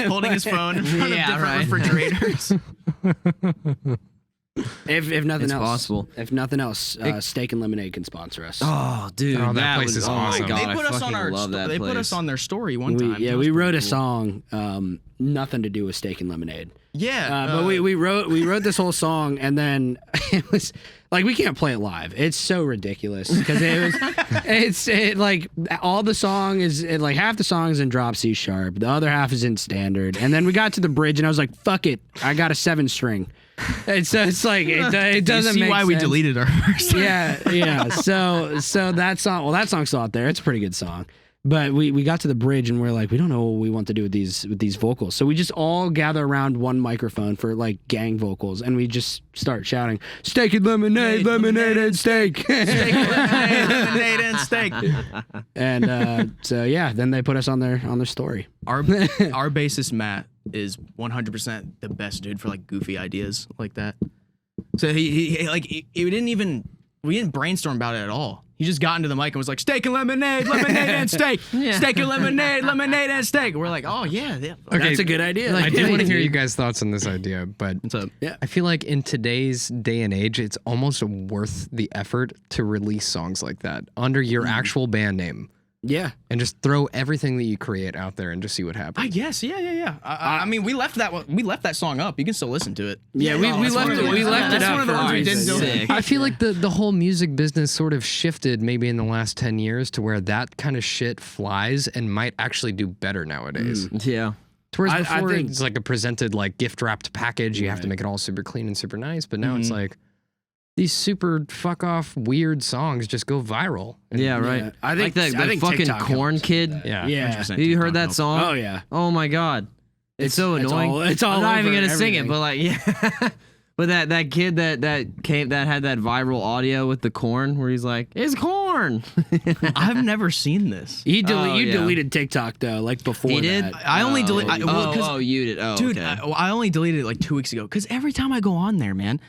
holding his phone in front Yeah, of different right. refrigerators. If nothing It's else, possible. If nothing else, Steak and Lemonade can sponsor us. Oh, dude, Oh, that place was, is oh awesome. my god, They put I us on fucking our love that they put place. us on their story one we, time. yeah, That was we wrote pretty a cool. song, nothing to do with Steak and Lemonade. Yeah, But we wrote this whole song, and then it was like we can't play it live. It's so ridiculous because it like all the song is like half the song is in drop C sharp, the other half is in standard, and then we got to the bridge, and I was like, "Fuck it, I got a 7-string." It's like it doesn't you see make why we sense. deleted our verse. Yeah. So that song, that song's still out there. It's a pretty good song. But we got to the bridge and we're like, we don't know what we want to do with these vocals. So we just all gather around one microphone for like gang vocals, and we just start shouting, "Steak and lemonade, lemonade and steak." Lemonade and steak. And so yeah, then they put us on their story. Our bassist Matt is 100% the best dude for like goofy ideas like that. So he we didn't brainstorm about it at all. he just got into the mic and was like, steak and lemonade, lemonade and steak, steak and lemonade, lemonade and steak. We're like, oh yeah. Okay, That's a good idea. I do want to hear you guys' thoughts on this idea, but What's up? I feel like in today's day and age, it's almost worth the effort to release songs like that under your actual band name. Yeah. And just throw everything that you create out there and just see what I happens. guess, yeah. I mean, we left that song up. You can still listen to it. Yeah, we left it. We left it That's up one of the for ones we a didn't reason. do. Sick. I feel like the whole music business sort of shifted maybe in the last 10 years to where that kind of shit flies and might actually do better nowadays. Yeah. Whereas I before think- it's like a presented like gift wrapped package, you have to make it all super clean and super nice, but now it's like these super fuck off weird songs just go viral. And Yeah, right. I think like I the think fucking TikTok corn helps. kid. Yeah. Yeah. 100%. Have you heard that TikTok song? Oh yeah. Oh my god, it's so it's annoying. it's all I'm not even over gonna sing it, everything. but like, yeah. But that kid that had that viral audio with the corn where he's like, "It's corn." I've never seen this. You Oh, yeah. deleted TikTok though, like before He did. that. I only delete. You did. Oh, Dude, okay. I only deleted it like 2 weeks ago because every time I go on there, man,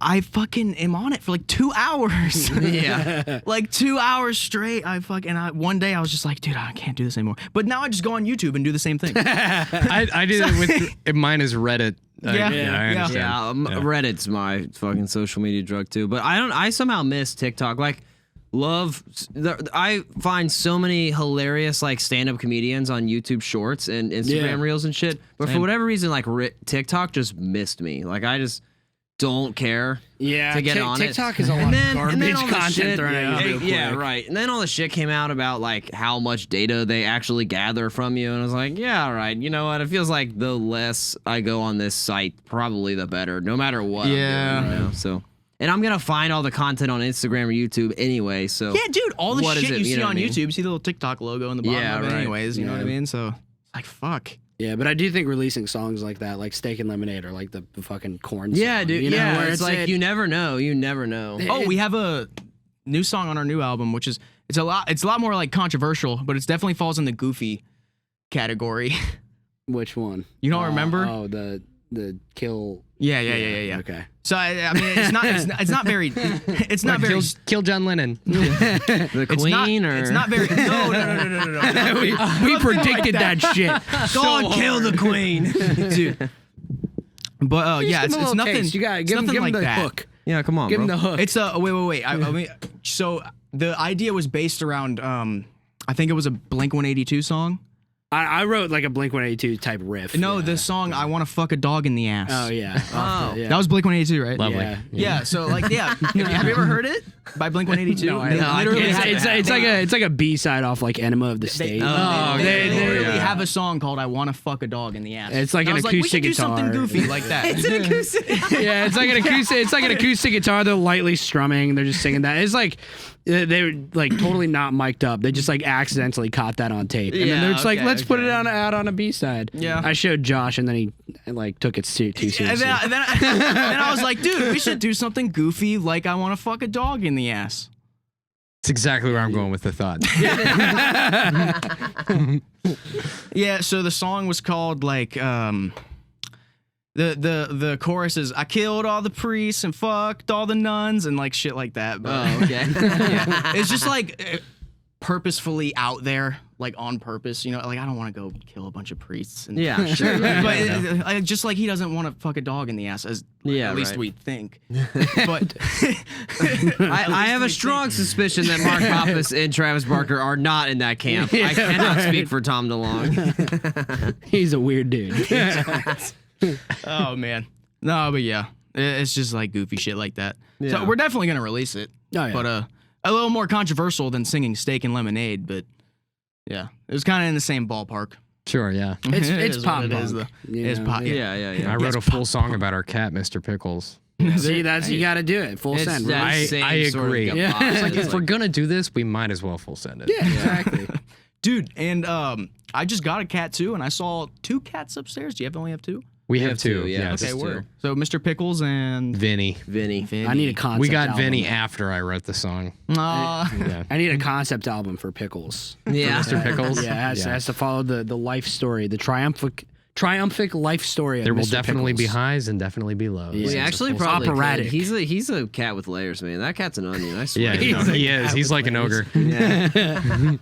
I fucking am on it for like 2 hours. Yeah. Like 2 hours straight. One day I was just like, dude, I can't do this anymore. But now I just go on YouTube and do the same thing. I did it with mine is Reddit. Yeah. I Yeah. understand. Yeah, Reddit's my fucking social media drug too. But I somehow miss TikTok. Like, I find so many hilarious like stand-up comedians on YouTube Shorts and Instagram Reels and shit. But for whatever reason, like TikTok just missed me. Like I just don't care. Yeah, to get on TikTok it. is a lot of and garbage then all the content shit, thrown at you. real yeah, quick. right. And then all the shit came out about like how much data they actually gather from you, and I was like, yeah, all right. You know what? It feels like the less I go on this site, probably the better, no matter what. Yeah. I'm doing right now. So, and I'm gonna find all the content on Instagram or YouTube anyway. So Yeah, dude, all the What is shit it, you you see know what on I mean? YouTube, you see the little TikTok logo in the bottom Yeah, of it right. anyways, you know what I Yeah. mean? So, like, fuck. Yeah, but I do think releasing songs like that, like Steak and Lemonade, or like the fucking corn. yeah, song, dude. You know, Yeah, where it's like it- you never know. You never know. Oh, we have a new song on our new album, which is it's a lot more like controversial, but it definitely falls in the goofy category. Which one? You don't remember? Oh, the kill. Yeah. Okay. So I mean, it's not very Kill John The Lennon. it's not, Queen or it's not very no. we predicted that shit. God kill the Queen. Dude. But yeah, it's nothing. Taste. You got it's give him nothing like the that. hook. Yeah, come on, Give bro. him the hook. It's wait. I mean, so the idea was based around I think it was a Blink 182 song. I wrote like a Blink 182 type riff. No, yeah. the song "I Want to Fuck a Dog in the Ass." Oh yeah. Yeah. That was Blink 182, right? Lovely. Yeah. Yeah. So like, yeah. Have you ever heard it by Blink 182? No, They I literally it's, have- it's like a B side off like Enema of the State. They literally have a song called "I Want to Fuck a Dog in the Ass." It's like And an I was acoustic we should do something guitar. goofy like that. Yeah, it's like an acoustic. It's like an acoustic guitar. They're lightly strumming. They're just singing that. It's like they were like totally not mic'd up. They just like accidentally caught that on tape, and then Yeah, they're just like, okay, let's put it okay. out on a B side. Yeah. I showed Josh, and then he like took it too And seriously. then I was like, dude, we should do something goofy like "I Want to Fuck a Dog in the Ass." It's exactly where I'm going with the thought. Yeah, so the song was called like the chorus is "I killed all the priests and fucked all the nuns" and like shit like that. But Oh, okay. yeah, it's just like purposefully out there, like on purpose. You know, like I don't want to go kill a bunch of priests. And Yeah, sure. but just like he doesn't want to fuck a dog in the ass, as Yeah, at least right. we think. But I have a strong suspicion that Mark Hoppus and Travis Barker are not in that camp. I cannot speak for Tom DeLonge. He's a weird dude. oh man, no, but yeah, it's just like goofy shit like that. Yeah. So we're definitely gonna release it. Oh, yeah. But a little more controversial than singing "Steak and Lemonade." But yeah, it was kind of in the same ballpark. Sure, yeah. It's It it's is pop what it punk. is, though. you It's know? pop. Yeah. I wrote a full song about our cat, Mr. Pickles. See, that's you got to do it full It's send. that Right? same I sort of agree. vibe. Yeah. It's like if we're gonna do this, we might as well full send it. Yeah, exactly. Dude, and I just got a cat too, and I saw 2 cats upstairs. Do you only have 2? We have have two. two, yeah. Yes. Okay, Just word. 2. So Mr. Pickles and Vinny. Vinny. I need a concept. We got album. Vinny after I wrote the song. Yeah. I need a concept album for Pickles. Yeah. Mr. Pickles. Yeah, it has to follow the life story, the triumphant life story. There of will Mr. definitely be Pickles. highs and definitely be lows. Yeah. We actually It's probably operatic. could. He's a cat with layers, man. That cat's an onion. I swear. Yeah, He's he a is. cat He's with like an layers. ogre Yeah.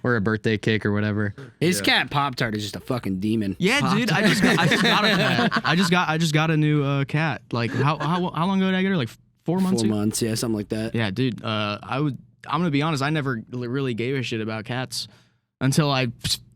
or a birthday cake or whatever. His cat Pop Tart is just a fucking demon. Yeah, dude. I just got a cat. I just got a new cat. Like how long ago did I get her? Like 4 months 4 ago? months, yeah, something like that. Yeah, dude. I'm gonna be honest. I never really gave a shit about cats until I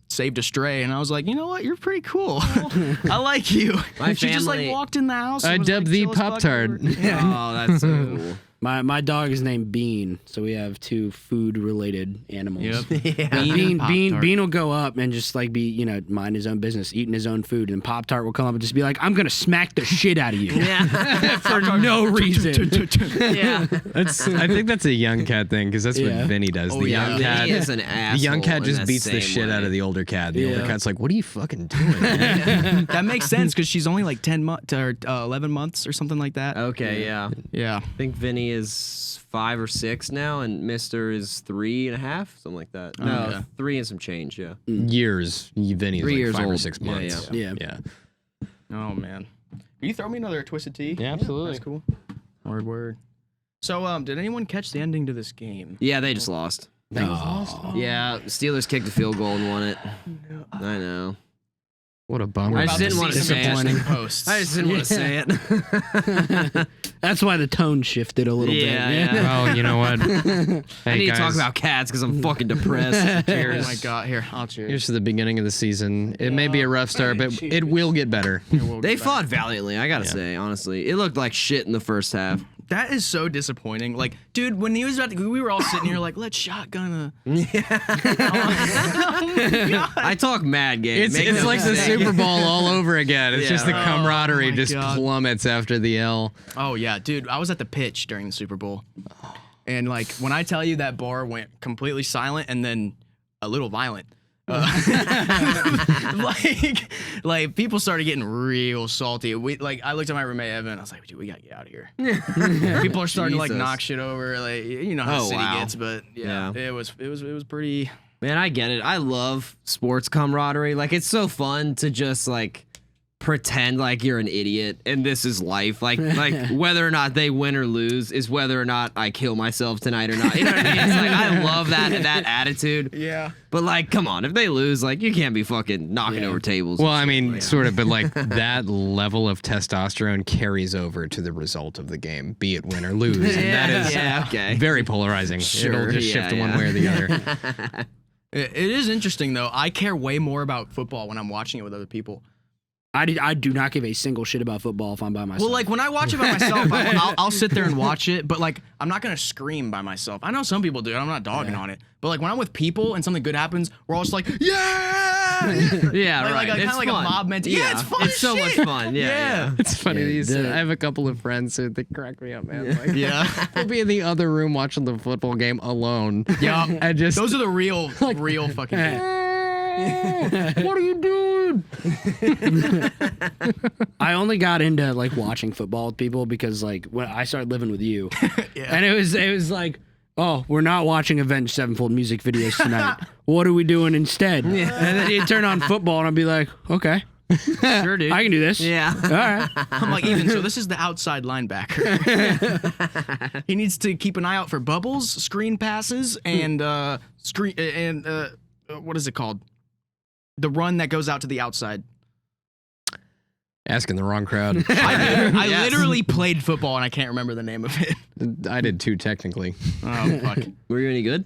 saved a stray, and I was like, you know what? You're pretty cool. I like you. My She just like family- walked in the house. I and was, dubbed like, thee chill as fuck Pop-Tart. over- Yeah. Oh, that's so cool. My dog is named Bean, so we have 2 food related animals. Yep. Yeah. Bean and Pop-Tart. Bean will go up and just like be, mind his own business, eating his own food, and Pop Tart will come up and just be like, "I'm gonna smack the shit out of you." Yeah. For no reason. Yeah. I think that's a young cat thing because that's Yeah. what Vinny does. Oh, the yeah. young Vinny cat, is an the asshole. young cat in just that beats the same shit out way. of the older cat. The older Yeah. cat's like, "What are you fucking doing?" man?" That makes sense because she's only like 10 months or 11 months or something like that. Okay, yeah. Yeah. I think Vinny is 5 or 6 now, and Mister is 3.5, something like that. No, Okay. 3 and some change. Yeah. Years. Vinny's 3 like years 5 or old. 6 Yeah, months. yeah. yeah. Oh man. Can you throw me another twisted tea? Yeah, absolutely. That's cool. Word. So did anyone catch the ending to this game? Yeah, they just lost. Oh. Yeah, Steelers kicked a field goal and won it. I know. What a bummer. I About just didn't to want see to some say it. interesting posts. I just didn't want to say it. That's why the tone shifted a little Yeah, bit. yeah. Oh, you know what? Hey, I need guys, to talk about cats because I'm fucking depressed. Oh my god! Here, I'll cheers. Here's to the beginning of the season. It may be a rough start, but it will get better. They fought valiantly, I gotta say, honestly. It looked like shit in the first half. That is so disappointing. Like, dude, when he was about to, we were all sitting here like, let's shotgun I talk mad game. It's Make it's no like the mistake. Super Bowl all over again. It's Yeah. just the camaraderie my just God. plummets after the L. Oh yeah, dude, I was at the pitch during the Super Bowl, and like when I tell you that bar went completely silent and then a little violent. Like people started getting real salty. I looked at my roommate Evan. I was like, dude, we gotta get out of here. People are starting to like Jesus. knock shit over. Like you know how Oh, the city wow. gets, but yeah, Yeah. it was pretty. Man, I get it. I love sports camaraderie. Like, it's so fun to just like pretend like you're an idiot and this is life. Like whether or not they win or lose is whether or not I kill myself tonight or not. You know what I mean? It's like I love that attitude. Yeah. But like, come on, if they lose, like you can't be fucking knocking over tables. Well, I mean, sort of, but like that level of testosterone carries over to the result of the game, be it win or lose. And that is yeah, okay. very polarizing. It'll just yeah, shift one yeah. way or the other. It is interesting though. I care way more about football when I'm watching it with other people. I do not give a single shit about football if I'm by myself. Well, like when I watch it by myself, I'll sit there and watch it, but like I'm not gonna scream by myself. I know some people do. I'm not dogging on it, but like when I'm with people and something good happens, we're all just like, yeah, Yeah, like, right. kind It's of like fun. a mob mentality. Yeah, it's fun. It's as so much shit. fun. Yeah. It's funny. Yeah, I have a couple of friends who they crack me up, man. Like, Yeah. we'll be in the other room watching the football game alone. Yeah. And just Those are the real fucking. what are you doing? I only got into like watching football with people because like when I started living with you, and it was like, oh, we're not watching Avenged Sevenfold music videos tonight. What are we doing instead? And then you turn on football, and I'll be like, okay, Sure, dude. I can do this. Yeah. All right. I'm like, even so, this is the outside linebacker. He needs to keep an eye out for bubbles, screen passes, and what is it called? The run that goes out to the outside. Asking the wrong crowd. I Yes. literally played football and I can't remember the name of it. I did too, technically. Oh fuck. Were you any good?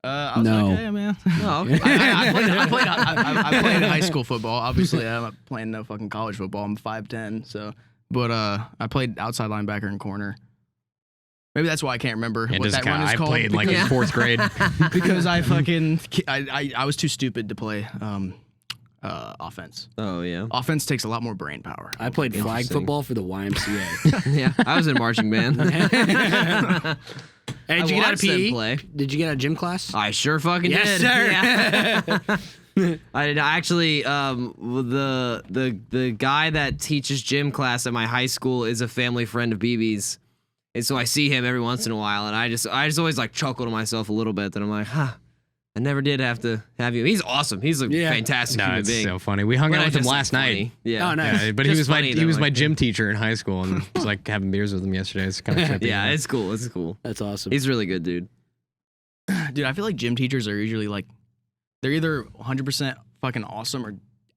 I was No. like, hey, man. Oh, okay. I played high school football. Obviously, I'm not playing no fucking college football. I'm 5'10", so. But I played outside linebacker and corner. Maybe that's why I can't remember It what doesn't that run count. is I called. played like in because, fourth grade. because I was too stupid to play offense. Oh, yeah. Offense takes a lot more brain power. I played flag Interesting. football for the YMCA. Yeah. I was in marching band. Hey, I did you get out of watched them PE? play. Did you get out of gym class? I sure fucking Yes, did. sir. Yeah. I did actually. The guy that teaches gym class at my high school is a family friend of BB's, and so I see him every once in a while, and I just always like chuckle to myself a little bit that I'm like, huh, I never did have to have you. He's awesome. He's a fantastic No, human it's being. so funny. We hung But out with him just, last funny. night. Yeah. Oh, nice. Yeah, but Just he was funny, he though, was my like- gym teacher in high school, and was like having beers with him yesterday. It's kind of trippy. Yeah, it's cool. It's cool. That's awesome. He's really good, dude. Dude, I feel like gym teachers are usually like, they're either 100% fucking awesome or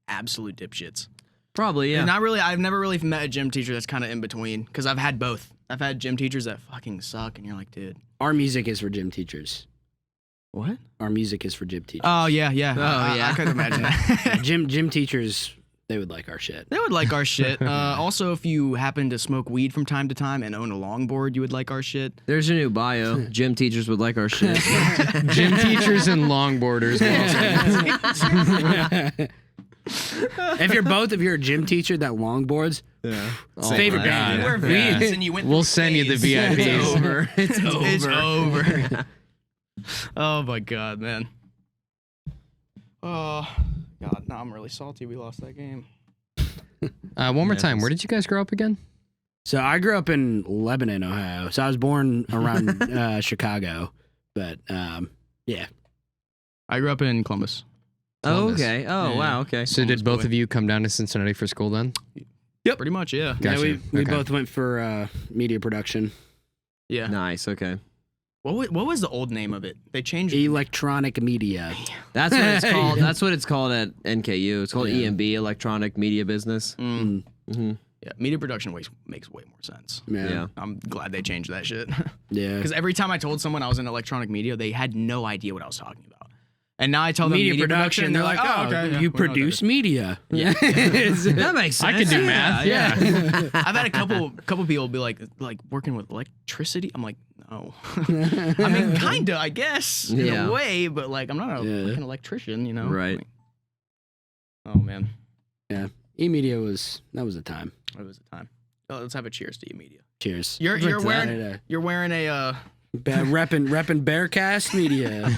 absolute dipshits. Probably, yeah. Not really. I've never really met a gym teacher that's kind of in between because I've had both. I've had gym teachers that fucking suck, and you're like, dude. Our music is for gym teachers. What? Our music is for gym teachers. Oh yeah, yeah. yeah. I could imagine that. Gym teachers, they would like our shit. They would like our shit. Also, if you happen to smoke weed from time to time and own a longboard, you would like our shit. There's your new bio. Gym teachers would like our shit. Gym teachers and longboarders. If you're a gym teacher that longboards, Yeah. favorite my band. God. You wear Yeah. V's and you went We'll through send you the phase. VIPs. It's over. It's over. Oh my god, man. Oh god, now I'm really salty. We lost that game. One more time. Where did you guys grow up again? So I grew up in Lebanon, Ohio. So I was born around Chicago, but yeah. I grew up in Columbus. Oh, Columbus. okay. Oh, Yeah. wow. Okay. So did Columbus both boy. of you come down to Cincinnati for school then? Pretty much, yeah. Gotcha. Yeah, we Okay. both went for media production. Yeah. Nice. Okay. What was the old name of it? They changed it. Electronic media. That's what it's called. That's what it's called at NKU. It's called Yeah. EMB, Electronic Media Business. Mm. Mm-hmm. Yeah, media production makes way more sense. Yeah. Yeah. I'm glad they changed that shit. Yeah. Because every time I told someone I was in electronic media, they had no idea what I was talking about. And now I tell them Media production, and they're like, oh, okay, yeah, you we know what that produce is." media. Yeah. That makes sense. I can do math. Yeah. I've had a couple people be like working with electricity. I'm like, no. I mean, kinda, I guess, in Yeah. a way, but like, I'm not a Yeah. fucking electrician, you know? Right. Like, oh man, E-media was a time. it was a time. Oh, let's have a cheers to E-media. Cheers. You're Drink to wearing that. you're wearing a Reppin' Bearcast Media.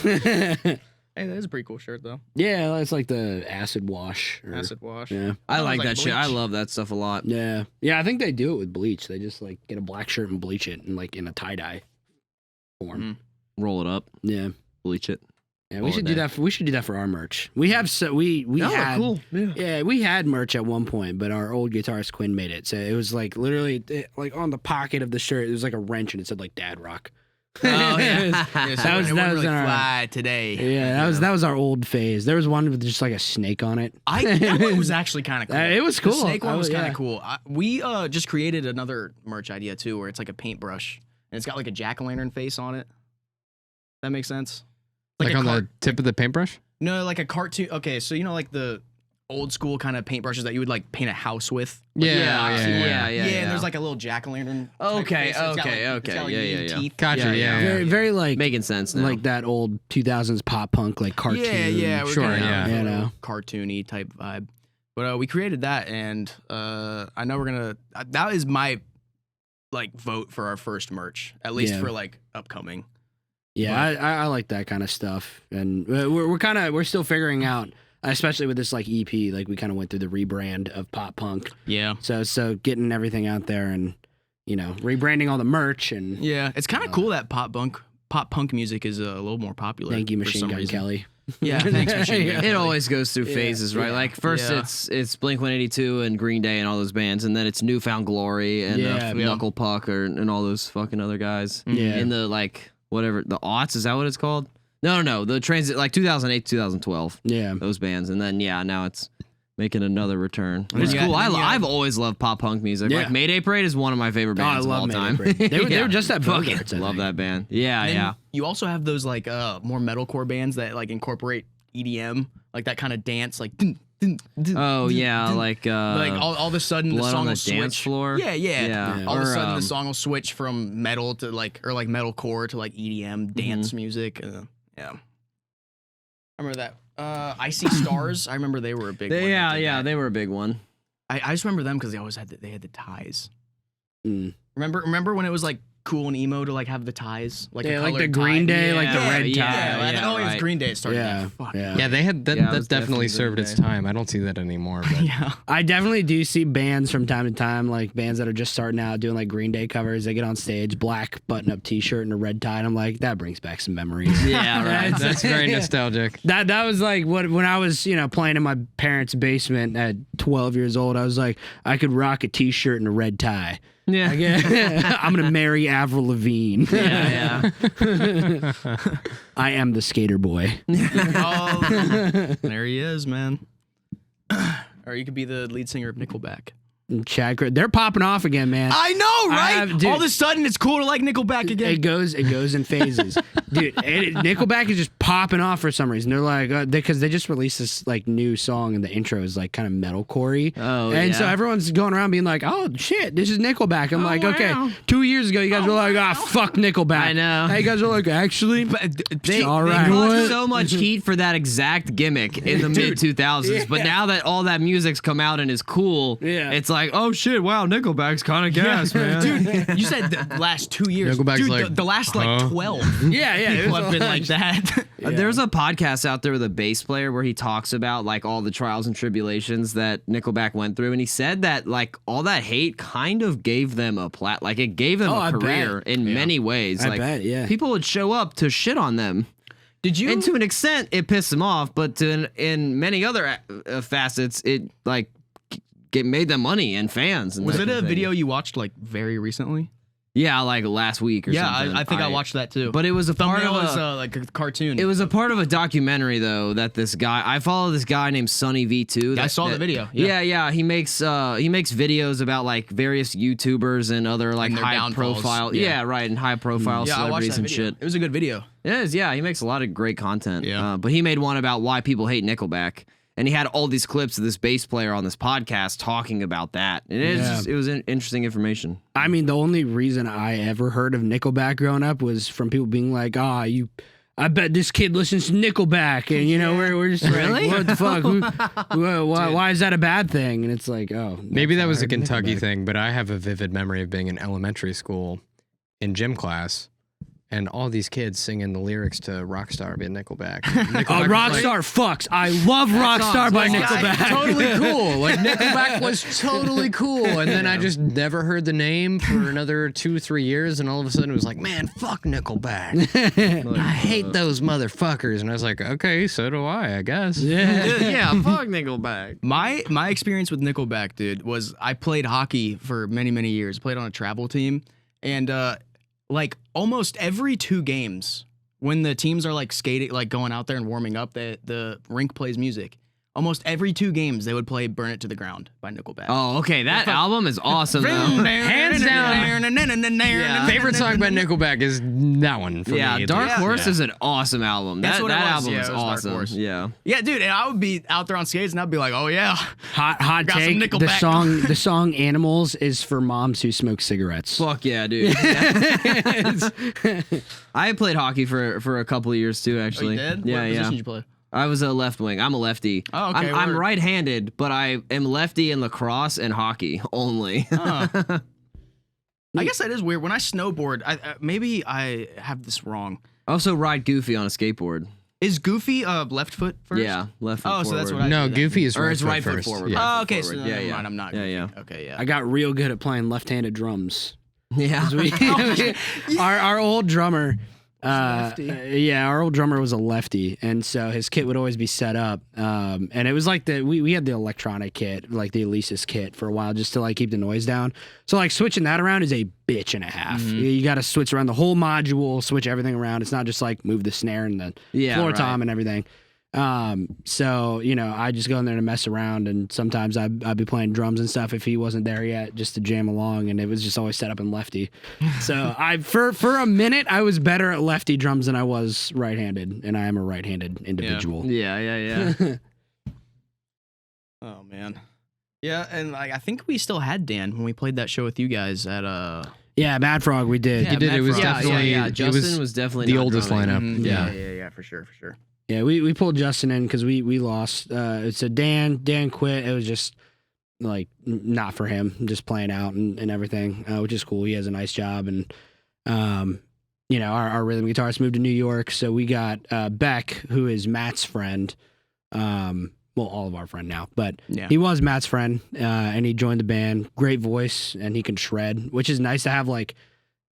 hey, that is a pretty cool shirt though. Yeah, it's like the acid wash. Acid wash. Yeah. I Oh, like like that shit. I bleach. love that stuff a lot. Yeah. Yeah, I think they do it with bleach. They just like get a black shirt and bleach it and like in a tie-dye form. Mhm. Roll it up, Yeah. bleach it. Yeah, All we should day. do that. We should do that for our merch. We have we Oh, had cool. Yeah. Yeah, we had merch at one point, but our old guitarist Quinn made it. So it was like literally like on the pocket of the shirt, it was like a wrench and it said like Dad Rock. Oh yeah. Yeah, Yeah, so that was it wouldn't really in our fly today. yeah, that was our old phase. There was one with just like a snake on it. That one was actually kind of cool. It was cool. The snake one was kind Yeah. of cool. We just created another merch idea too, where it's like a paintbrush and it's got like a jack-o'-lantern face on it. That makes sense. Like a on car- the tip of the paintbrush? No, like a cartoon. Okay, so you know, like the old school kind of paintbrushes that you would like paint a house with. Like, yeah. and there's like a little jack-o'-lantern. type Okay, face, and it's got, okay, like, it's got, like, yeah, little yeah. teeth. Gotcha. Yeah. Very like Making sense now. like that old 2000s pop punk like cartoon. Yeah, we're Sure, kinda yeah. a You little know. cartoony type vibe. But we created that, and I know we're gonna. That is my like vote for our first merch, at least Yeah. for like upcoming. Yeah, I like that kind of stuff, and we're still figuring out, especially with this like EP. Like we kind of went through the rebrand of pop punk, Yeah, so getting everything out there and rebranding all the merch and yeah. It's kind of cool that pop punk music is a little more popular. thank you for Machine some Gun reason. Kelly. Yeah, thanks Machine Gun Yeah. It Kelly. always goes through phases, right? Yeah. Like first Yeah. it's Blink-182 and Green Day and all those bands, and then it's Newfound Glory and Yeah. Knuckle Puck and all those fucking other guys. Yeah. In the like whatever the aughts, is that what it's called? No, the transit like 2008 2012 Yeah, those bands, and then now it's making another return. And It's then cool. you got- I've always loved pop punk music. Yeah. Like Mayday Parade is one of my favorite Oh, I bands of love all Mayday time. Parade. They were just at Fucking Bogarts, I love think. that band. Yeah, And yeah. You also have those like more metalcore bands that like incorporate EDM, like that kind of dance, like. Dun, dun, dun, Oh dun, yeah, dun. like all of a sudden the Blood song on the will switch. Dance Floor? Yeah. Yeah. All of a Or, sudden the song will switch from metal to like metalcore to like EDM dance music. Yeah. I remember that. I See Stars. I remember they were a big one. that did that. they were a big one. I just remember them because they always had the ties. Mm. Remember when it was like cool and emo to like have the ties, like Yeah, a like the colored Green tie. Day, like the Yeah, red tie. Yeah, yeah, oh, it was right. Green Day. It started. Yeah, that. Fuck. yeah. Yeah, they had that. Yeah, it that was definitely definitely served Green its Day. time. I don't see that anymore. But Yeah. I definitely do see bands from time to time, like bands that are just starting out doing like Green Day covers. They get on stage, black button-up T-shirt and a red tie, and I'm like, that brings back some memories. Yeah, right. that's very nostalgic. That was like when I was playing in my parents' basement at 12 years old. I was like, I could rock a T-shirt and a red tie. Yeah. I'm gonna marry Avril Lavigne. Yeah, I am the skater boy. Oh, there he is, man. Or you could be the lead singer of Nickelback. Chad, they're popping off again, man. I know, right? have- dude. All of a sudden, it's cool to like Nickelback again. It goes in phases, dude. Nickelback is just popping off for some reason. They're like, because they just released this like new song, and the intro is like kind of metalcore-y. Oh, and so yeah. everyone's going around being like, "Oh shit, this is Nickelback." I'm like, okay. 2 years ago, you guys were like, "Ah, fuck Nickelback." I know. Now you guys are like, actually, They, all they right. got so much heat for that exact gimmick in the mid 2000s, but now that all that music's come out and is cool, Yeah. it's like, oh shit, wow, Nickelback's kind of gas, man. Dude, you said the last 2 years. Nickelback's Dude, like, the last huh? like 12 yeah, it people was have been like that. There's a podcast out there with a bass player where he talks about like all the trials and tribulations that Nickelback went through, and he said that like all that hate kind of gave them a like it gave them Oh, a I career bet. in many ways. I like bet, yeah. people would show up to shit on them. Did you? And to an extent, it pissed them off, but in many other facets, it like made them money and fans. And was that it kind a of thing. video you watched like very recently? Yeah, like last week or Yeah, something. I think I watched that too. But it was a part of thumbnail a, is like a cartoon. it was a part of a documentary though that this guy I follow this guy named Sunny V2. I saw the video. Yeah, he makes videos about like various YouTubers and other like And their high downfalls. profile. Yeah. Yeah, right, and high profile yeah, I watched celebrities that and video. shit. It was a good video. It is, yeah. He makes a lot of great content. Yeah. But he made one about why people hate Nickelback. And he had all these clips of this bass player on this podcast talking about that. And it was interesting information. I mean, the only reason I ever heard of Nickelback growing up was from people being like, I bet this kid listens to Nickelback. And, we're just Really? like, what the fuck? Why is that a bad thing? And it's like, oh. Maybe that was a I heard Kentucky Nickelback. thing, but I have a vivid memory of being in elementary school in gym class. And all these kids singing the lyrics to Rockstar by Nickelback. Oh, Rockstar fucks. I love Rockstar by Nickelback. Totally cool. Like Nickelback was totally cool. And then I just never heard the name for another 2-3 years. And all of a sudden it was like, man, fuck Nickelback. I hate those motherfuckers. And I was like, okay, so do I guess. Yeah. Yeah, fuck Nickelback. My experience with Nickelback, dude, was I played hockey for many, many years. Played on a travel team. And like almost every 2 games, when the teams are like skating, like going out there and warming up, the rink plays music. Almost every 2 games, they would play "Burn It to the Ground" by Nickelback. Oh, okay. That album is awesome, though. Hands down. Favorite song by Nickelback is that one for Yeah, me. Dark Horse Yeah. is an awesome album. That's That what it was. album Yeah, is it was Dark awesome. Horse. Yeah. Yeah, dude, and I would be out there on skates, and I'd be like, "Oh yeah, Hot Got some take. Nickelback. The song "Animals" is for moms who smoke cigarettes. Fuck yeah, dude. I played hockey for a couple of years too, oh, actually. you did? Yeah, What yeah. position did you play?" I was a left wing. I'm a lefty. Oh, okay, I'm word. right-handed, but I am lefty in lacrosse and hockey only. I guess that is weird. When I snowboard, maybe I have this wrong. Also ride goofy on a skateboard. Is Goofy left foot first? Yeah, left foot Oh, so that's forward. what I No, do then. Goofy is Or right it's foot right foot first. forward. Yeah. Right Oh, foot okay, so forward. never Yeah, mind, I'm not. Yeah, Goofy. yeah. Okay, yeah. I got real good at playing left-handed drums. Yeah. Our old drummer, lefty. our old drummer was a lefty, and so his kit would always be set up. And it was like we had the electronic kit, like the Alesis kit, for a while, just to like keep the noise down. So like switching that around is a bitch and a half. You got to switch around the whole module, switch everything around. It's not just like move the snare and the Yeah, floor right. tom and everything. So I just go in there to mess around, and sometimes I'd be playing drums and stuff if he wasn't there yet, just to jam along, and it was just always set up in lefty. So for a minute I was better at lefty drums than I was right-handed, and I am a right-handed individual. Yeah. Oh man. Yeah, and like I think we still had Dan when we played that show with you guys at Yeah, Mad Frog, we did. You did, it was definitely- Yeah, it Justin was definitely the not oldest drumming. lineup. Mhm. Yeah. yeah, for sure. Yeah, we pulled Justin in because we lost. So Dan quit. It was just like not for him, just playing out and everything, which is cool. He has a nice job, and You know, our rhythm guitarist moved to New York, so we got Beck, who is Matt's friend. Well, all of our friend now, but he was Matt's friend, and he joined the band. Great voice, and he can shred, which is nice to have like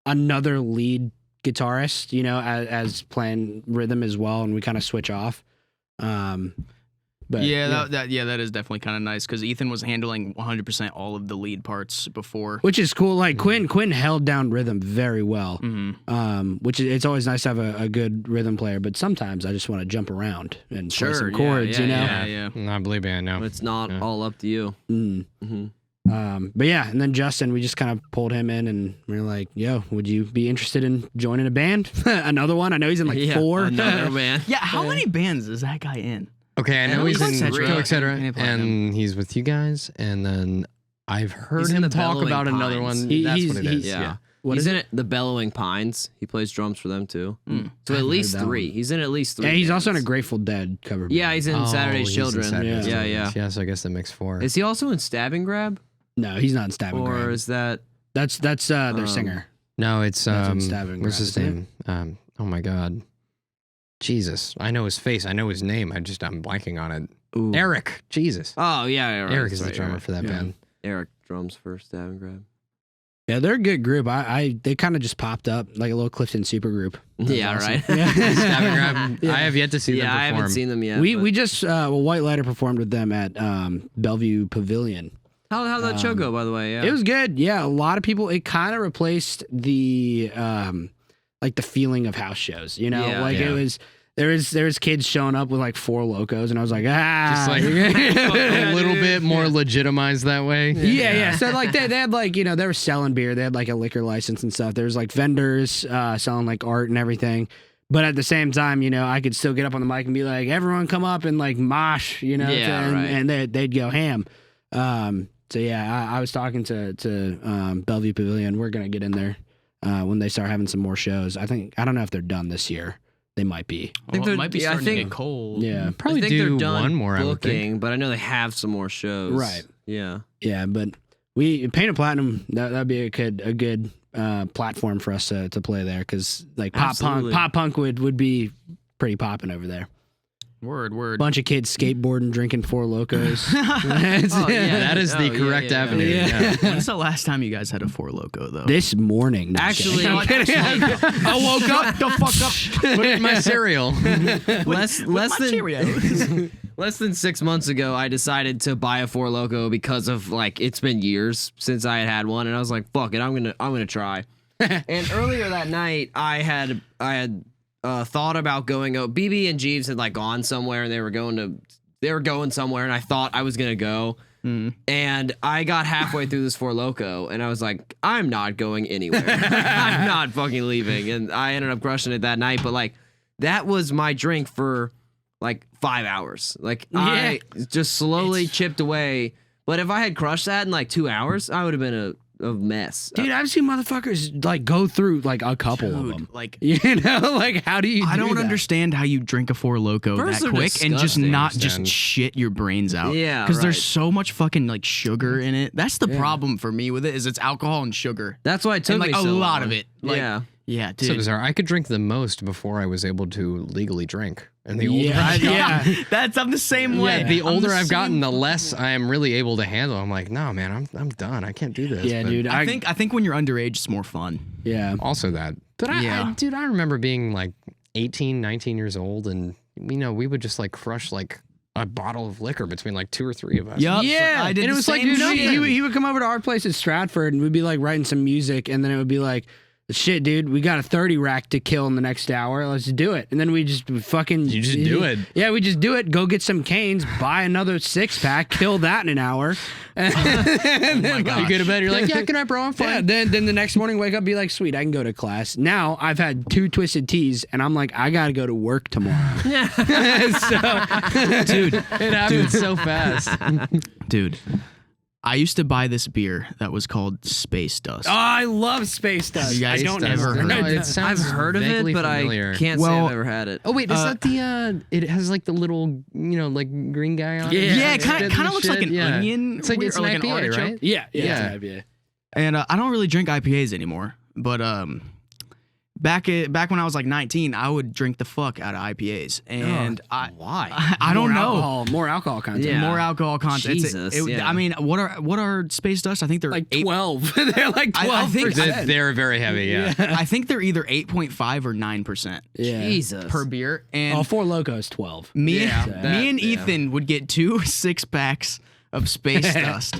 another lead guitarist, you know, as playing rhythm as well, and we kind of switch off. But that is definitely kind of nice because Ethan was handling 100% all of the lead parts before, which is cool. Like Quinn held down rhythm very well, which it's always nice to have a good rhythm player. But sometimes I just want to jump around and play some chords, you know. I believe it. I know. But it's not all up to you. But yeah, and then Justin, we just kind of pulled him in, and we were like, "Yo, would you be interested in joining a band? Another one? I know he's in like 4. Another band. Yeah, how many bands is that guy in? Okay, I know he's in Etc., etc. And he's with you guys, and then I've heard He's in him the talk Bellowing about another Pines. one. He- That's he's- what it is. he's- Yeah. He's in it. The Bellowing Pines. He plays drums for them too. So at least that 3. He's in at least 3. Yeah, he's also in a bands. Grateful Dead cover. Yeah, he's in Saturday's he's in Children. Saturday's Yeah, Children. Yeah, so I guess that makes 4. Is he also in Stab and Grab? No, he's not in Stab and Or Grab. is that That's their singer. No, it's That's what Stab and what's Grab his is, name? Oh my god, Jesus! I know his face. I know his name. I'm blanking on it. Ooh. Eric. Jesus. Oh yeah, right, Eric is that's the drummer right. for that band. Eric drums for Stab and Grab. Yeah, they're a good group. They kind of just popped up like a little Clifton super group. Yeah, right. Stab and Grab. I have yet to see them Yeah, perform. I haven't seen them yet. We just White Lighter performed with them at Bellevue Pavilion. How'd that show go, by the way? Yeah. It was good. Yeah, a lot of people. It kind of replaced the like the feeling of house shows. You know, Yeah, it was. There was kids showing up with like 4 locos, and I was like, Just like a little bit more legitimized that way. yeah. So like they had like, you know, they were selling beer. They had like a liquor license and stuff. There was like vendors selling like art and everything. But at the same time, you know, I could still get up on the mic and be like, everyone come up and like mosh, you know, and they'd go ham. So yeah, I was talking to Bellevue Pavilion. We're gonna get in there when they start having some more shows. I don't know if they're done this year. They might be. I think it might be starting to think- get cold. Yeah. Probably I think do they're done one more. I would think. booking, but I know they have some more shows. Right. Yeah. Yeah, but we Painted Platinum. That'd be a good platform for us to play there because like pop punk would be pretty popping over there. Word. Bunch of kids skateboarding, drinking 4 locos. That is the correct avenue. Yeah. When's the last time you guys had a 4 Loco though? This morning, no, I'm Actually, kidding. I'm kidding. I woke up. the fuck up. Put it in my cereal. less My than Cheerios. less than 6 months ago, I decided to buy a 4 Loco because of like it's been years since I had one, and I was like, "Fuck it, I'm gonna try." And earlier that night, I had thought about going. BB and Jeeves had like gone somewhere, and they were going somewhere, and I thought I was gonna go. And I got halfway through this 4 Loco, and I was like, I'm not going anywhere. I'm not fucking leaving. And I ended up crushing it that night. But like, that was my drink for like 5 hours. Like, I just slowly chipped away. But if I had crushed that in like 2 hours, I would have been a mess. Dude, I've seen motherfuckers like go through like a couple of them. Like, You know, like how do you? I do don't that? understand how you drink a 4 Loco First, that they're quick and just disgusting. not just Understand. shit your brains out. Yeah, because there's right. so much fucking like sugar in it. That's the problem for me with it is it's alcohol and sugar. That's why it took And like me a so lot long. of it. Like, Yeah. yeah, So dude. bizarre. I could drink the most before I was able to legally drink. And the older Yeah, I've gotten, yeah. I'm the same way. the I'm older the I've gotten, same- the less I am really able to handle. I'm like, no, man, I'm done. I can't do this. Yeah, But dude. I think when you're underage, it's more fun. Yeah. Also that. But Yeah. dude, I remember being like 18, 19 years old, and you know, we would just like crush like a bottle of liquor between like 2 or 3 of us. Yup. Yeah, I did and it the was like, same you know, shit. he would come over to our place at Stratford, and we'd be like writing some music, and then it would be like, shit, dude, we got a 30 rack to kill in the next hour. Let's do it. And then we just fucking. You just do it. Yeah, we just do it. Go get some canes, buy another 6-pack, kill that in an hour. And then, You go to bed, you're like, yeah, good night, bro. I'm yeah, fine. then the next morning, wake up, be like, sweet, I can go to class. Now I've had 2 twisted teas, and I'm like, I gotta go to work tomorrow. Dude, It happens so fast. dude. I used to buy this beer that was called Space Dust. Oh, I love Space Dust. You guys I don't ever ever heard No, of it it? sounds I've heard of it, vaguely but familiar. I can't say Well, I've ever had it. Oh wait, is that the? It has like the little, you know, like green guy on it. Yeah, it Spit kind and of looks like shit? an Yeah. onion. It's like weird- it's or an like IPA, artichoke. right? Yeah, Yeah. it's an IPA. And I don't really drink IPAs anymore, but back when I was like 19, I would drink the fuck out of IPAs, and why? I don't know. More alcohol content. Yeah. More alcohol content. Jesus, yeah. I mean, what are Space Dust? I think they're Like 8. 12. They're like 12%. I think They're very heavy. Yeah. I think they're either 8.5 or 9% yeah. Jesus. per beer. And Oh, Four Locos 12. me Yeah, and Ethan would get 2 6-packs of Space Dust.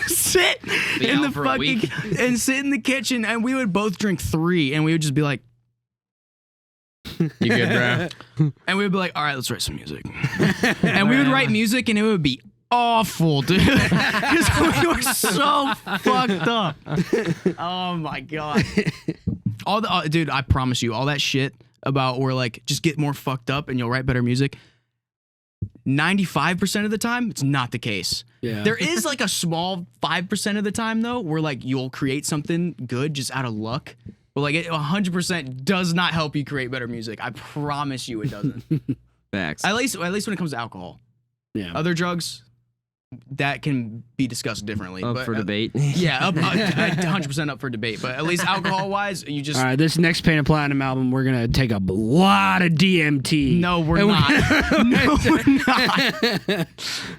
Sit Be in out the for a week. and sit in the kitchen, and we would both drink 3, and we would just be like, You good, bro? and we would be like, all right, let's write some music. And we would write music, and it would be awful, dude, because we were so fucked up. Oh my god! Dude, I promise you, all that shit about we're like just get more fucked up and you'll write better music. 95% of the time, it's not the case. Yeah. There is like a small 5% of the time though, where like you'll create something good just out of luck. But like it 100% does not help you create better music. I promise you, it doesn't. Facts. At least when it comes to alcohol. Yeah. Other drugs, that can be discussed differently. Up but, for debate. Yeah, 100% up for debate. But at least alcohol-wise, you just... All right, this next Painted Platinum album, we're going to take a lot of DMT. No, we're not. No, we're not.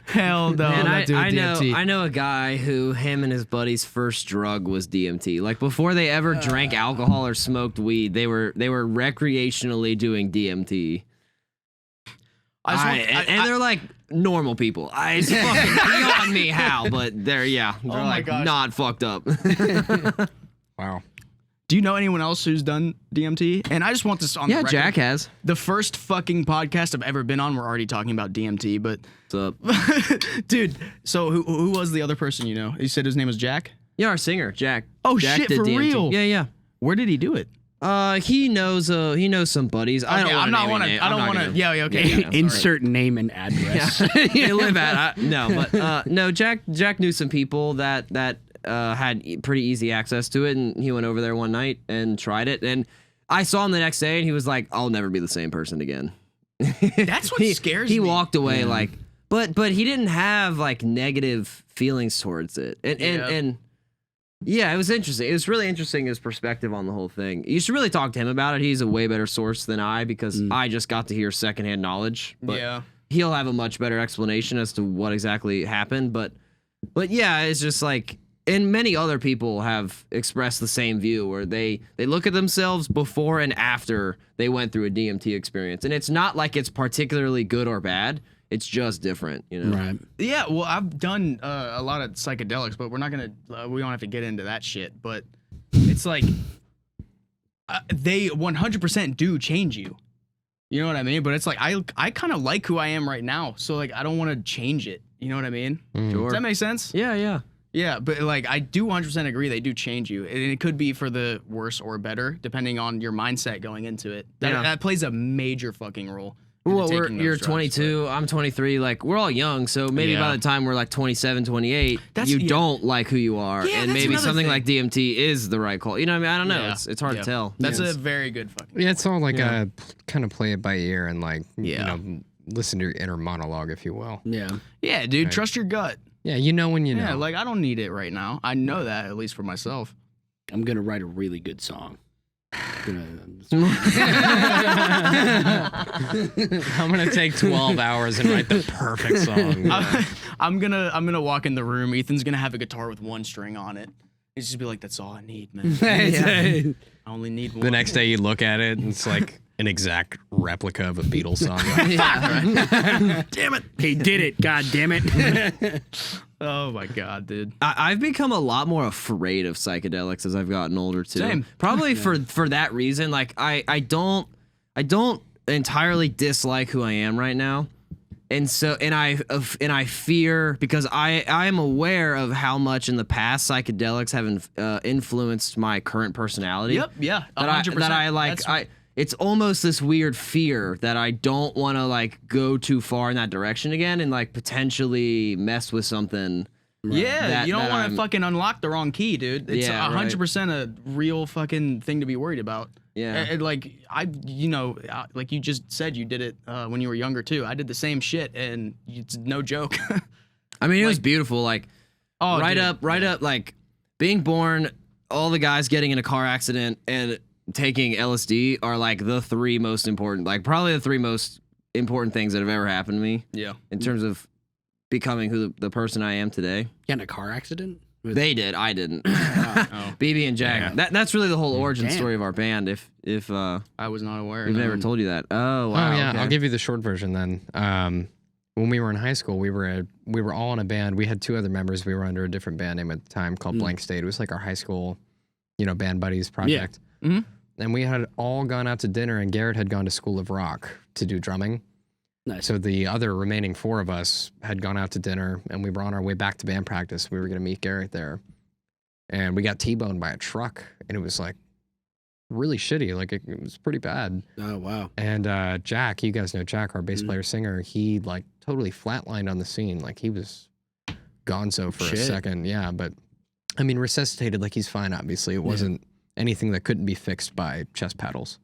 Hell no. And I'm not doing DMT. I know a guy who him and his buddy's first drug was DMT. Like before they ever drank alcohol or smoked weed, they were recreationally doing DMT. And they're like normal people. It's fucking beyond me how, but they're like gosh. not fucked up. Wow. Do you know anyone else who's done DMT? And I just want this on the record. Jack has. The first fucking podcast I've ever been on, we're already talking about DMT, but... What's up? Dude, so who was the other person you know? You said his name was Jack? Yeah, our singer, Jack. Oh, Jack shit, did for DMT. real? Yeah. Where did he do it? He knows some buddies. I don't want to. Yeah, okay. Insert name and address. They live at no. Jack knew some people that had pretty easy access to it, and he went over there one night and tried it. And I saw him the next day, and he was like, "I'll never be the same person again." That's what scares me. He walked away like, but he didn't have like negative feelings towards it, and yeah, it was interesting. It was really interesting his perspective on the whole thing. You should really talk to him about it. He's a way better source than I because I just got to hear secondhand knowledge. But he'll have a much better explanation as to what exactly happened. But yeah, it's just like, and many other people have expressed the same view where they look at themselves before and after they went through a DMT experience, and it's not like it's particularly good or bad. It's just different, you know. Right. Yeah, well, I've done a lot of psychedelics, but we're not gonna. We don't have to get into that shit. But it's like they 100% do change you. You know what I mean? But it's like I kind of like who I am right now, so like I don't want to change it. You know what I mean? Sure. Does that make sense? Yeah. Yeah, but like I do 100% agree they do change you, and it could be for the worse or better depending on your mindset going into it. That plays a major fucking role. Well, you're 22, I'm 23, like we're all young, so maybe by the time we're like 27, 28, you don't like who you are, and maybe something like DMT is the right call. You know what I mean? I don't know. It's hard to tell. That's a very good fucking. Yeah, it's all like kind of play it by ear and like you know, listen to your inner monologue, if you will. Yeah, dude, trust your gut. Yeah, you know when you know. Yeah, like I don't need it right now. I know that, at least for myself. I'm going to write a really good song. I'm gonna take 12 hours and write the perfect song. I'm gonna walk in the room. Ethan's gonna have a guitar with one string on it. He's just be like, "That's all I need, man. I only need one." The next day you look at it and it's like an exact replica of a Beatles song. Damn it! He did it! God damn it! Oh my god, dude! I've become a lot more afraid of psychedelics as I've gotten older too. Same. Probably for that reason. Like I don't entirely dislike who I am right now, and so I fear because I am aware of how much in the past psychedelics have influenced my current personality. Yep. Yeah. 100%. That I like. It's almost this weird fear that I don't want to like go too far in that direction again and like potentially mess with something. Yeah, you don't want to fucking unlock the wrong key, dude. It's 100% a real fucking thing to be worried about. Yeah. And like like you just said, you did it when you were younger too. I did the same shit, and it's no joke. I mean, it was beautiful. Like, right up, like being born, all the guys getting in a car accident, and taking LSD are like the three most important, like probably the three most important things that have ever happened to me Yeah. in terms of becoming who the person I am today. Get in a car accident? They did, I didn't. Oh. BB and Jack. That's really the whole origin Damn. story of our band. If I was not aware. we've no. never told you that. Oh wow. Oh yeah, okay. I'll give you the short version then. When we were in high school, we were all in a band. We had 2 other members. We were under a different band name at the time called Blank State. It was like our high school, band buddies project. Mhm. And we had all gone out to dinner, and Garrett had gone to School of Rock to do drumming. Nice. So the other remaining 4 of us had gone out to dinner, and we were on our way back to band practice. We were going to meet Garrett there, and we got T-boned by a truck, and it was like really shitty. Like it was pretty bad. Oh, wow. And Jack, you guys know Jack, our bass player singer, he like totally flatlined on the scene. Like he was gonzo for a Shit. second. Yeah, but I mean, resuscitated, like he's fine, obviously. It wasn't anything that couldn't be fixed by chest paddles.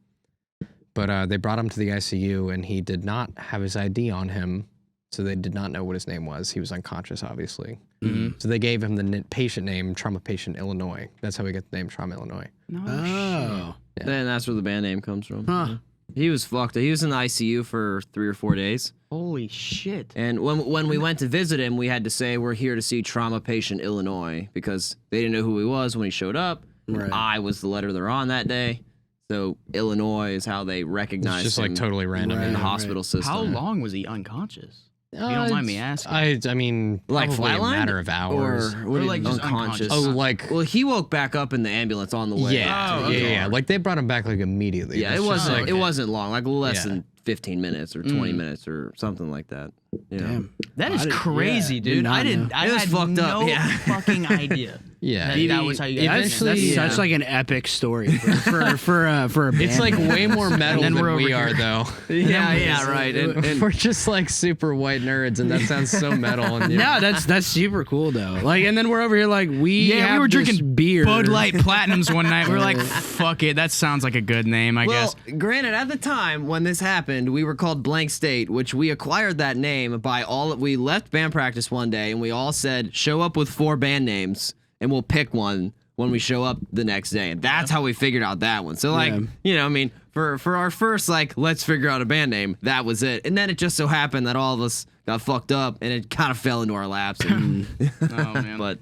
But they brought him to the ICU, and he did not have his ID on him, so they did not know what his name was. He was unconscious, obviously. Mhm. So they gave him the patient name, Trauma Patient Illinois. That's how we get the name Trauma Illinois. No Oh. Then that's where the band name comes from. Huh. He was fucked. He was in the ICU for 3 or 4 days. Holy shit. And when we went to visit him, we had to say we're here to see Trauma Patient Illinois because they didn't know who he was when he showed up. Right. I was the letter they're on that day. So Illinois is how they It's recognized just him like totally random. in the Right. hospital system. How long was he unconscious? If you don't mind me asking. I mean, Like probably a flatlined? matter of hours. Or, Or what do you- like just unconscious? Oh, like Well, he woke back up in the ambulance on the way. yeah, Oh, okay. yeah. Like they brought him back like immediately. Yeah, It's it just wasn't. like- It wasn't long, like less Yeah. than 15 minutes or 20 minutes or something like that. Yeah. Damn. That I is didn't- crazy, yeah, did dude. not I didn't. know. I It was had fucked up, no yeah. fucking idea. Yeah, that was how you guys. That's Yeah. such like an epic story for a band. it's like way more metal then than we're we over are, here. though. Yeah, right. And We're just like super white nerds, and that sounds so metal. And No, that's super cool though. Like, and then we're over here like we Yeah, we were this drinking beer. Bud Light Platinums one night. We were like, fuck it. That sounds like a good name, I well, guess. granted, at the time when this happened, we were called Blank State, which we acquired that name by all. We left band practice one day, and we all said, "Show up with 4 band names, and we'll pick one when we show up the next day." And that's how we figured out that one. So, like, I mean, for our first, like, let's figure out a band name, that was it. And then it just so happened that all of us got fucked up, and it kind of fell into our laps. And, Oh man. but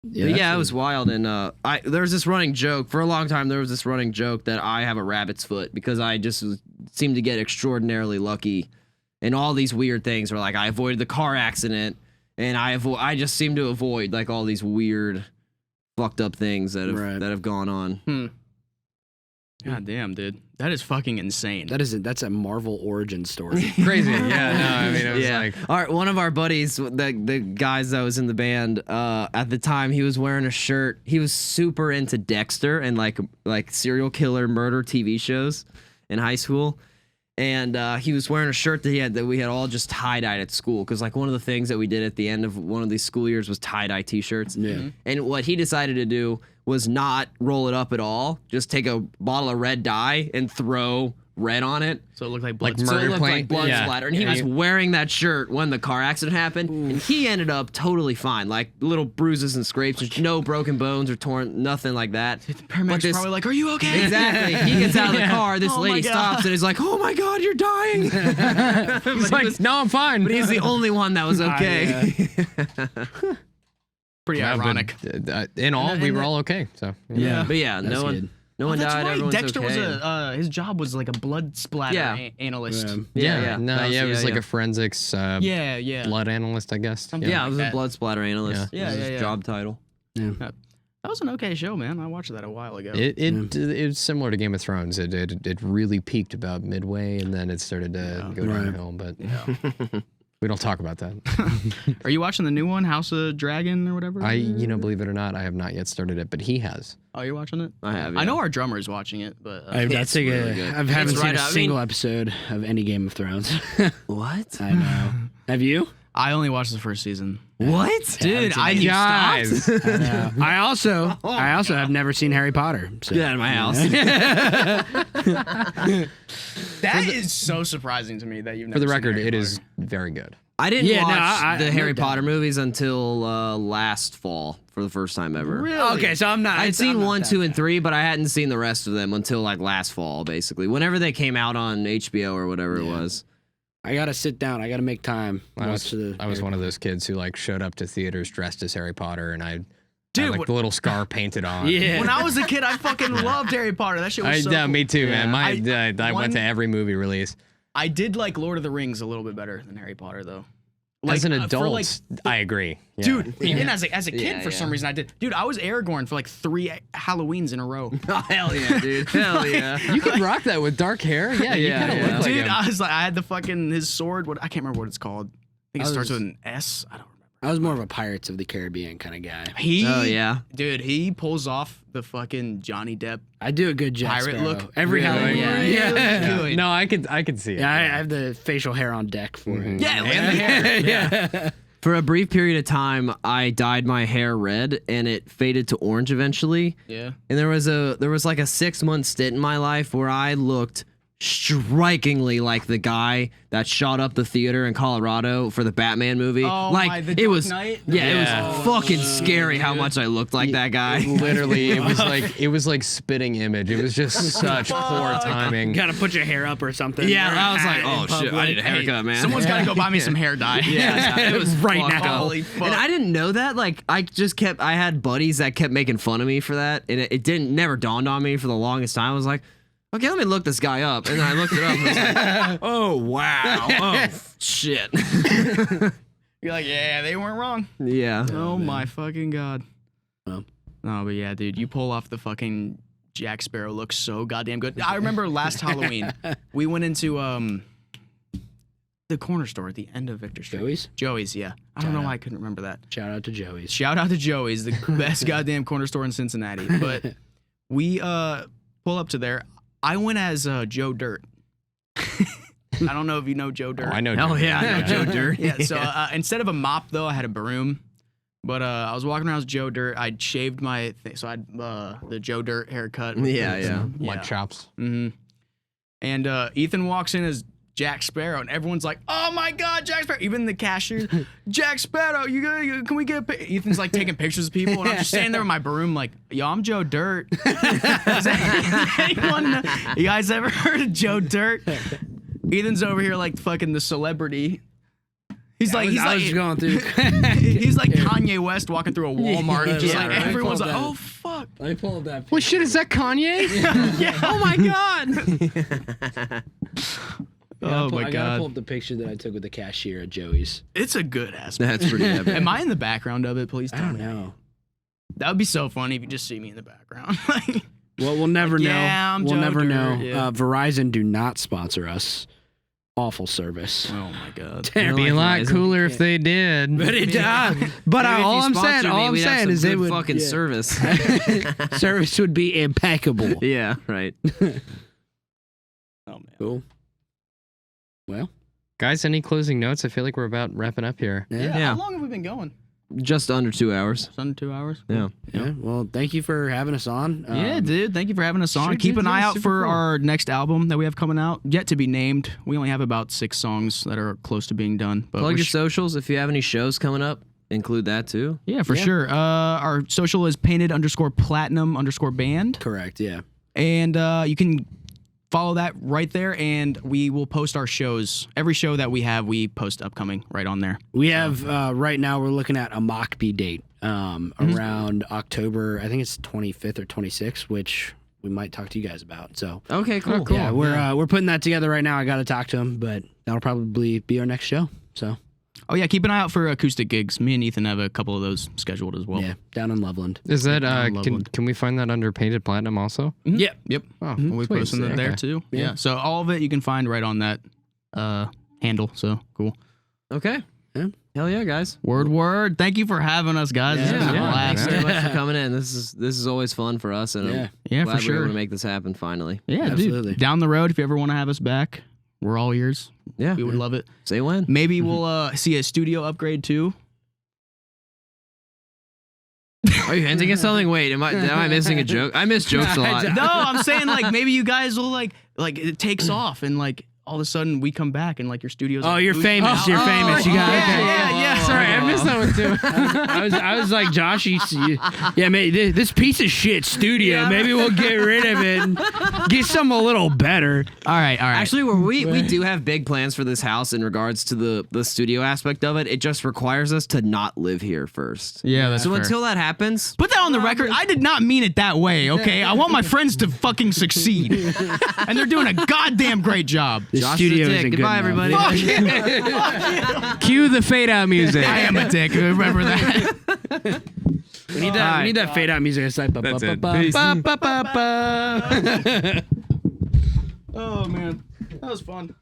Yeah, yeah, it was wild. And there was this running joke for a long time. There was this running joke that I have a rabbit's foot because I just seemed to get extraordinarily lucky, and all these weird things were like I avoided the car accident, and I just seem to avoid like all these weird, fucked up things that have gone on. God damn, dude. That is fucking insane. that's a Marvel origin story. crazy. Yeah, no, I mean, it was like One of our buddies, the guys that was in the band at the time, he was wearing a shirt. He was super into Dexter and like serial killer murder TV shows in high school. And he was wearing a shirt that we had all just tie-dyed at school because like one of the things that we did at the end of one of these school years was tie-dye t-shirts. Yeah. And what he decided to do was not roll it up at all, just take a bottle of red dye and throw red on it. So it looked like blood. Like So it murder looked plane. like blood Yeah. splatter. And he was wearing that shirt when the car accident happened. And he ended up totally fine. Like little bruises and scrapes. There's no broken bones or torn, nothing like that. Paramedics probably like, are you okay? Exactly. He gets out of the car. This Oh my lady God. stops and is like, "Oh my God, you're dying." He's like, no, I'm fine. But he's the only one that was okay. Pretty Yeah, but, ironic. in all, we were all okay. So Yeah. But yeah, That's no one good. died. That's right. Everyone's Dexter okay. was his job was like a blood splatter Yeah. analyst. Yeah. no, That it was like yeah. a forensics Yeah. blood analyst, I guess. Something Yeah, I like was that. a blood splatter analyst. Yeah. That was Yeah, his yeah. job title. That was an okay show, man. I watched that a while ago. It was similar to Game of Thrones. It really peaked about midway, and then it started to go downhill. But we don't talk about that. Are you watching the new one, House of Dragon or whatever? Believe it or not, I have not yet started it, but he has. Oh, you're watching it? I have. I yeah. know our drummer's watching it, but I It's really good. I haven't It's seen right a up- I single mean- episode of any Game of Thrones. What? I know. Have you? I only watched the first season. What? Dude, I Guys, I know. I also have never seen Harry Potter. So. Get out of my house. That is so surprising to me that you've never for the seen record, Harry it Potter. is very good. I didn't Yeah, no, watch the no Harry doubt. Potter movies until last fall for the first time ever. Okay, so I'm not. I'd I'm seen not 1, that 2, and bad. 3, but I hadn't seen the rest of them until like last fall, basically. Whenever they came out on HBO or whatever it was. I gotta sit down. I gotta make time. I Watch the was one of those kids who like showed up to theaters dressed as Harry Potter, and I Dude, had like what- the little scar painted on. Yeah. When I was a kid, I fucking loved Harry Potter. That shit was so cool. Me too, man. I one- went to every movie release. I did like Lord of the Rings a little bit better than Harry Potter, though. As an for, adult, like, I agree. Yeah. dude, even as a kid, Yeah, for some reason, I did. Dude, I was Aragorn for like 3 Halloweens in a row. Oh, hell yeah, dude. Hell yeah. you could rock that with dark hair. Yeah, you Yeah, kind of yeah. look like Dude, him. I was like, I had the fucking his sword. What I can't remember what it's called. I think it I starts was- with an S. I don't remember. I was more of a Pirates of the Caribbean kind of guy. He, Oh, yeah. dude, he pulls off the fucking Johnny Depp. I do a good Jack Pirate Sparrow. look? Every Really? Halloween. Yeah, Yeah. Good. No, I could see it. Yeah, I have the facial hair on deck for him. Yeah, and the hair. Yeah. For a brief period of time, I dyed my hair red, and it faded to orange eventually. Yeah. And there was like a 6-month stint in my life where I looked strikingly like the guy that shot up the theater in Colorado for the Batman movie. Oh, like the it Dark was, Knight? yeah, Yeah. it was fucking scary how much I looked like that guy. Literally, it was like spitting image. It was just such poor timing. Gotta put your hair up or something. Yeah, Or I was a like, hat oh in shit, I public. need a haircut, man. Someone's got to go buy me some hair dye. Yeah, it was Right fucked now. up. Holy fuck. And I didn't know that. Like, I had buddies that kept making fun of me for that, and it never dawned on me for the longest time. I was like, okay, let me look this guy up, and then I looked it up. And I was like, oh wow, oh shit. You're like, yeah, they weren't wrong. Yeah. Oh my fucking god. Well. No, but yeah, dude, you pull off the fucking Jack Sparrow look so goddamn good. I remember last Halloween, we went into the corner store at the end of Victor Street. Joey's? Joey's, yeah. I don't know why I couldn't remember that. Shout out to Joey's. Shout out to Joey's, the best goddamn corner store in Cincinnati. But we pull up to there. I went as Joe Dirt. I don't know if you know Joe Dirt. Oh, I know. Hell Joe. yeah, I know Joe Dirt. Yeah, so instead of a mop, though, I had a broom. But I was walking around as Joe Dirt. I'd shaved my thing, so I had the Joe Dirt haircut. with Yeah, the- yeah. Mud chops. Mm-hmm. And Ethan walks in as Jack Sparrow, and everyone's like, "Oh my God, Jack Sparrow!" Even the cashier, Jack Sparrow. Can we get a pic-" Ethan's like taking pictures of people, and I'm just standing there with my broom, like, "Yo, I'm Joe Dirt." Anyone, you guys ever heard of Joe Dirt? Ethan's over here like fucking the celebrity. He's like, I was just going through. he's like Kanye West walking through a Walmart, and just Yeah, like right. everyone's like, Pull "Oh that. fuck." Let me pull up that. Well, shit, is that Kanye? Yeah. Oh my god. Oh my I gotta God. pull up the picture that I took with the cashier at Joey's. It's a good ass. That's pretty epic. Am I in the background of it? Please I tell don't me. know. That would be so funny if you just see me in the background. Like, Well, we'll never know. yeah, I'm we'll Joe never Dirt, know. yeah. Verizon do not sponsor us. Awful service. oh my God. It'd be a lot Verizon. cooler if they did. But it does. But Maybe if all you I'm saying, sponsored me, all I'm we'd have saying some is it good would fucking yeah. service. Service would be impeccable. Yeah, right. Oh man. Cool. Well, Guys, any closing notes? I feel like we're about wrapping up here. Yeah. Yeah. How long have we been going? Just under 2 hours. It's under 2 hours. Yeah. yeah. Well, thank you for having us on. Yeah, dude. Thank you for having us on. sure Keep did, an eye yeah, out super for cool. our next album that we have coming out. Yet to be named. We only have about 6 songs that are close to being done. But Plug we're your socials. If you have any shows coming up, include that too. yeah, for sure. Our social is painted_platinum_band. Correct. Yeah. And you can follow that right there, and we will post our shows. Every show that we have, we post upcoming right on there. We have right now. We're looking at a Mockbee date around October. I think it's 25th or 26th, which we might talk to you guys about. So Okay, cool. yeah, we're putting that together right now. I got to talk to him, but that'll probably be our next show. So Oh yeah, keep an eye out for acoustic gigs. Me and Ethan have a couple of those scheduled as well. yeah, down in Loveland. Is that Loveland. can we find that under Painted Platinum also? Yep. Yep. Oh, We'll be sweet. posting it there Okay. too. Yeah. Yeah. So all of it you can find right on that handle. So cool. Okay. Yeah. Hell yeah, guys. Word. Thank you for having us, guys. It's been a Yeah, blast. Thanks very much for coming in. This is always fun for us, and Yeah. I'm Yeah, glad for we were able sure. to make this happen finally. Yeah, Absolutely. dude. Down the road, if you ever want to have us back, we're all ears. Yeah. We would love it. Say when. Maybe we'll see a studio upgrade too. Are you hinting at something? Wait, am I missing a joke? I miss jokes a lot. No, I'm saying like maybe you guys will like it takes off and like all of a sudden we come back and like your studio's. Oh, like, you're bougie. famous. You're famous. You got yeah. Sorry, I missed that one too. I was like, Josh, yeah, man, this piece of shit studio. Maybe we'll get rid of it and get something a little better. All right. Actually, we do have big plans for this house in regards to the studio aspect of it. It just requires us to not live here first. Yeah, that's so fair. until that happens, Put that on the record. I did not mean it that way, okay? I want my friends to fucking succeed. And they're doing a goddamn great job. The Josh studio is a isn't dick. good Goodbye, enough. everybody. Cue the fade out music. I am a dick. Remember that. We need that fade out music. It's like That's it. ba-ba-ba-ba-ba-ba-ba. Oh, man. That was fun.